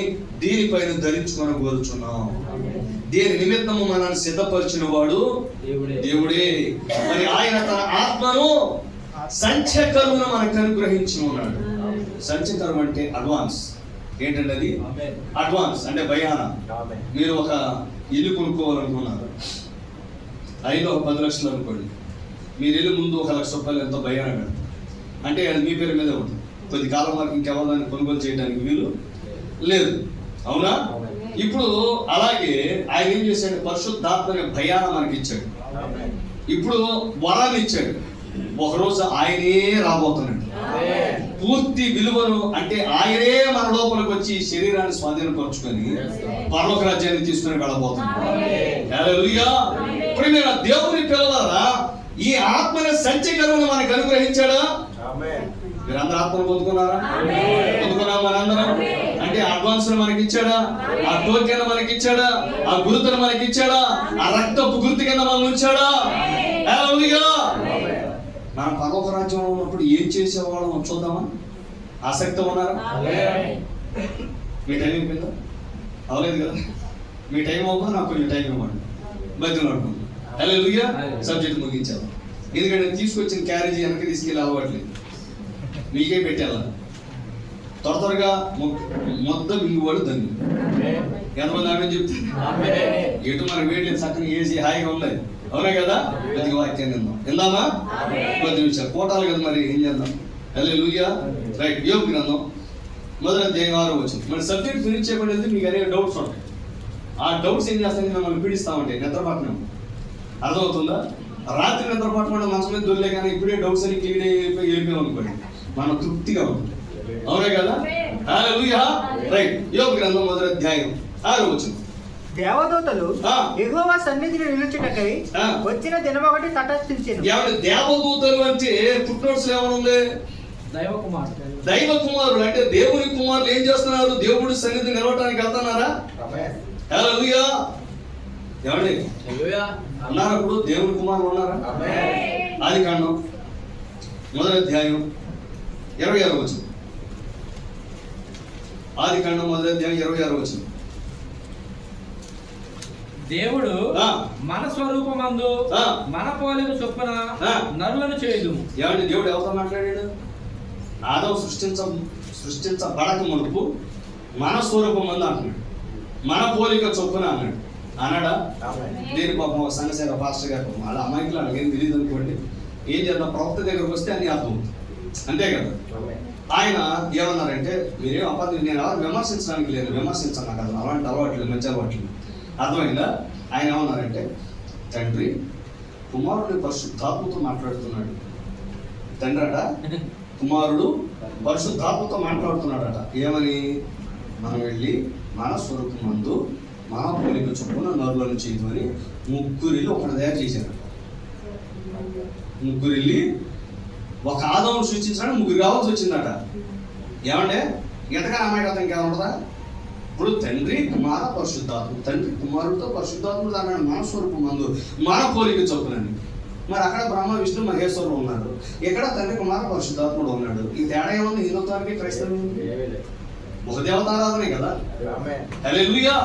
దీనిపైన ధరించుకొని కోరుచున్నాం. దీని నిమిత్తము మనల్ని సిద్ధపరిచిన వాడు దేవుడే. మరి ఆయన తన ఆత్మను సంచకరువును మనకు అనుగ్రహించి ఉన్నాడు. సంచకరం అంటే అడ్వాన్స్. ఏంటంటే అది అడ్వాన్స్ అంటే భయాన. మీరు ఒక ఇల్లు కొనుక్కోవాలనుకున్నారు, అయిలో ఒక 10 లక్షలు అనుకోండి. మీరు ఇల్లు ముందు 1 లక్ష రూపాయలు ఎంతో భయాన కడతారు. అంటే అది మీ పేరు మీద ఉంటుంది. కొద్ది కాలం వరకు ఇంకెవరు దాన్ని కొనుగోలు చేయడానికి వీలు లేదు. అవునా? ఇప్పుడు అలాగే ఆయన ఏం చేశాడు? పరిశుద్ధాత్మని భయాన మనకి ఇచ్చాడు. ఇప్పుడు వరాన్ని ఇచ్చాడు. ఒకరోజు ఆయనే రాబోతున్నాడు. పూర్తి విలువను అంటే ఆయనే మన లోపలికి వచ్చి శరీరాన్ని స్వాధీనపరుచుకొని పరలోక రాజ్యాన్ని తీసుకుని వెళ్ళబోతున్నాడు. హల్లెలూయా. ప్రియమైన దేవుని పిల్లలారా, ఈ ఆత్మని సంచకరువును మనకు అనుగ్రహించాడా? మీరందరూ ఆత్మను పొందుకున్నారా? పొందుకున్నాం మనందరం. అంటే అడ్వాన్స్ మనకి ఇచ్చాడా? ఆ టోకెన్ మనకి ఇచ్చాడా? ఆ గుర్తును మనకి ఇచ్చాడా? ఆ రక్తపు గుర్తు కింద మనం ఉంచాడా? హల్లెలూయా. మనం పరలోక రాజ్యంలో ఉన్నప్పుడు ఏం చేసేవాళ్ళం చూద్దామా? ఆసక్తి ఉన్నారా? మీ టైం అయిపోయిందా? అవలేదు కదా? మీ టైం అవ్వదు, నాకు కొంచెం టైం ఇవ్వండి. బతిలో అనుకుంది. హల్లెలూయా. సబ్జెక్ట్ ముగించాము. ఎందుకంటే తీసుకొచ్చిన క్యారేజీ వెనక్కి తీసుకెళ్ళి అవ్వట్లేదు, మీకే పెట్టాలా. త్వరగా మొత్తం మింగువాడు ధన్యుడు. ఎంతమంది ఆమె చెప్తారు? ఎటు మన వేడి చక్కని ఏసీ హాయిగా ఉన్నాయి. అవునా కదా? ప్రతి వాక్యాన్ని విందామా? 10 నిమిషాలు కోటాలు కదా, మరి ఏం చేద్దాం? హల్లెలూయా. రైట్. యోబు గ్రంథం 1వ అధ్యాయం 6వ వచనం. మన సబ్జెక్ట్ ఫినిష్ చేయబడేది మీకు అనేక డౌట్స్ ఉంటాయి. ఆ డౌట్స్ ఏం చేస్తాయి? మిమ్మల్ని పీడిస్తామంటే నిద్రపట్టడం. అర్థమవుతుందా? రాత్రి నిద్రపట్టడం మంచం మీద దొరిలే, కానీ ఇప్పుడే డౌట్స్ అని క్లియర్ అయిపోయి వెళ్ళిపోయాం అనుకోండి, మనం తృప్తిగా ఉంటుంది. అవునా కదా? హల్లెలూయా. రైట్. యోబు గ్రంథం 1వ అధ్యాయం 6వ వచనం. దేవదూతలు యెహోవా సన్నిధిని నిలుచుటకై వచ్చిన దినమొకటి తటస్థించెను. దేవదూతలు అంటే ఫుట్నోట్స్ ఏమనుంది? దైవ కుమారుడు. దైవ కుమారుడు అంటే దేవుని కుమారులు ఏం చేస్తున్నారు? దేవుడి సన్నిధి నిలవటానికి వెళ్తున్నారా? హల్లెలూయా. ఏమండి అన్నారు? అప్పుడు దేవుని కుమారులు ఉన్నారా? ఆదికాండం 1వ అధ్యాయం 26వ వచనం. ఆదికాండం 1వ అధ్యాయం 26వ వచనం. దేవుడు మన స్వరూపమందు మన పోలిక చొప్పున నరులను చేయుదుము. ఏమండి దేవుడు ఎవరితో మాట్లాడాడు? ఆదం సృష్టించబడక మునుపు మన స్వరూపమందు అంటున్నాడు, మన పోలిక చొప్పున అన్నాడు. అన్నాడా? నేను పాపం ఒక సంఘసేవ పాస్టర్ గారు వాళ్ళ అమాయకులు అలాగేం తెలియదు అనుకోండి. ఏం చేద్దాం? ప్రవక్త దగ్గరకు వస్తే అన్ని అర్థం అవుతుంది. అంతే కదా? ఆయన ఏమన్నారంటే, మీరేం అపార్థం, నేను ఎవరు విమర్శించడానికి లేదు, విమర్శించాను నాకు అసలు అలాంటి అలవాట్లేదు, మంచి అలవాట్లేదు. అర్థమైందా? ఆయన ఏమన్నారంటే, తండ్రి కుమారుడు పరిశుద్ధాత్మతో మాట్లాడుతున్నాడు. తండ్రి అట కుమారుడు పరిశుద్ధాత్మతో మాట్లాడుతున్నాడట. ఏమని? మనం వెళ్ళి మన స్వరూపమందు మన పోలిక చొప్పున నరులను చేయమని ముగ్గురిల్లి ఒకటి తయారు చేశారు. ముగ్గురిల్లి ఒక ఆదాము సృష్టించడానికి ముగ్గురు కావాల్సి వచ్చిందట. ఏమంటే ఎంతగా అమ్మాయి ఇంకేముంటుందా? ఇప్పుడు తండ్రి కుమార పరిశుద్ధాత్మ, తండ్రి కుమారుడితో పరిశుద్ధాత్ముడు అన్నాడు మన స్వరూపమందు మన పోలిక చొప్పునని. మరి అక్కడ బ్రహ్మ విష్ణు మహేశ్వరుడు ఉన్నాడు, ఇక్కడ తండ్రి కుమార పరిశుద్ధాత్ముడు ఉన్నాడు. ఈ తేడా ఏముంది హిందుత్వానికి క్రైస్తవానికి? ఒక దేవతారాధనే కదా. హల్లెలూయా.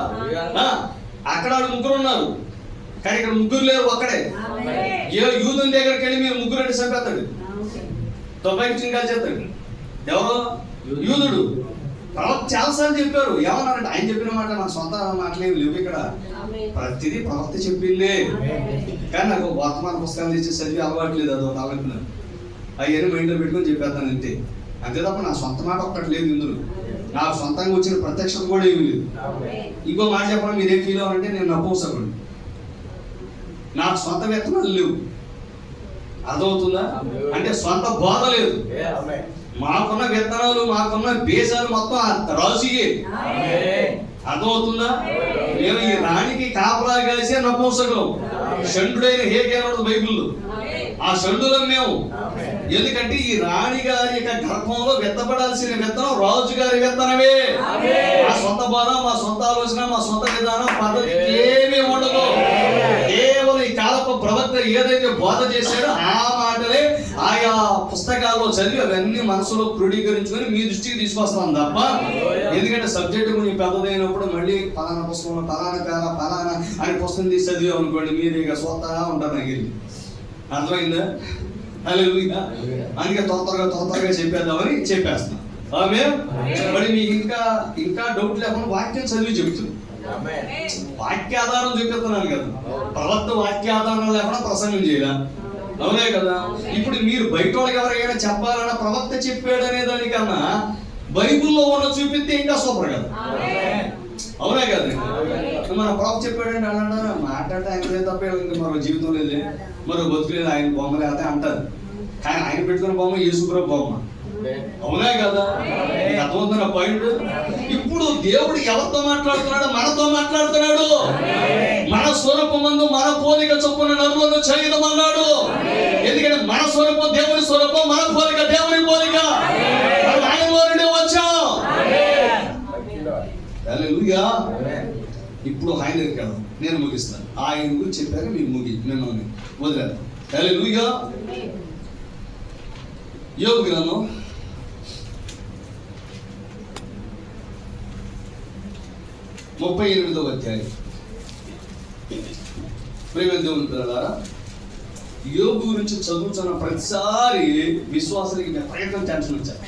అక్కడ వాళ్ళు ముగ్గురు ఉన్నారు కానీ ఇక్కడ ముగ్గురు లేరు, ఒక్కడే. ఏ యూదుని దగ్గరికి వెళ్ళి మీరు ముగ్గురు అంటే చంపేస్తాడు, తొంభైకి చింగాలు చేస్తాడు. ఎవరో యూదుడు. ప్రవక్త చాలాసార్లు చెప్పారు. ఏమన్నారంటే ఆయన చెప్పిన మాట నా సొంత మాటలేవి లేవు ఇక్కడ, ప్రతిదీ ప్రవక్త చెప్పిందే. కానీ నాకు వర్తమాన పుస్తకాలు తెచ్చి చదివి అలవాటు లేదు, అదో ఆలోచన అవన్నీ మైండ్లో పెట్టుకొని చెప్పేస్తాను అంతే. అంతే తప్ప నా సొంత మాట ఒక్కటి లేదు ఇందులో. నాకు సొంతంగా వచ్చిన ప్రత్యక్షత కూడా ఏమి లేదు. ఇంకో మాట చెప్పడం మీరేం ఫీల్ అవ్వాలంటే నేను నపోసకుడు, నాకు సొంత విత్తనాలు లేవు. అర్థమవుతుందా? అంటే సొంత బోధ లేదు. మాకున్న విత్తనాలు మాకున్న బీజాలు మొత్తం రాజుయే. అర్థమవుతుందా? నేను ఈ రాణికి కాపలా కలిసే నపుంసకులం. షండుడైన హేగేనుడు బైబిల్లో ఆ షండులం మేము. ఎందుకంటే ఈ రాణి గారి యొక్క గర్భంలో విత్తపడాల్సిన విత్తనం రాజు గారి విత్తనమే. మా సొంత బోధ, మా సొంత ఆలోచన, మా సొంత విధానం, పద్ధతి ఏమీ ఉండదు. కేవలం ఈ కాలపు ప్రవక్త ఏదైతే బోధ చేశాడో ఆ మాటలే ఆయా పుస్తకాల్లో చదివి అవన్నీ మనసులో క్రోడీకరించుకొని మీ దృష్టికి తీసుకొస్తాం తప్ప. ఎందుకంటే సబ్జెక్ట్ కొంచెం పెద్దదైనప్పుడు మళ్ళీ పలానా పుస్తకంలో పలానా పేర పలానా అని పుస్తకం తీసి చదివాం అనుకోండి, మీరు ఇక సొంతగా ఉంటారు. నాకు అర్థమైందా? హల్లెలూయా. అందుకే తొందరగా చెప్పేద్దామని చెప్పేస్తాం. మరి మీకు ఇంకా డౌట్ లేకుండా వాక్యం చదివి చెప్తుంది. వాక్యాధారం చూపిస్తున్నాను కదా, ప్రవక్త వాక్యాధారం లేకుండా ప్రసంగం చేయరా? అవునే కదా. ఇప్పుడు మీరు బయట వాళ్ళకి ఎవరికైనా చెప్పాలన్నా ప్రవక్త చెప్పాడు అనే దానికన్నా బైబుల్లో ఉన్న చూపిస్తే ఇంకా సూపర్ కదా. అవునే కదా. మన ప్రవక్త చెప్పాడండి అన్నా మాట్లాడితే ఆయన తప్ప ఇంకా మరో జీవితం లేదే, మరో బతుకులేదు, ఆయన బొమ్మలే అదే అంటారు. కానీ ఆయన పెట్టుకున్న బొమ్మ యేసుప్రభు బొమ్మ. అవునా కదా. అర్థమవుతున్న పాయింట్. ఇప్పుడు దేవుడు ఎవరితో మాట్లాడుతున్నాడు? మనతో మాట్లాడుతున్నాడు. మన స్వరూపమందు మన పోలిక చొప్పున నరులను చేయమన్నాడు. ఎందుకంటే మన స్వరూపం దేవుని స్వరూపం, మన పోలిక దేవుని పోలిక. మనం ఆయనలో నుండి వచ్చాం. హల్లెలూయా. ఇప్పుడు ఆయన దగ్గరికి వెళ్దాం, నేను ముగిస్తాను. ఆయన గురించి చెప్పాక మీరు మిమ్మల్ని వదిలేద్దాం. హల్లెలూయా. యోబు గ్రంథం 38వ అధ్యాయం. ప్రియమైన దేవుని పిల్లలారా, యోబు గురించి చదువుతున్న ప్రతిసారి విశ్వాసానికి విపరీతం టెన్షన్ వచ్చారు.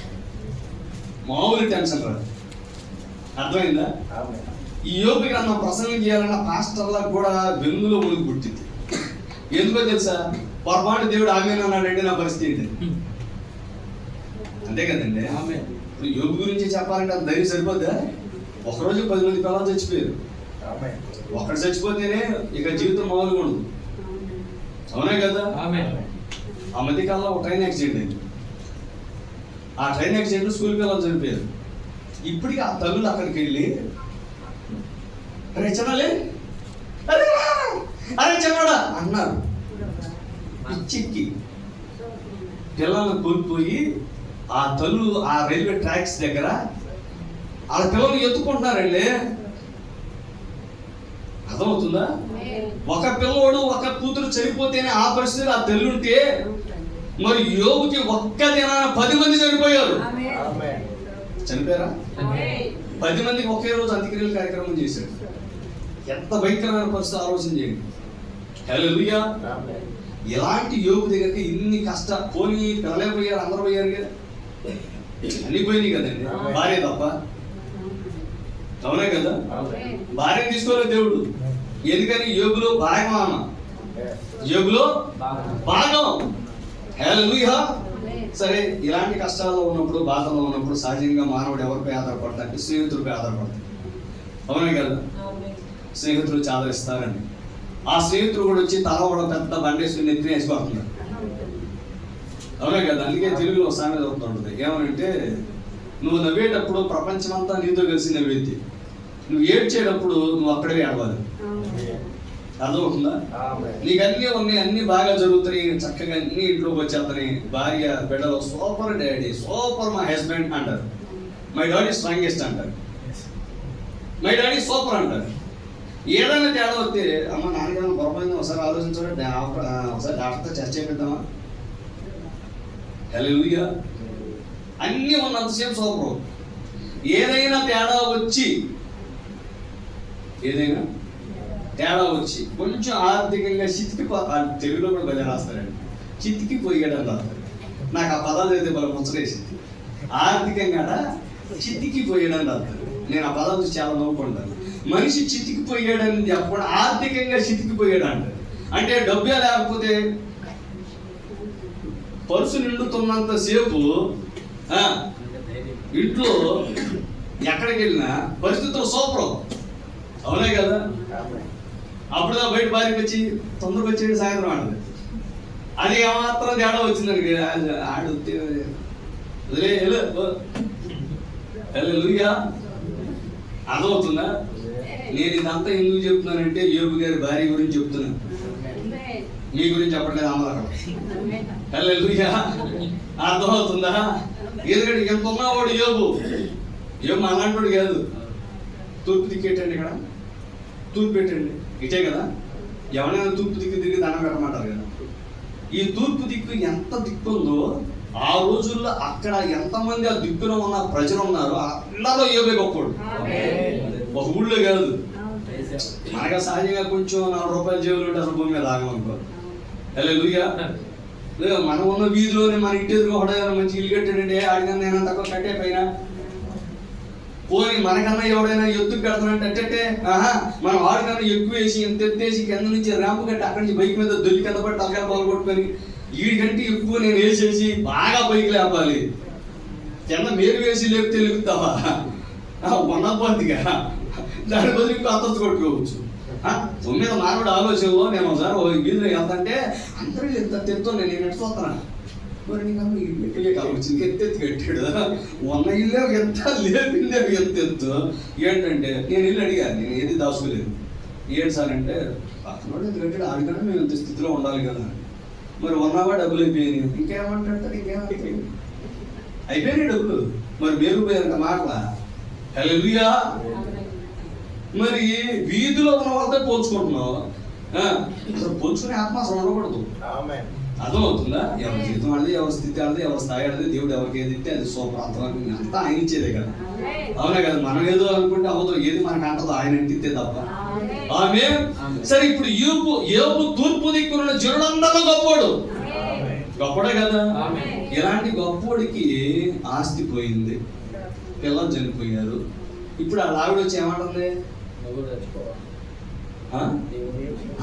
మామూలు టెన్షన్ రాదు. అర్థమైందా? ఈ యోబు గ్రంథం ప్రసంగం చేయాలన్న పాస్టర్లకు కూడా వెన్నులో మునిగి పుట్టింది. ఎందుకో తెలుసా? పొరపాటు దేవుడు ఆమెనన్నాడంటే నా పరిస్థితి ఏంటి? అంతే కదండి. ఇప్పుడు యోబు గురించి చెప్పాలంటే అది ధైర్యం సరిపోద్దా? ఒకరోజు 10 మంది పిల్లలు చచ్చిపోయారు. ఒక్కడు చచ్చిపోతేనే ఇక జీవితం మామూలుగా ఉండదు. అవునే కదా. ఆ మధ్య కాలంలో ఒక ట్రైన్ యాక్సిడెంట్ అయింది. ఆ ట్రైన్ యాక్సిడెంట్ స్కూల్ పిల్లలు చనిపోయారు. ఇప్పటికీ ఆ తల్లులు అక్కడికి వెళ్ళి అరే చిన్నలే అరే చిన్నడా అన్నారు. పిచ్చిక్కి పిల్లలను కోల్పోయి ఆ తల్లు ఆ రైల్వే ట్రాక్స్ దగ్గర వాళ్ళ పిల్లలు ఎత్తుకుంటున్నారండి. అర్థమవుతుందా? ఒక పిల్లోడు ఒక కూతురు చనిపోతేనే ఆ పరిస్థితి ఆ తల్లి ఉంటే, మరి యోబుకి ఒక్క దినాన 10 మంది చనిపోయారు. చనిపోయారా? 10 మందికి ఒకే రోజు అంత్యక్రియల కార్యక్రమం చేశాడు. ఎంత భయంకరమైన పరిస్థితి ఆలోచన చేయండి. హల్లెలూయా. ఇలాంటి యోబు దగ్గరికి ఇన్ని పోనీ పిల్లలే పోయారు, అందరూ పోయారు కదా, అన్ని పోయినాయి కదండి, భార్య తప్ప. అవునే కదా. భార్యను తీసుకోలేదు దేవుడు. ఎందుకని? యోబులో భాగం ఆమె, యోబులో భాగం. హల్లెలూయా. సరే, ఇలాంటి కష్టాల్లో ఉన్నప్పుడు, బాధల్లో ఉన్నప్పుడు సహజంగా మానవుడు ఎవరిపై ఆధారపడతాడు? స్నేహితుడిపై ఆధారపడతాడు. అవునే కదా. స్నేహితులు ఆదరిస్తారండి. ఆ స్నేహితుడు కూడా వచ్చి తల కూడా పెద్ద బండేసుకుని నెత్తిని వేసిపోతున్నాడు. అవునే కదా. అందుకే తెలుగులో సామెత అవుతుంటుంది. ఏమనంటే, నువ్వు నవ్వేటప్పుడు ప్రపంచమంతా నీతో కలిసి నవ్వేది, నువ్వు ఏడ్చేటప్పుడు నువ్వు అక్కడే ఏడవాలి. అర్థమవుతుందా? నీకు అన్నీ ఉన్నాయి, అన్ని బాగా జరుగుతున్నాయి, చక్కగా అన్ని ఇంట్లోకి వచ్చేస్తాయి, భార్య బిడ్డలో సూపర్ డాడీ, సూపర్ మా హస్బెండ్ అంటారు, మై డాడీ స్ట్రాంగెస్ట్ అంటారు, మై డాడీ సూపర్ అంటారు. ఏదైనా తేడా వస్తే అమ్మ నాన్నగారు పొరపాయింది ఒకసారి ఆలోచించండి, ఒకసారి డాక్టర్తో టెస్ట్ చేపిద్దామా. హల్లెలూయా. అన్నీ ఉన్నంతసేపు సూపర్. ఏదైనా తేడా వచ్చి కొంచెం ఆర్థికంగా తెలుగులో కూడా భలే రాస్తారండి, చితికిపోయాడని రాస్తారు. నాకు ఆ పదాలు అయితే బాగా ముచ్చటేసింది. ఆర్థికంగా చితికిపోయాడని రాస్తారు. నేను ఆ పదాలు చూసి చాలా నవ్వుకుంటాను. మనిషి చితికిపోయాడని చెప్పకుండా ఆర్థికంగా చితికిపోయాడు అంటారు. అంటే డబ్బే లేకపోతే పరుసు నిండుతున్నంత సేపు ఇంట్లో ఎక్కడికి వెళ్ళినా పరిస్థితులు సూపర్, అవునే కదా. అప్పుడు బయట బారికి వచ్చి తొందరగా వచ్చేది సాయంత్రం ఆడదు. అది ఏమాత్రం తేడా వచ్చిందండి హల్లెలూయా. అర్థమవుతుందా? నేను ఇదంతా ఎందుకు చెప్తున్నానంటే యోబు గారి భార్య గురించి చెప్తున్నాను, మీ గురించి చెప్పట్లేదు. అమ్మలాగా హల్లెలూయా. అర్థమవుతుందా? ఎందుకంటే ఎంత ఉన్నవాడు యోబు అలాంటి కాదు. తూర్పు దిక్కేటండి, ఇక్కడ తూర్పు పెట్టండి, ఇటే కదా. ఎవరైనా తూర్పు దిక్కు తిరిగి దండం పెట్టమంటారు కదా. ఈ తూర్పు దిక్కు ఎంత దిక్కు ఉందో ఆ రోజుల్లో అక్కడ ఎంతమంది ఆ దిక్కులో ఉన్న ప్రజలు ఉన్నారు, అందరూ యోబే గొప్పడు. ఒక ఊళ్ళో కాదు. మనగా సహజంగా కొంచెం 4 రూపాయల జేబులు ఉంటే అసలు భూమి మీద ఆగమనుకో. హల్లెలూయా. మనం ఉన్న వీధిలోనే మన ఇంటి ఎదురు ఒకటే మంచి ఇల్లు కట్టాడండి, ఆడికన్నా నేను తక్కువ కట్టే పైన పోయి మనకన్నా ఎవడైనా ఎత్తుకు కడతానంటే అట్టంటే మనం ఆడికన్నా ఎక్కువ వేసి ఎంత ఎత్తేసి కింద నుంచి ర్యాంపు కట్టి అక్కడి నుంచి బైక్ మీద దొరికి కింద పట్టి తలకాయ పాలు కొట్టుకొని వీడికంటే ఎక్కువ నేను వేసేసి బాగా పైకి లేపాలి. కింద మీరు వేసి లేపితే లేపుతావా? ఉన్నపోద్దిగా దాని బదులు ఇంకో అంతస్తు కొట్టుకోవచ్చు. తొమ్మిది మానవుడు ఆలోచనలో నేను ఒకసారి వీధిలో వెళ్తాంటే అందరూ ఎంత తెత్తో నేను ఎట్టు చూస్తాను. మరి నీకు ఇల్లు కావచ్చు ఎత్తెత్తి కట్టాడు. ఉన్న ఇల్లే ఎంత లేపిందే ఎంత ఎత్తు. ఏంటంటే నేను ఇల్లు అడిగాను, నేను ఏది దాచుకోలేదు. ఏంటి సార్ అంటే పక్కన ఎంత కట్టాడు, ఆడికన్నా మేము ఇంత స్థితిలో ఉండాలి కదా. మరి ఉన్నవా డబ్బులు అయిపోయాయి. ఇంకేమంటాడు? అయిపోయినాయి డబ్బులు. మరి మేలుపోయారంట మాటలా. హల్లెలూయా. మరి వీధిలో ఉన్న వాళ్ళతో పోల్చుకుంటున్నావు. అసలు పోల్చుకునే ఆత్మ అసలు ఉండకూడదు. అర్థమవుతుందా? ఎవరి జీవితం ఆడది, ఎవరి స్థితి ఆడది, ఎవరి స్థాయి ఆడది, దేవుడు ఎవరికి ఏది ఇస్తే అది సూపర్. అంతవరకు అంతా ఆయన ఇచ్చేదే కదా. అవునా కదా. మనం ఏదో అనుకుంటే అవదు, ఏది మనకు అంటదో ఆయన ఇంటితే తప్ప. ఆమె సరే. ఇప్పుడు యోబు తూర్పు దిక్కున్న జనులందరూ గొప్పడే కదా. ఇలాంటి గొప్పోడికి ఆస్తి పోయింది, పిల్లలు చనిపోయారు. ఇప్పుడు ఆ ఆవిడ వచ్చి ఏమంటుంది?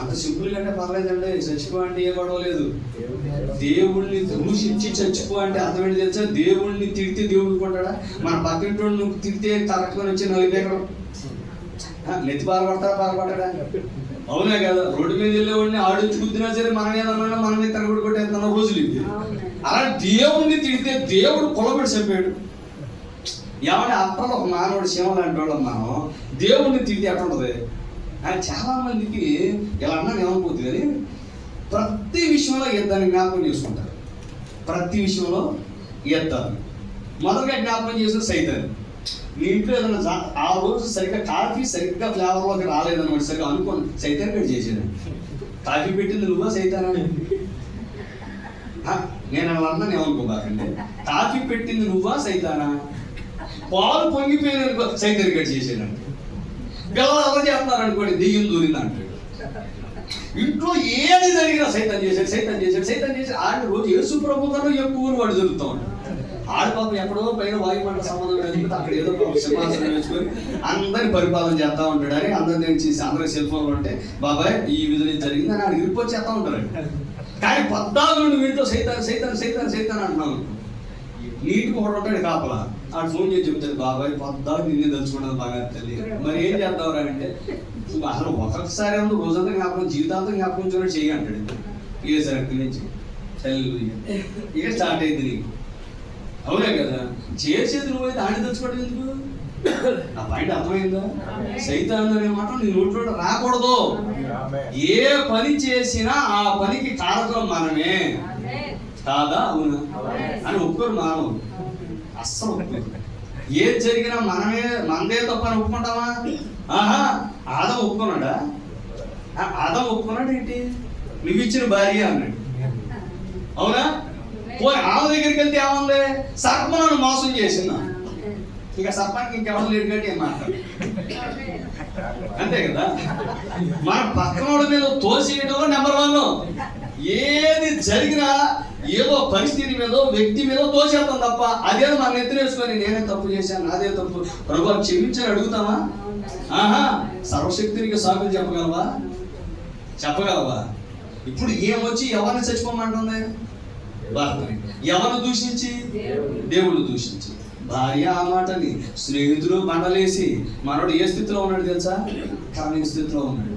అంత సింపుల్ కంటే పర్లేదండి, చచ్చిపో అంటే ఏ గొడవ లేదు. దేవుణ్ణి దూషించి చచ్చిపో అంటే అర్థం ఏంటి తెలుసా? దేవుణ్ణి తిడితే దేవుడు కొంటాడా? మన పక్కింటి నువ్వు తిడితే కరెక్ట్గా వచ్చి 4 ఎకరం నెత్తి బాధపడతాడా? అవునా కదా. రోడ్డు మీద వెళ్ళేవాడిని ఆడించి గుద్దినా సరే మనం ఏదన్నా మనమే తరగడు కొట్టేస్తున్న రోజులు ఇవి. అలా దేవుణ్ణి తిడితే దేవుడు కొలబడి చెప్పాడు. ఏమంటే అప్పట్లో ఒక మానవుడు శివ లాంటి వాళ్ళం. మనం దేవుణ్ణి తిడితే ఎట్లా ఉంటుంది? చాలా మందికి ఇలా అన్నా ఏమనుకోతుంది కానీ ప్రతి విషయంలో యుద్ధాన్ని జ్ఞాపకం చేసుకుంటారు. ప్రతి విషయంలో యుద్ధాన్ని మొదలుగా జ్ఞాపకం చేసిన సైతాన్ని. నీ ఇంట్లో ఏదైనా ఆ రోజు సరిగ్గా కాఫీ సరిగ్గా ఫ్లేవర్లోకి రాలేదన్నమాట, సరిగ్గా అనుకోండి సైతాన్ని కట్ చేసేది. కాఫీ పెట్టింది నువ్వా సైతానా? నేను అలా అన్నా ఏమనుకోబాకండి. కాఫీ పెట్టింది నువ్వా సైతానా? పాలు పొంగిపోయిన సైతాన్ని కట్ చేసేదండి. పిల్లలు ఎవరు చేస్తున్నారు అనుకోండి, దెయ్యం దూరింది అంటాడు. ఇంట్లో ఏది జరిగినా సైతం చేశాడు. ఆడిన రోజు యేసు ప్రభుత్వంలో ఎక్కువ వాడు జరుగుతూ ఉంటాడు. ఆడపాపం ఎక్కడో పైన వాయుమంట సంబంధం వేసుకుంటే అక్కడ ఏదో సింహాసనం వేసుకొని అందరిని పరిపాలన చేస్తూ ఉంటాడు. అని అందరిని అందరికి సెల్ ఫోన్లు ఉంటే బాబాయ్ ఈ విధంగా జరిగింది అని ఆడికి రిపోర్ట్ చేస్తూ ఉంటారు. కానీ 14 వీటితో సైతాన్ అంటున్నాను. నీటికి ఒకటి ఉంటాడు కాపలా, ఆడు ఫోన్ చేసి చెప్తాడు బాబాయ్ 14 నిన్నే తెలుసుకున్నాను బాగా తల్లి. మరి ఏం చేద్దాం అంటే అసలు ఒక్కొక్కసారి ఏమో రోజంతా జ్ఞాపకం జీవితాంతం జ్ఞాపకం చూడండి చెయ్యి అంటాడు. ఏ సరక్తి నుంచి ఇక స్టార్ట్ అయింది నీకు. అవునే కదా. చేసేది నువ్వైతే ఆడి తెచ్చుకోవడం ఎందుకు? ఆ పాయింట్ అర్థమైందా? సైతాన్ అనే మాట నీ నోట్లో రాకూడదు. ఏ పని చేసినా ఆ పనికి కారకులం మనమే కాదా? అవునా అని ఒప్పుకోరు మానవులు, అస్సలు ఒప్పుకోరు. ఏది జరిగినా మనదే తప్పని ఒప్పుకుంటామా? ఆదం ఒప్పుకున్నాడా? ఆదం ఒప్పుకున్నాడు ఏంటి? నువ్వు ఇచ్చిన భార్య అన్నాడు. అవునా? పోయి ఆమె దగ్గరికి వెళ్తే ఏముంది? సర్పను మోసం చేసిందా? ఇక సర్పానికి ఇంకెవరు లేరు కాబట్టి ఏం మాట్లాడు, అంతే కదా. మన పక్కనోడి మీద తోసేయడం నెంబర్ 1. ఏది జరిగినా ఏదో పరిస్థితి మీద వ్యక్తి మీద తోసేస్తాం తప్ప అదేదో మన ఎత్తునేసుకొని నేనే తప్పు చేశాను, నాదే తప్పు, ప్రభు క్షమించని అడుగుతామా? సర్వశక్తునికి సాకులు చెప్పగలవా? ఇప్పుడు ఏమొచ్చి ఎవరిని చచ్చిపోమంటుంది? భర్తని. ఎవరిని దూషించి? దేవుడు దూషించి. భార్య ఆ మాటని, స్నేహితులు బండలేసి, మనోడు ఏ స్థితిలో ఉన్నాడు తెలుసా? కానీ స్థితిలో ఉన్నాడు.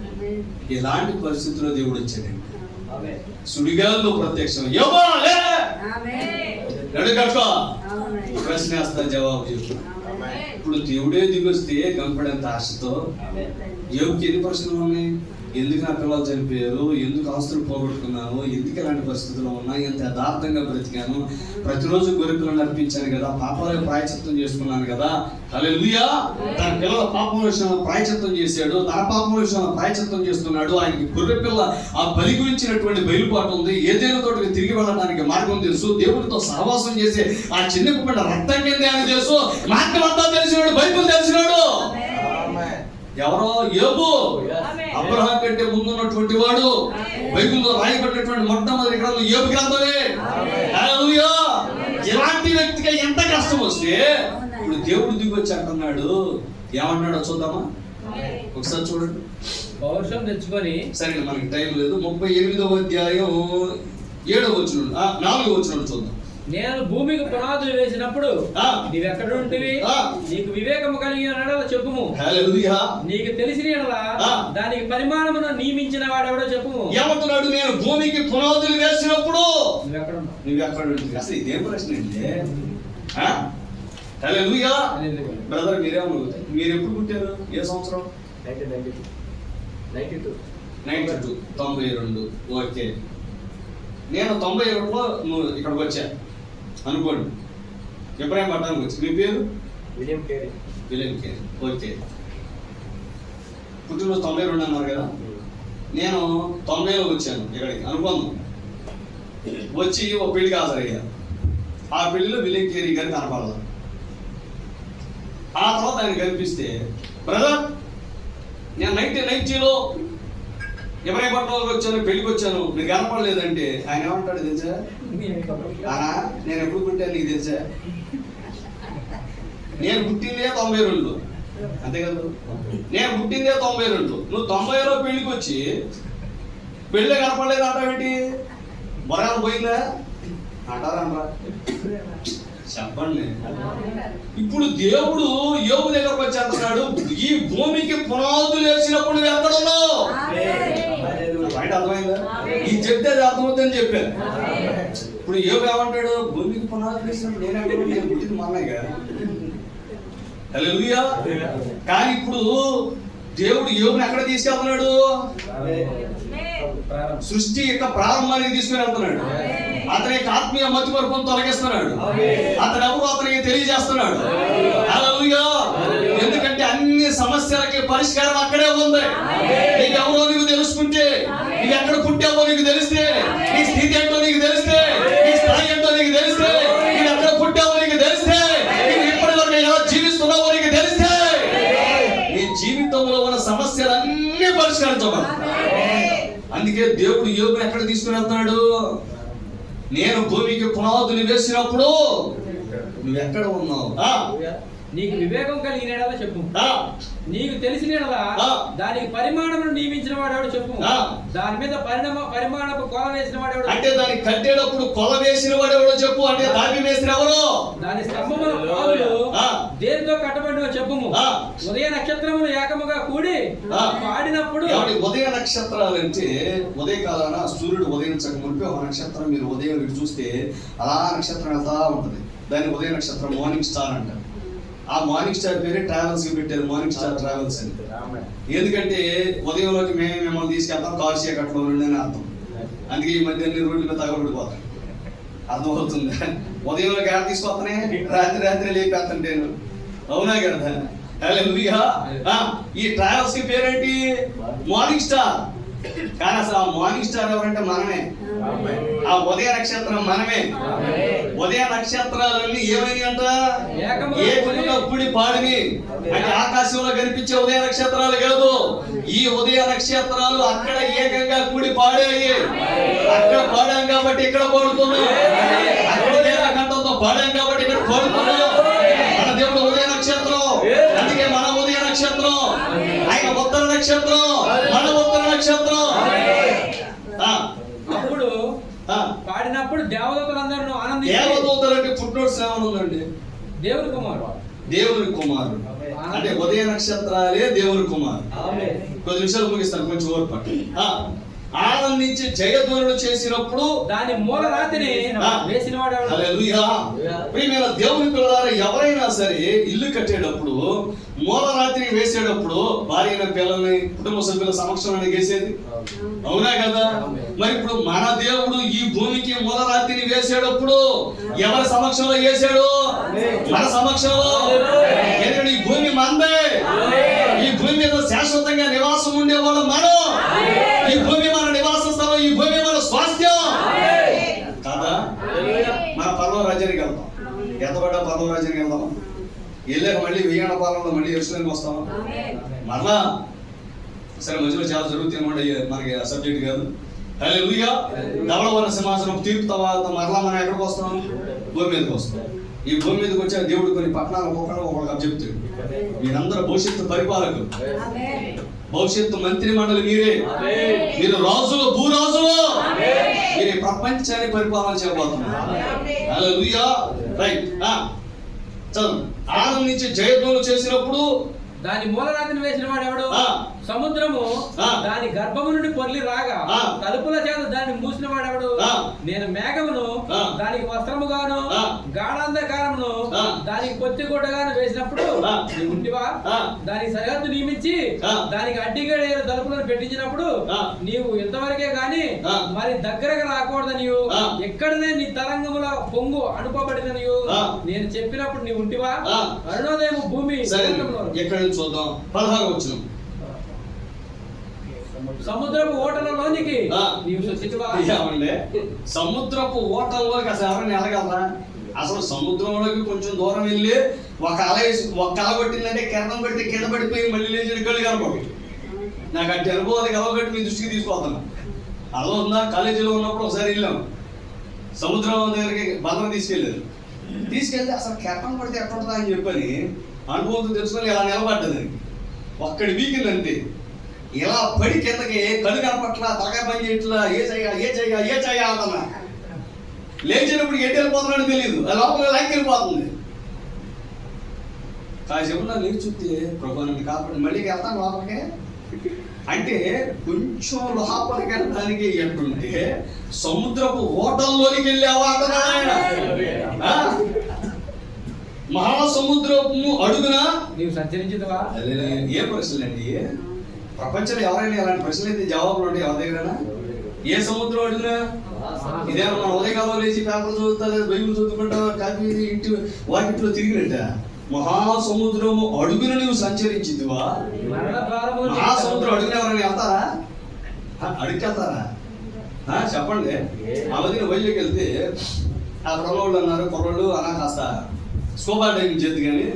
ఇలాంటి పరిస్థితుల్లో దేవుడు వచ్చాడండి. సుడిగాల్లో ప్రత్యక్షం. ప్రశ్న వేస్తా, జవాబు చెప్పు. ఇప్పుడు దేవుడే దిగొస్తే కనపడేంత ఆశతో యోగుకి ఎన్ని ప్రశ్నలు ఉన్నాయి? ఎందుకు నా పిల్లలు చనిపోయారు, ఎందుకు ఆస్తులు పోగొట్టుకున్నాను, ఎందుకు ఇలాంటి పరిస్థితుల్లో ఉన్నా, ఎంత యథార్థంగా బ్రతికాను, ప్రతిరోజు గొర్రెలను అర్పించాను కదా, పాపాలకు ప్రాయచిత్తం చేసుకున్నాను కదా. హల్లెలూయా. తన పిల్లల పాపం విషయంలో ప్రాయచిత్తం చేశాడు, తన పాపం విషయంలో ప్రాయచిత్తం చేస్తున్నాడు. ఆయనకి గొర్రె పిల్ల ఆ బలి గురించినటువంటి బయలుపాటు ఉంది. ఏదైనా తోటికి తిరిగి వెళ్ళడానికి మార్గం తెలుసు. దేవుడితో సహవాసం చేసే ఆ చిన్న బిడ్డ రక్తం కింద అని తెలుసు. మార్గం అంతా తెలిసినాడు, బైబిల్ తెలిసినాడు. ఎవరో? యోబు. అబ్రహాం కంటే ముందున్నటువంటి వాడు. బైబిల్లో రాయబడినటువంటి మొట్టమొదటి గ్రంథం యోబు గ్రంథమే. హల్లెలూయా. ఇలాంటి వ్యక్తికి ఎంత కష్టం వస్తే ఇప్పుడు దేవుడు దిగొచ్చి అంటున్నాడు. ఏమన్నాడో చూద్దామా? ఒకసారి చూడండి. పౌరుషం తెచ్చుకొని. సరే, మనకి టైం లేదు. 38వ అధ్యాయం 7వ వచనం 4వ వచనం చూద్దాం. నేను భూమికి పునాదులు వేసినప్పుడు నీవెక్కడ ఉంటివి? నీకు వివేకము కలిగిన ఎడల చెప్పుము. హల్లెలూయా. నీకు తెలిసిన ఎడల దానికి పరిమాణమును నియమించిన వాడెవడో చెప్పుము. ఏమంటున్నాడు? నేను భూమికి పునాదులు వేసినప్పుడు నువ్వెక్కడ ఉంటివి. అసలు ఇదేం ప్రశ్న అంటే? హల్లెలూయా. బ్రదర్ మీరేమనుకుంటారు? మీరు ఎప్పుడు పుట్టారు? ఏ సంవత్సరం? 92. ఓకే. నేను 91లో నువ్వు ఇక్కడికి వచ్చా అనుకోండి. ఇబ్రాహిం పట్టణానికి వచ్చి. మీ పేరు? William Carey. ఓకే. పుట్టినరోజు 92 అన్నారు కదా. నేను 90లో వచ్చాను ఇక్కడికి అనుకుందాం. వచ్చి ఒక పెళ్లికి హాజరయ్యా. ఆ పెళ్లిలో విలియం కేరీ గారు కనపడదా. ఆ తర్వాత ఆయన కనిపిస్తే, బ్రదర్ నేను 1990లో ఇబ్రాహీంపట్నంలోకి వచ్చాను, పెళ్లికి వచ్చాను, నీకు కనపడలేదంటే ఆయన ఏమంటాడు తెలుసా? నేను ఎప్పుడు పుట్టాను నీకు తెలుసా? నేను పుట్టిందే 92, అంతే కదా. నేను పుట్టిందే 92. నువ్వు 90లో పెళ్లికి వచ్చి పెళ్ళే కనపడలేదు అంటావేంటి? బొరగాలు పోయిందా అంటారా? చెప్పండి. ఇప్పుడు దేవుడు యోబు దగ్గరకు వచ్చి అంటున్నాడు, ఈ భూమికి పునాదులు వేసినప్పుడు నువ్వు ఎక్కడ ఉన్నావు? బయట అర్థమైందా? ఇది చెప్తే అది అర్థమవుతుందని చెప్పాను. ఇప్పుడు యోబు ఏమంటాడు? భూమికి పునాదులు వేసినప్పుడు నేను పుట్టింది మన్నయ్య. హల్లెలూయా. కానీ ఇప్పుడు దేవుడు యోబుని ఎక్కడ తీసుకెళ్తున్నాడు? సృష్టి యొక్క ప్రారంభానికి తీసుకుని వెళ్తున్నాడు. అతని యొక్క ఆత్మీయ మతిమరుపును తొలగిస్తున్నాడు. అతను ఎవరు అతనికి తెలియజేస్తున్నాడు. హల్లెలూయా. ఎందుకంటే అన్ని సమస్యలకి పరిష్కారం అక్కడే ఉంది. నీకు ఎవరో నీకు తెలుసుకుంటే, నీకు ఎక్కడ పుట్టావో నీకు తెలిస్తే, నీ స్థితి ఏంటో నీకు తెలిస్తే, నీ స్థాయి ఏంటో నీకు తెలిస్తే, నీకు ఎక్కడ పుట్టావో నీకు తెలిస్తే, నీకు ఇప్పటి వరకు ఎలా జీవిస్తున్నావో నీకు తెలిస్తే, నీ జీవితంలో ఉన్న సమస్యలన్నీ పరిష్కరించబడతాయి. అందుకే దేవుడు యోబుని ఎక్కడ తీసుకుని వెళ్తున్నాడు? నేను భూమికి పునాదులు వేసినప్పుడు నువ్వు ఎక్కడ ఉన్నావు? నీకు వివేకం కలిగిన ఎడల చెప్పు. నీకు తెలిసిన ఎడల దానికి పరిమాణమును నియమించిన వాడెవడో చెప్పు. దాని మీద పరిమాణపు కొల వేసిన వాడెవడో. అంటే దానికి కట్టేటప్పుడు కొల వేసిన వాడెవడో చెప్పు. అంటే దాని వేసిన ఎవరు? దాని స్తంభముల పాదులు దేనితో కట్టబడినో చెప్పుము. ఉదయ నక్షత్రములు ఏకముగా కూడి పాడినప్పుడు. ఉదయ నక్షత్రాలు అంటే ఉదయకాలాన సూర్యుడు ఉదయించక ముందు ఒక నక్షత్రం మీరు ఉదయం చూస్తే అలా నక్షత్రం వెళ్తా ఉంటుంది. దాన్ని ఉదయ నక్షత్రం, మార్నింగ్ స్టార్ అంటారు. ఆ మార్నింగ్ స్టార్ పేరే ట్రావెల్స్ కి పెట్టారు, మార్నింగ్ స్టార్ ట్రావెల్స్ అని. ఎందుకంటే ఉదయంలోకి మేము మిమ్మల్ని తీసుకెళ్తాం, కాల్ చీకట్లో నుండి అని అర్థం. అందుకే ఈ మధ్య అన్ని రోడ్ల మీద తగబడిపోతాయి. అర్థమవుతుంది. ఉదయంలోకి ఎక్కడ తీసుకొస్తానే? రాత్రి లేపేస్తుంటేను. అవునా కదా? హల్లెలూయా. ఈ ట్రావెల్స్ కి పేరేంటి? Morning star. కానీ అసలు ఆ మార్నింగ్ స్టార్ ఎవరంటే మనమే. ఆ ఉదయ నక్షత్రం మనమే. ఉదయ నక్షత్రాలన్నీ ఏమైనా అంట? ఏకముగా కూడి పాడిని. అంటే ఆకాశంలో కనిపించే ఉదయ నక్షత్రాలు కాదు, ఈ ఉదయ నక్షత్రాలు అక్కడ ఏకంగా కూడి పాడాయి. అక్కడ పాడాం కాబట్టి ఇక్కడ పాడుతున్నాం, అక్కడ కంఠంతో పాడాం కాబట్టి ఇక్కడ పాడుతున్నాం. మన దేవుడు ఉదయ నక్షత్రం, అందుకే మన ఉదయ నక్షత్రం. ఆయన ఉత్తర నక్షత్రం, మన ఉత్తర నక్షత్రం. అప్పుడు పాడినప్పుడు దేవదూతలందరూ ఆనంది. దేవదూతలు అంటే ఫుట్నోట్స్ ఏమైనా ఉందండి? దేవుని కుమారుడు, దేవుని కుమారుడు అంటే ఉదయ నక్షత్రాలే దేవుని కుమారుడు. కొద్ది నిమిషాలు ముగిస్తాను, కొంచెం ఓర్పట్టు. ఆనందించి జయధ్వనులు చేసినప్పుడు దాని మూల రాతిని వేసిన వాడు. హల్లెలూయా. ప్రియమైన దేవుని పిల్లలారా, ఎవరైనా సరే ఇల్లు కట్టేటప్పుడు మూల రాత్రి వేసేటప్పుడు భార్య పిల్లల్ని కుటుంబ సభ్యుల సమక్షంలో వేసేది, అవునా కదా? మరి ఇప్పుడు మన దేవుడు ఈ భూమికి మూల రాత్రిని వేసేటప్పుడు ఎవరి సమక్షంలో వేసాడు? మన సమక్షంలో. ఎందుకంటే ఈ భూమి మందే, ఈ భూమి మీద శాశ్వతంగా నివాసం ఉండేవాడు మనం. ఈ భూమి మన నివాస స్థలం, ఈ భూమి మన స్వాస్థ్యం కాదా? మన పర్వ రాజ్యానికి వెళ్తాం, ఎంతపడ్డా పర్వ రాజ్యానికి వెళ్దాం. వెళ్ళాక మళ్ళీ వెయ్యాణ పాలనలో మళ్ళీ ఎరుసలేంకి వస్తాం మరలా. సరే, మధ్యలో చాలా జరుగుతుంది, మనకి సబ్జెక్ట్ కాదు. హల్లెలూయా. ధవళవర్ణ సింహాసనం తీర్పు తర్వాత మరలా మనం ఎక్కడికి వస్తాం? భూమి మీదకి వస్తాం. ఈ భూమి మీదకి వచ్చా దేవుడు కొన్ని పట్టణాలు ఒక్కొక్కరు చెప్తాడు. మీరందరూ భవిష్యత్తు పరిపాలకులు, భవిష్యత్తు మంత్రి మండలి మీరే. మీరు రాజులు, భూరాజులు. మీరు ప్రపంచాన్ని పరిపాలన చేయబోతున్నారు. హల్లెలూయా. రైట్. చదువు. ఆనందించి జయధ్వనులు చేసినప్పుడు దాని మూలరాతిని వేసిన వాడు ఎవడు? సముద్రము దాని గర్భము నుండి పొర్లి రాగా తలుపుల చేత దాన్ని మూసిన వాడెవడు? నేను మేఘమును దానికి వస్త్రముగాను గాఢాంధకారమును దానికి పొత్తిగుడ్డగాను వేసినప్పుడు నీవు ఉంటివా? దానికి సరిహద్దు నియమించి దానికి అడ్డిగా తలుపులను పెట్టించినప్పుడు నీవు ఇంతవరకే గాని మరి దగ్గరకు రాకూడదు. నీవు ఎక్కడనే నీ తరంగముల పొంగు అనుకోబడిన నీవు నేను చెప్పినప్పుడు నీవు ఉంటివా? అరుణోదయం భూమి. ఎక్కడ చూద్దాం? 16 వచనం. సముద్రపు ఓటలలోనికి నీవు చొచ్చితివా? సముద్రపు ఓటల్లోకి అసలు ఎవరైనా వెళ్ళగలరా? అసలు సముద్రంలోకి కొంచెం దూరం వెళ్ళి ఒక అల కొట్టిందంటే కిరణం కొట్టి కింద పడిపోయి మళ్ళీ లేచి కళ్ళు కనపడు. నాకు అట్టి అనుభవాలకి అలవగట్టి మీ దృష్టికి తీసుకుపోతాను. అలా ఉందా? కాలేజీలో ఉన్నప్పుడు ఒకసారి వెళ్ళాం, సముద్రం దగ్గరికి బంధం తీసుకెళ్తే అసలు కిరణం కొడితే ఎట్లా ఉంటుందా అని చెప్పని అనుభవంతో తెలుసుకొని ఇలా నిలబడ్డది. ఒక్కడి వీకిందంటే ఇలా పడి కిందకి కళ్ళు కనపట్ల, తలకాయ పని చేయట్లా, ఏ చేయగా అంటున్నా. లేచినప్పుడు ఎటు వెళ్ళిపోతున్నాడో తెలియదు, లోపల లైక్ వెళ్ళిపోతుంది. కాసేపు నా లేచి చూస్తే ప్రభు నన్ను కాపాడు, మళ్ళీ వెళ్తాను లోపలికే అంటే కొంచెం లోపలికి వెళ్ళడానికి ఎట్టుంటే సముద్రపు ఓటల్లోనికి వెళ్ళావా అంటున్నా ఆయన. మహాసముద్రము అడుగున నీవు సంచరించితివా? ఏ ప్రశ్నలు అండి? ప్రపంచంలో ఎవరైనా అలాంటి ప్రశ్నలు అయితే జవాబులు ఉంటాయి ఎవరి దగ్గర? ఏ సముద్రం అడుగునా? ఇదేమో మన ఉదయకాలంలో లేచి పేపర్ చదువుతా, బైబిల్ చదువుకుంటా, కాఫీ ఇంటి వాకిట్లో తిరిగినట్ట. మహాసముద్రము అడుగున నువ్వు సంచరించితివా? మహాసముద్రం అడుగున ఎవరైనా వెళ్తారా? అడిగి వెళ్తారా? చెప్పండి. ఆ మధ్యన వైజాగ్ వెళ్తే ఆ కుర్రోళ్ళు అన్నారు, కుర్రోళ్ళు అన్నా కాస్త స్కోబా డైవింగ్ చేద్దు కానీ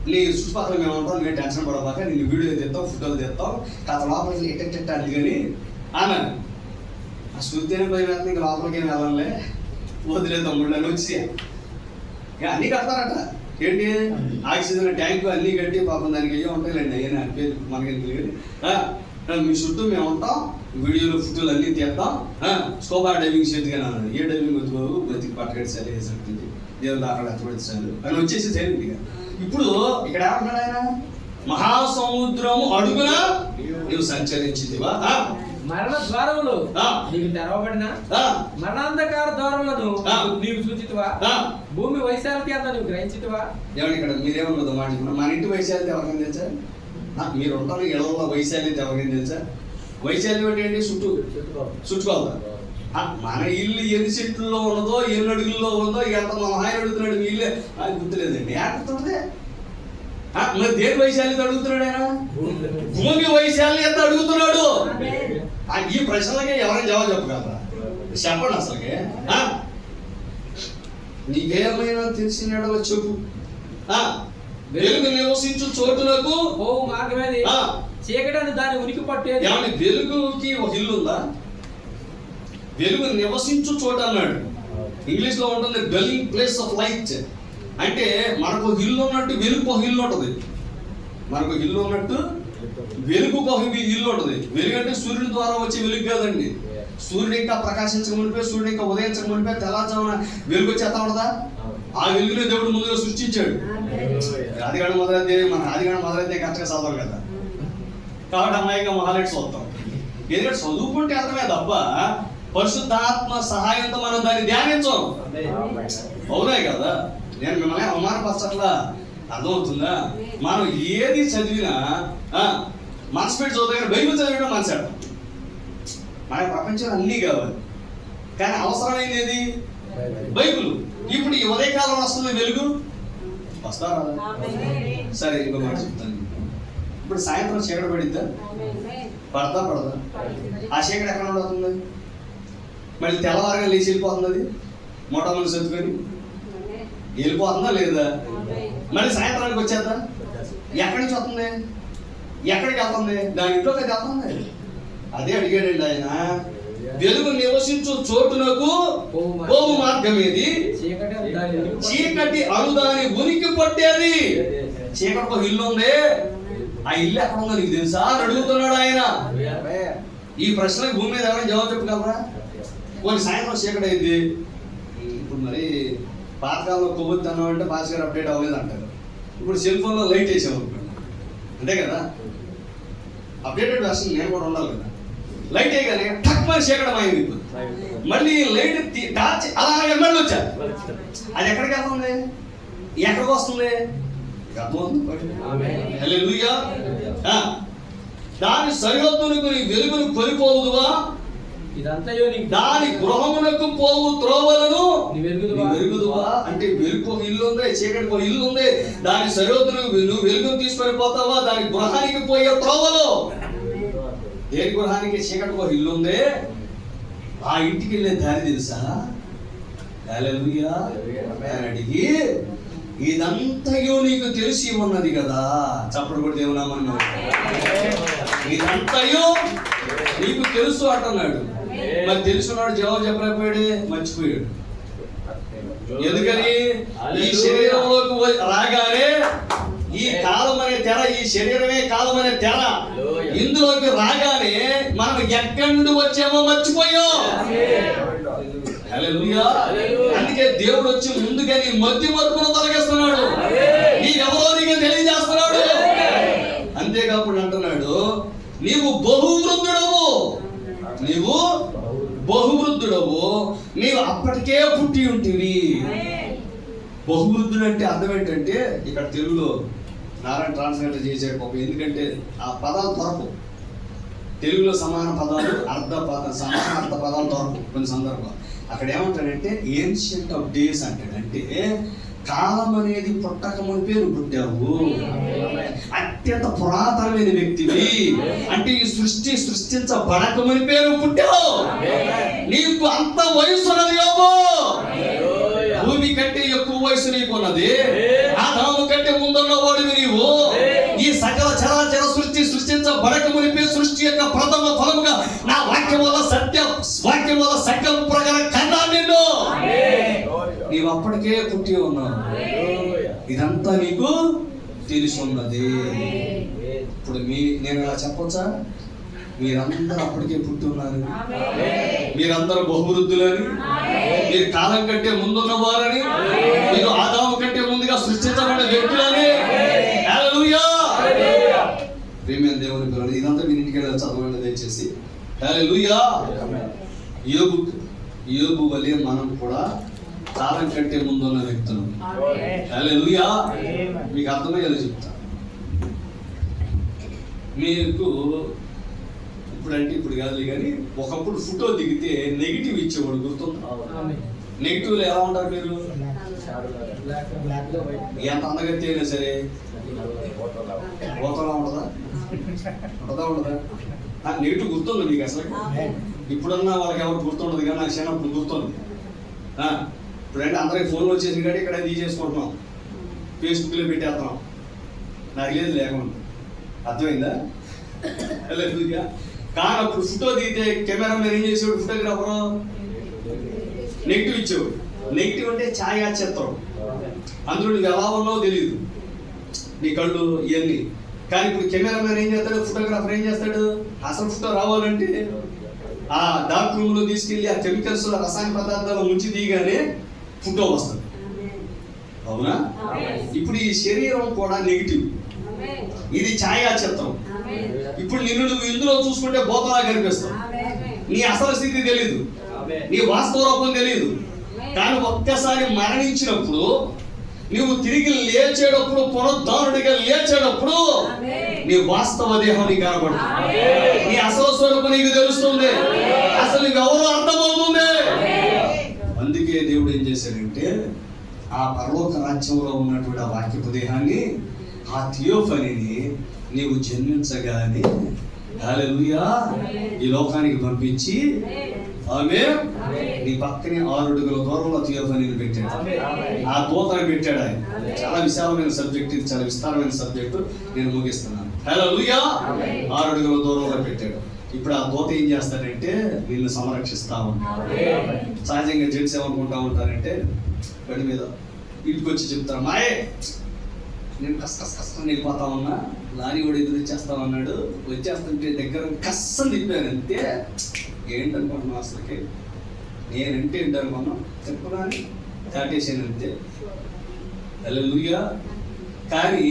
నీ చుట్టుపక్కల మేము ఉంటాం, నేను టెన్షన్ పడబాక, నేను వీడియో తెస్తాం, ఫోటోలు తెస్తాం, కాస్త లోపలికి ఎట్టెట్ట అది కానీ అన్నాను. ఆ చూస్తేనే పోయి వెళ్తే ఇంకా లోపలికి ఏం వెళ్ళాలే, వదిలే తమ్ముళ్ళు అని వచ్చి అన్నీ కడతారట. ఏంటి ఆక్సిజన్ ట్యాంకు అన్నీ కట్టి పాపం దానికి అయ్యో ఉంటాయిలేండి, అయ్యా అని పేరు మనకి కానీ మీ చుట్టూ మేము ఉంటాం, వీడియోలు ఫోటోలు అన్నీ తీస్తాం, స్కోబా డైవింగ్ చేద్దుగానే అన్నాడు. ఏ డైవింగ్ వద్దు బాబు, బ్రతికి పట్టుకట్టి సరి వేసేది దేవుడు అక్కడ అచ్చబడిస్తాడు అని వచ్చేసి సైలెంట్ గా. ఇప్పుడు ఇక్కడ ఏమంటాడు ఆయన? మహాసముద్రము అడుగున నువ్వు సంచరించితివా? మరణ ద్వారములు నీకు తెరవబడిన మరణాంధకార ద్వారములను నీవు చూచితివా? భూమి వైశాల్యత అంతా నువ్వు గ్రహించితివా? ఏమన్నా ఇక్కడ మీరేమన్నదో మాట, మన ఇంటి వైశాల్యత ఎవరికైనా తెలుసా? మీరు ఉంటారు ఇళ్ళలో వైశాల్యత ఎవరికైనా తెలుసా? వైశాల్యం అంటే ఏంటి? చుట్టుకోవాలి. మన ఇల్లు ఎన్ని చెట్లలో ఉన్నదో, ఎన్ని అడుగుల్లో ఉందో, ఎంత మన ఆయన అడుగుతున్నాడు మీ ఇల్లు అది గుర్తులేదండి. ఏడుతుంటే మరి దేని వైశాల్యత అడుగుతున్నాడు ఆయన? భూమి వైశాల్యత అడుగుతున్నాడు. ఈ ప్రశ్నలకే ఎవరైనా జవాబు చెప్పగలరా? చెప్పండి అసలుకే. నీకేమైనా తెలిసిన చెప్పు. వెలుగు నివసించు చోటులకు పోవు మార్గమేది, చీకటిని దాని ఉనికి పట్టేది. ఏమన్నా వెలుగుకి ఒక ఇల్లు ఉందా? వెలుగు నివసించు చోటు అన్నాడు. ఇంగ్లీష్ లో ఉంటుంది డ్వెల్లింగ్ ప్లేస్ ఆఫ్ లైట్. అంటే మనకు ఇల్లు ఉన్నట్టు వెలుగు ఒక ఇల్లు ఉంటుంది. మనకు ఇల్లు ఉన్నట్టు వెలుగు ఒక ఇల్లు ఉంటుంది. వెలుగు అంటే సూర్యుని ద్వారా వచ్చే వెలుగు కాదండి. సూర్యుడు ఇంకా ప్రకాశించక మునిపే, సూర్యుడు ఇంకా ఉదయించక మునిపే తెల్లారుజామున వెలుగు వచ్చేస్తా ఉంటుందా? ఆ వెలుగునే దేవుడు ముందుగా సృష్టించాడు. ఆదికాండం మొదలైతే మన ఆదికాండం మొదలైతే కరెక్ట్గా చదవాలి కదా, కాబట్టి అమ్మాయిగా మహాలక్ష్మి చూద్దాం. ఎందుకంటే చదువుకుంటే అర్థమే తప్ప పరిశుద్ధాత్మ సహాయంతో మనం దాన్ని ధ్యానించాం. అవునాయి కదా? నేను మిమ్మల్ని అవమానపరచట్లా, అర్థమవుతుందా? మనం ఏది చదివినా మనసు పెట్టి చదువుతాం. బైబిల్ చదివినా మనసాడు. మన ప్రపంచం అన్నీ కావాలి, కానీ అవసరమైనది ఏది? బైబిల్. ఇప్పుడు ఈ ఉదయకాలం వస్తుంది వెలుగు, వస్తారా? సరే, ఇంకో మాట చెప్తాను. ఇప్పుడు సాయంత్రం చీకటి పడిద్దా? పడతా? ఆ చీకటి ఎక్కడ ఉండవుతుంది? మళ్ళీ తెల్లవారుగా లేచి వెళ్ళిపోతుంది. అది మొట్టమొదటి సర్దుకొని వెళ్ళిపోతుందా లేదా? మళ్ళీ సాయంత్రానికి వచ్చేద్దా? ఎక్కడి నుంచి వస్తుంది? ఎక్కడికి వెళ్తుంది? దాని ఇంట్లోకి అది వెళ్తుంది. అదే అడిగాడండి ఆయన. వెలుగు నివసించు చోటునకు పోవు మార్గం ఏది? చీకటి అనుదాని ఉనికి పట్టేది. చీకటి ఒక ఇల్లు ఉంది, ఆ ఇల్లు ఎక్కడ ఉందో నీకు తెలుసా అని అడుగుతున్నాడు ఆయన. ఈ ప్రశ్నకు భూమి మీద ఎవరైనా జవాబు చెప్పగలరా? కొన్ని సాయంత్రం చీకటి అయింది. ఇప్పుడు మరి పాతకాలంలో కొవ్వొత్తి అన్నామంటే పాస్ గారు అప్డేట్ అవ్వలేదు అంటారు. ఇప్పుడు సెల్ ఫోన్లో లైట్ వేసాము అనుకోండి, అంతే కదా? అప్డేటెడ్ వెర్షన్ నేను కూడా ఉండాలి కదా. లైట్ వేయగానే తక్కువ చీకడం అయింది. మళ్ళీ లైట్ టార్చ్ అలాగే మళ్ళీ వచ్చారు. అది ఎక్కడికి వెళ్తుంది? ఎక్కడికి వస్తుంది? దాని సరిహద్దులకు నీ వెలుగును కొనిపోవుదువా? దాని గృహమునకు పోవు త్రోవలను వెలుగుదువా? అంటే వెలుగు ఒక ఇల్లు ఉంది, చీకటి ఒక ఇల్లు ఉంది. దాని సరిహద్దులకు నువ్వు వెలుగును తీసుకొని పోతావా? దాని గృహానికి పోయే త్రోవలు. దేని గృహానికి? చీకటి ఒక ఇల్లు ఉంది, ఆ ఇంటికి వెళ్ళే దారి తెలుసా? హల్లెలూయా అని అడిగి, ఇదంతయో నీకు తెలిసి ఉన్నది కదా. చప్పుడు కూడా దేవునామన్నా, ఇదంతయో నీకు తెలుసు అంటున్నాడు. మరి తెలుసున్నాడు, జవాబు చెప్పలేకపోయాడే, మర్చిపోయాడు. ఎందుకని? ఈ శరీరంలోకి రాగానే ఈ కాలం అనే తెర, ఈ శరీరమే కాలం అనే తెర, ఇందులోకి రాగానే మనం ఎక్కడి నుండి వచ్చామో మర్చిపోయాం. హల్లెలూయా. అందుకే దేవుడు వచ్చి ముందుగా నీ మధ్య మరుపును తొలగిస్తున్నాడు, నీకెవరో నీకు తెలియజేస్తున్నాడు. అంతేకాకుండా అంటున్నాడు, నీవు బహువృద్ధుడవు, నీవు బహువృద్ధుడవు, నీవు అప్పటికే పుట్టి ఉంటివి. బహువృద్ధుడు అంటే అర్థం ఏంటంటే, ఇక్కడ తెలుగులో నారాయణ ట్రాన్స్లేటర్ చేసే పాపం, ఎందుకంటే ఆ పదాలు దొరకవు తెలుగులో. సమాన పదాలు సమాన అర్థ పదాలు దొరకవు కొన్ని సందర్భాలు. అక్కడ ఏమంటాడంటే ఏన్షియంట్ ఆఫ్ డేస్ అంటాడు. అంటే కాలం అనేది పుట్టక మునిపే నువ్వు పుట్టావు, అత్యంత పురాతనమైన వ్యక్తివి. అంటే ఈ సృష్టించబడక మునిపే నువ్వు పుట్టావు. నీకు అంత వయసు ఉన్నది యోబు. భూమి కంటే ఎక్కువ వయసు నీకు ఉన్నది. ఆదాము కంటే ముందున్న వాడివి నీవు. ఈ సకల చరాచర సృష్టించబడక మునిపే సృష్టి యొక్క ప్రథమ ఫలముగా నా వాక్యం వల్ల సకల ప్రకారం కన్నా నిన్ను. నీవు అప్పటికే పుట్టి ఉన్నావు. ఇదంతా నీకు తెలిసి ఉన్నది. ఇప్పుడు నేను ఇలా చెప్పొచ్చా? మీరందరూ అప్పటికే పుట్టి ఉన్నారు. మీరందరూ బహువృద్ధులని, మీరు కాలం కంటే ముందున్న వారని, మీరు ఆదాము కంటే ముందుగా సృష్టించబడిన వ్యక్తులని. హల్లెలూయా. ప్రేమైన దేవుని పిల్లలు, ఇదంతా మీరు ఇంటికి వెళ్ళి చదవండి దయచేసి. హల్లెలూయా. యోబు వలె మనం కూడా కాలం కంటే ముందున్న వ్యక్తులు. హల్లెలూయా. మీకు అర్థమయ్యేలా చెప్తా. మీకు ఇప్పుడు కాదు కానీ ఒకప్పుడు ఫోటో దిగితే నెగిటివ్ ఇచ్చేవాడు, గుర్తుంది? నెగిటివ్లో ఎలా ఉంటారు మీరు? ఎంత అందగత్తి అయినా సరే పోతలా ఉండదా? ఉండదా? నెగిటివ్ గుర్తుంది మీకు అసలు? ఇప్పుడన్నా వాళ్ళకి ఎవరు గుర్తుండదు, కానీ నాకు చిన్నప్పుడు గుర్తుంది. ఇప్పుడంటే అందరికి ఫోన్లు వచ్చేసి కానీ ఇక్కడ తీసేసుకుంటున్నాం, ఫేస్బుక్లో పెట్టేస్తున్నాం. నాకు లేదు లేకుండా, అర్థమైందా? కానీ అప్పుడు ఫోటో దిగితే కెమెరా మ్యాన్ ఏం చేసేవాడు? ఫోటోగ్రాఫరు నెగిటివ్ ఇచ్చేవాడు. నెగిటివ్ అంటే ఛాయాచిత్రం, అందులో నువ్వు ఎలా ఉన్నావో తెలియదు, నీ కళ్ళు ఇవన్నీ. కానీ ఇప్పుడు కెమెరా మ్యాన్ ఏం చేస్తాడు, ఫోటోగ్రాఫర్ ఏం చేస్తాడు? అసలు ఫోటో రావాలంటే ఆ డార్క్ రూమ్ లో తీసుకెళ్లి ఆ కెమికల్స్ రసాయన పదార్థాలు ముంచి తీయగానే ఫోటో వస్తుంది. అవునా? ఇప్పుడు ఈ శరీరం కూడా నెగిటివ్, ఇది ఛాయాచిత్రం. ఇప్పుడు నిన్ను నువ్వు ఇందులో చూసుకుంటే బోతలా కనిపిస్తావు, నీ అసలు స్థితి తెలీదు, నీ వాస్తవ రూపం తెలీదు. కానీ ఒక్కసారి మరణించినప్పుడు, నువ్వు తిరిగి లేచేటప్పుడు, పునరుద్ధానుడిగా లేచేటప్పుడు నీ వాస్తవ దేహం నీకు కనబడుతుంది, నీ అసలు స్వరూపం నీకు తెలుస్తుంది, అసలు నీకు ఎవరు అర్థమవుతుంది. అందుకే దేవుడు ఏం చేశాడంటే ఆ పరలోక రాజ్యంలో ఉన్నటువంటి ఆ వాక్యపు దేహాన్ని, ఆ థియోఫనీని నీవు జన్మించగానే హల్లెలూయా ఈ లోకానికి పంపించి ఆమేన్ నీ పక్కనే 6 అడుగుల దూరంలో థియోఫనీని పెట్టాడు. ఆ దూతని పెట్టాడు ఆయన. చాలా విశాలమైన సబ్జెక్ట్ ఇది, చాలా విస్తారమైన సబ్జెక్టు. నేను ముగిస్తున్నాను. హల్లెలూయా 6 అడుగుల దూరంలో పెట్టాడు. ఇప్పుడు ఆ దూత ఏం చేస్తాడంటే నిన్ను సంరక్షిస్తా ఉంటాడు. సహజంగా జెంట్స్ ఏమనుకుంటా ఉంటారంటే బండి మీద ఇంటికి వచ్చి చెప్తారు, మాయే నేను కష్టం వెళ్ళిపోతా ఉన్నా, లారీ కూడా ఎదురు వచ్చేస్తా ఉన్నాడు, వచ్చేస్తుంటే దగ్గర కష్టం తిప్పాను అంతే. ఏంటనుకుంటున్నావు అసలుకి? నేనంటే ఏంటనుకున్నాను చెప్పున్నాను, దాటేసాను అంతే. హల్లెలూయా. కానీ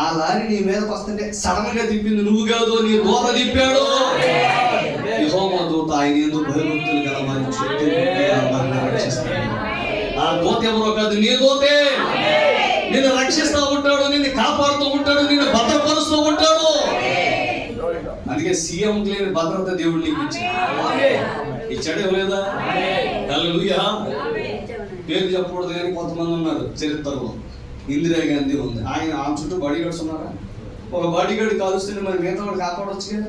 ఆ లారీ నీ మీదకి వస్తుంటే సడన్ గా తిప్పింది నువ్వు కాదు, నీ దూత తిప్పాడు. యెహోవా దూత ఆయన ఎందుకు భయభక్తులు గల వారిని రక్షిస్తాడు. ఆ దూత ఎవరో కాదు, నీ దూతే. నిన్ను రక్షిస్తూ ఉంటాడు, నిన్ను కాపాడుతూ ఉంటాడు, నిన్ను భద్రపరుస్తూ ఉంటాడు. అందుకే సీఎం లేని భద్రత దేవుడు నీకు ఇచ్చాడే లేదా? హల్లెలూయా. పేరు చెప్పకూడదు కానీ కొంతమంది ఉన్నారు చరిత్రలో. ఇందిరాగాంధీ ఉంది, ఆమె చుట్టూ బాడీ గార్డ్స్ ఉన్నారా? ఒక బాడీ గార్డ్ కాలుస్తుంటే మరి మిగతా వాడు కాపాడవచ్చు కదా.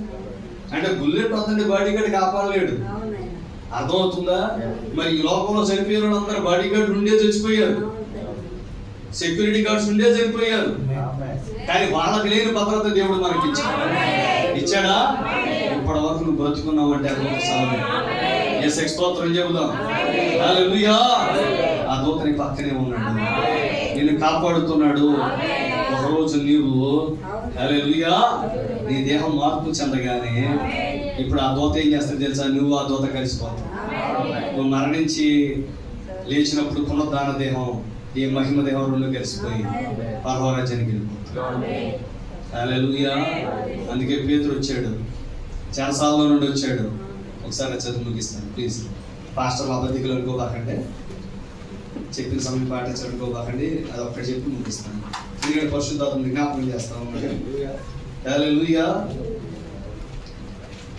అంటే బుల్లెట్ వద్దంటే బాడీ గార్డ్ కాపాడలేడు, అర్థమవుతుందా? మరి ఈ లోకంలో చనిపోయిన వాళ్ళందరూ బాడీ గార్డ్ ఉండే చచ్చిపోయారు, సెక్యూరిటీ గార్డ్స్ ఉండే చనిపోయారు. కానీ వాళ్ళకి లేని భద్రత దేవుడు మనకి ఇచ్చాడా? ఇప్పటి వరకు నువ్వు బ్రతుకున్నావు అంటే అది స్తోత్రం చెబుదాం. హల్లెలూయా. ఆ దూత నీ పక్కనే ఉన్నాడు, నిన్ను కాపాడుతున్నాడు. ఒకరోజు నీవు హల్లెలూయా నీ దేహం మార్పు చెందగానే ఇప్పుడు ఆ దూత ఏం చేస్తాడు తెలుసా? నువ్వు ఆ దూత కలిసిపోతావు. నువ్వు మరణించి లేచినప్పుడు పునరుద్ధాన దేహం ఈ మహిమ దేహం రెండు కలిసిపోయి పరలోకరాజ్యానికి వెళ్ళిపోతాడు. హల్లెలూయా. అందుకే పేతురు వచ్చాడు, చెరసాలలో నుండి వచ్చాడు. ఒకసారి చదువు ముగిస్తాను ప్లీజ్. పాస్టర్లు అబద్ధికులు అనుకోబాకండి, చెప్పిన సమయం పాటించనుకోబాకండి, అది ఒక్కటి చెప్పి ముగిస్తాను. ఎందుకంటే పరిశుద్ధాత్మని జ్ఞాపకం చేస్తాను. హల్లెలూయా.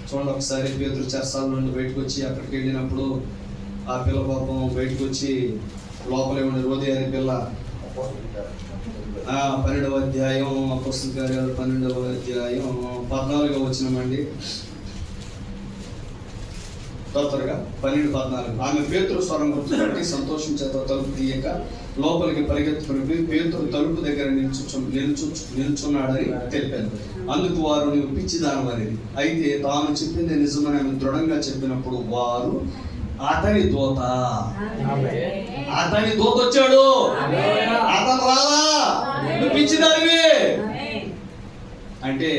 చూడండి ఒకసారి పేతురు చెరసాల నుండి బయటకు వచ్చి అక్కడికి వెళ్ళినప్పుడు ఆ పిల్ల పాపం బయటకు వచ్చి లోపలే ఉండే రోది అనే పిల్ల 12వ అధ్యాయం అపోస్తలుల కార్యాలు 12వ అధ్యాయం 14వ వచనమండి. త్వరగా 12:14. ఆమె పేతురు స్వరం గుర్తుపట్టి సంతోషించేత తలుపు తీయక లోపలికి పరిగెత్తుకుని పేతురు తలుపు దగ్గర నిల్చున్నాడని తెలిపాను. అందుకు వారు నీవు పిచ్చిదానమని, అయితే తాను చెప్పింది నిజమని ఆమె దృఢంగా చెప్పినప్పుడు వారు అతని దూత వచ్చాడు, అతను రాలా, నువ్వు పిచ్చిదానివి అంటే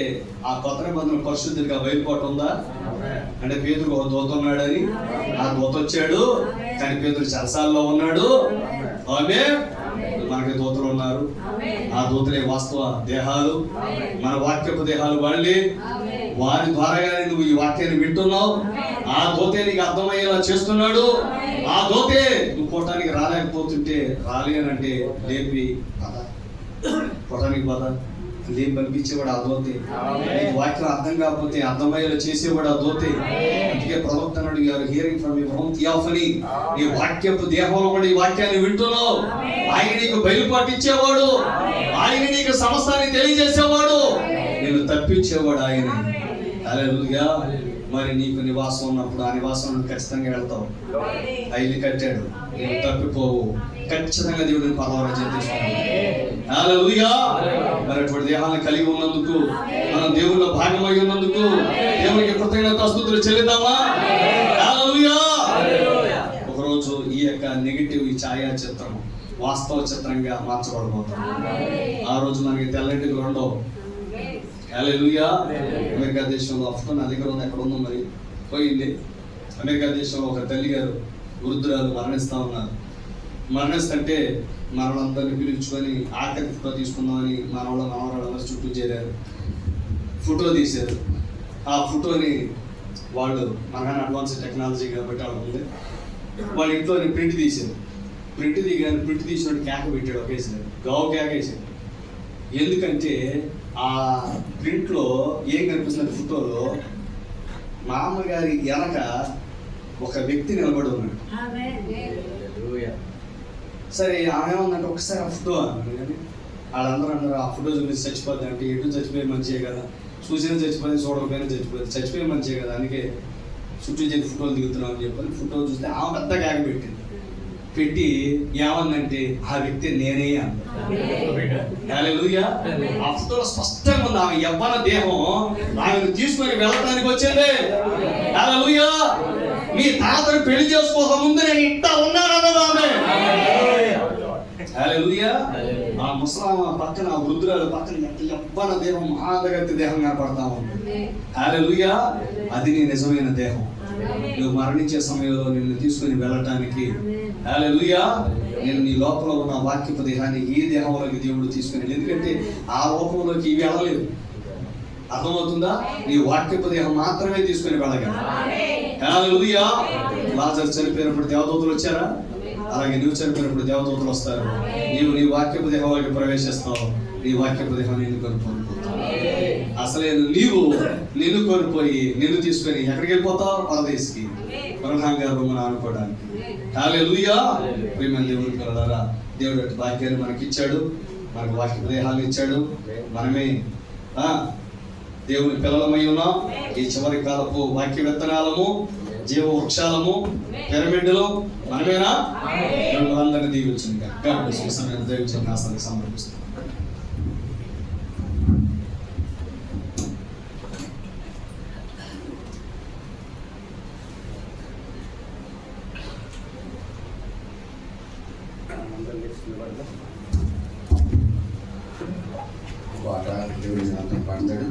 ఆ కొత్త నిబంధన పరిశుద్ధిగా బయలుపాటు ఉందా? అంటే పేతురు ఒక దూత ఉన్నాడని, ఆ దూత వచ్చాడు. కానీ పేతురు చెరసాలలో ఉన్నాడు. ఆమేన్. మనకి దూతలు ఉన్నారు, ఆ దూతలే వాస్తవ దేహాలు, మన వాక్యపు దేహాలు వాళ్ళే. వారి ద్వారాగానే నువ్వు ఈ వాక్యాన్ని వింటున్నావు. ఆ దూతే నీకు అర్థమయ్యేలా చేస్తున్నాడు. ఆ దూతే నువ్వు పోవటానికి రాలేకపోతుంటే రాలేనంటే లేపి పద, పోవటానికి పద, లేం పంపించేవాడు ఆ దోతే, వాక్యం అర్థం కాకపోతే అర్థమయ్యేలా చేసేవాడు ఆ దోతే. అందుకే ప్రవక్త గారు హియరింగ్ ఫ్రమ్ యువర్ ఓన్ థియాఫనీ, నీ వాక్యపు దేహంలో కూడా ఈ వాక్యాన్ని వింటున్నావు. ఆయన నీకు బయలుపాటు ఇచ్చేవాడు, ఆయన నీకు సమస్తాన్ని తెలియజేసేవాడు, నేను తప్పించేవాడు ఆయన. హల్లెలూయా. మరి నీకు నివాసం ఉన్నప్పుడు ఆ నివాసం ఖచ్చితంగా వెళ్తావు. ఆ ఇల్లు కట్టాడు, నేను తప్పిపోవు, ఖచ్చితంగా దేవుడిని పరలోకం తీసుకుంటాడు. హల్లెలూయా. మరి అటువంటి దేహాన్ని కలిగి ఉన్నందుకు, మనం దేవుళ్ళ భాగమై ఉన్నందుకు దేవునికి కృతజ్ఞతాస్తుతులు చెల్లిద్దామా? హల్లెలూయా. ఒకరోజు ఈ యొక్క నెగిటివ్ ఈ ఛాయా చిత్రం వాస్తవ చిత్రంగా మార్చబడబోతాం. ఆ రోజు మనకి తెల్లటి ఉండవు. హల్లెలూయా. అమెరికా దేశంలో అఫ్ఘాన్ నా దగ్గర ఉంది, ఎక్కడ ఉందో మరి పోయింది. అమెరికా దేశంలో ఒక తల్లి గారు వృద్ధురాలు మరణిస్తూ ఉన్నారు. మరణిస్తుంటే మనలందరినీ పిలుచుకొని ఆఖరి ఫోటో తీసుకుందామని మనవరాళ్ళందరూ చుట్టూ చేరారు. ఫోటో తీశారు. ఆ ఫోటోని వాళ్ళు మనకన్నా అడ్వాన్స్ టెక్నాలజీ కాబట్టి వాళ్ళు ఉంది, వాళ్ళ ఇంట్లోని ప్రింట్ తీశారు. ప్రింట్ తీసినట్టు కేక పెట్టాడు ఒకేసారి, గావు కేక వేసాడు. ఎందుకంటే ఆ ప్రింట్లో ఏం కనిపిస్తుంది, ఫోటోలో మా అమ్మగారి వెనక ఒక వ్యక్తి నిలబడి ఉన్నాడు. సరే ఆమె ఏమన్నంటే ఒకసారి ఆ ఫోటో అన్నాడు. కానీ వాళ్ళందరూ ఆ ఫోటో చూసి చచ్చిపోద్ది అంటే, ఎటు చచ్చిపోయి మంచిగా కదా, చూసినా చచ్చిపోయింది, చూడకపోయినా చచ్చిపోయింది, చచ్చిపోయి మంచిగా కదా, అందుకే చుట్టూ చేతి ఫోటోలు దిగుతున్నాం అని చెప్పని ఫోటో చూస్తే ఆమె పెద్ద కేక పెట్టి ఏమందంటే ఆ వ్యక్తి నేనే అంది. హల్లెలూయా. ఆ ఫోటోలో స్పష్టంగా ఉంది ఆమె యవ్వన దేహం ఆమెను తీసుకొని వెళ్ళడానికి వచ్చింది. హల్లెలూయా. మీ తాతను పెళ్లి చేసుకోక ముందు నేను ఇంత ఉన్నానన్నది ఆమె. హల్లెలూయా. ఆ ముసలామ పక్కన, ఆ వృద్ధురాలు పక్కన యవ్వన దేహం, మహాదగతి దేహం కనపడతా ఉంది. హల్లెలూయా. అది నీ నిజమైన దేహం. నువ్వు మరణించే సమయంలో నిన్ను తీసుకుని వెళ్ళటానికి, హల్లెలూయా, నేను నీ లోపల ఉన్న వాక్యపు దేహాన్ని ఈ దేహంలోకి దేవుడు తీసుకుని, ఎందుకంటే ఆ లోకంలోకి ఇవి వెళ్ళలేదు. అర్థమవుతుందా? నీ వాక్యపు దేహం మాత్రమే తీసుకుని వెళ్ళగలరు. హల్లెలూయా. లాజరు చనిపోయినప్పుడు దేవదూతలు వచ్చారా? అలాగే నువ్వు చనిపోయినప్పుడు దేవదూతలు వస్తారు. నీవు నీ వాక్యపు దేహంలోకి ప్రవేశిస్తావు. నీ వాక్యపు దేహాన్ని నిన్ను కోల్పోతావు. అసలే నీవు నిన్ను కోల్పోయి నిన్ను తీసుకొని ఎక్కడికి వెళ్ళిపోతావు? పరదేశికి, పరలోకంగా రూమున ఆనుకోవడానికి. హల్లెలూయా. ప్రియమైన దేవుని పిల్లలారా, దేవుడు అటు భాగ్యాన్ని మనకి ఇచ్చాడు, మనకు వాక్యపు దేహాన్ని ఇచ్చాడు. మనమే దేవుని పిల్లలమై ఉన్నాం. ఈ చివరి కాలపు వాక్య విత్తనాలము, జీవ వృక్షాలము, పిరమిడ్లు మనమేనా? అందరినీ దీవించింది. దైవచన ఆసనానికి సమర్పిస్తాం. దేవుడి పడతాడు.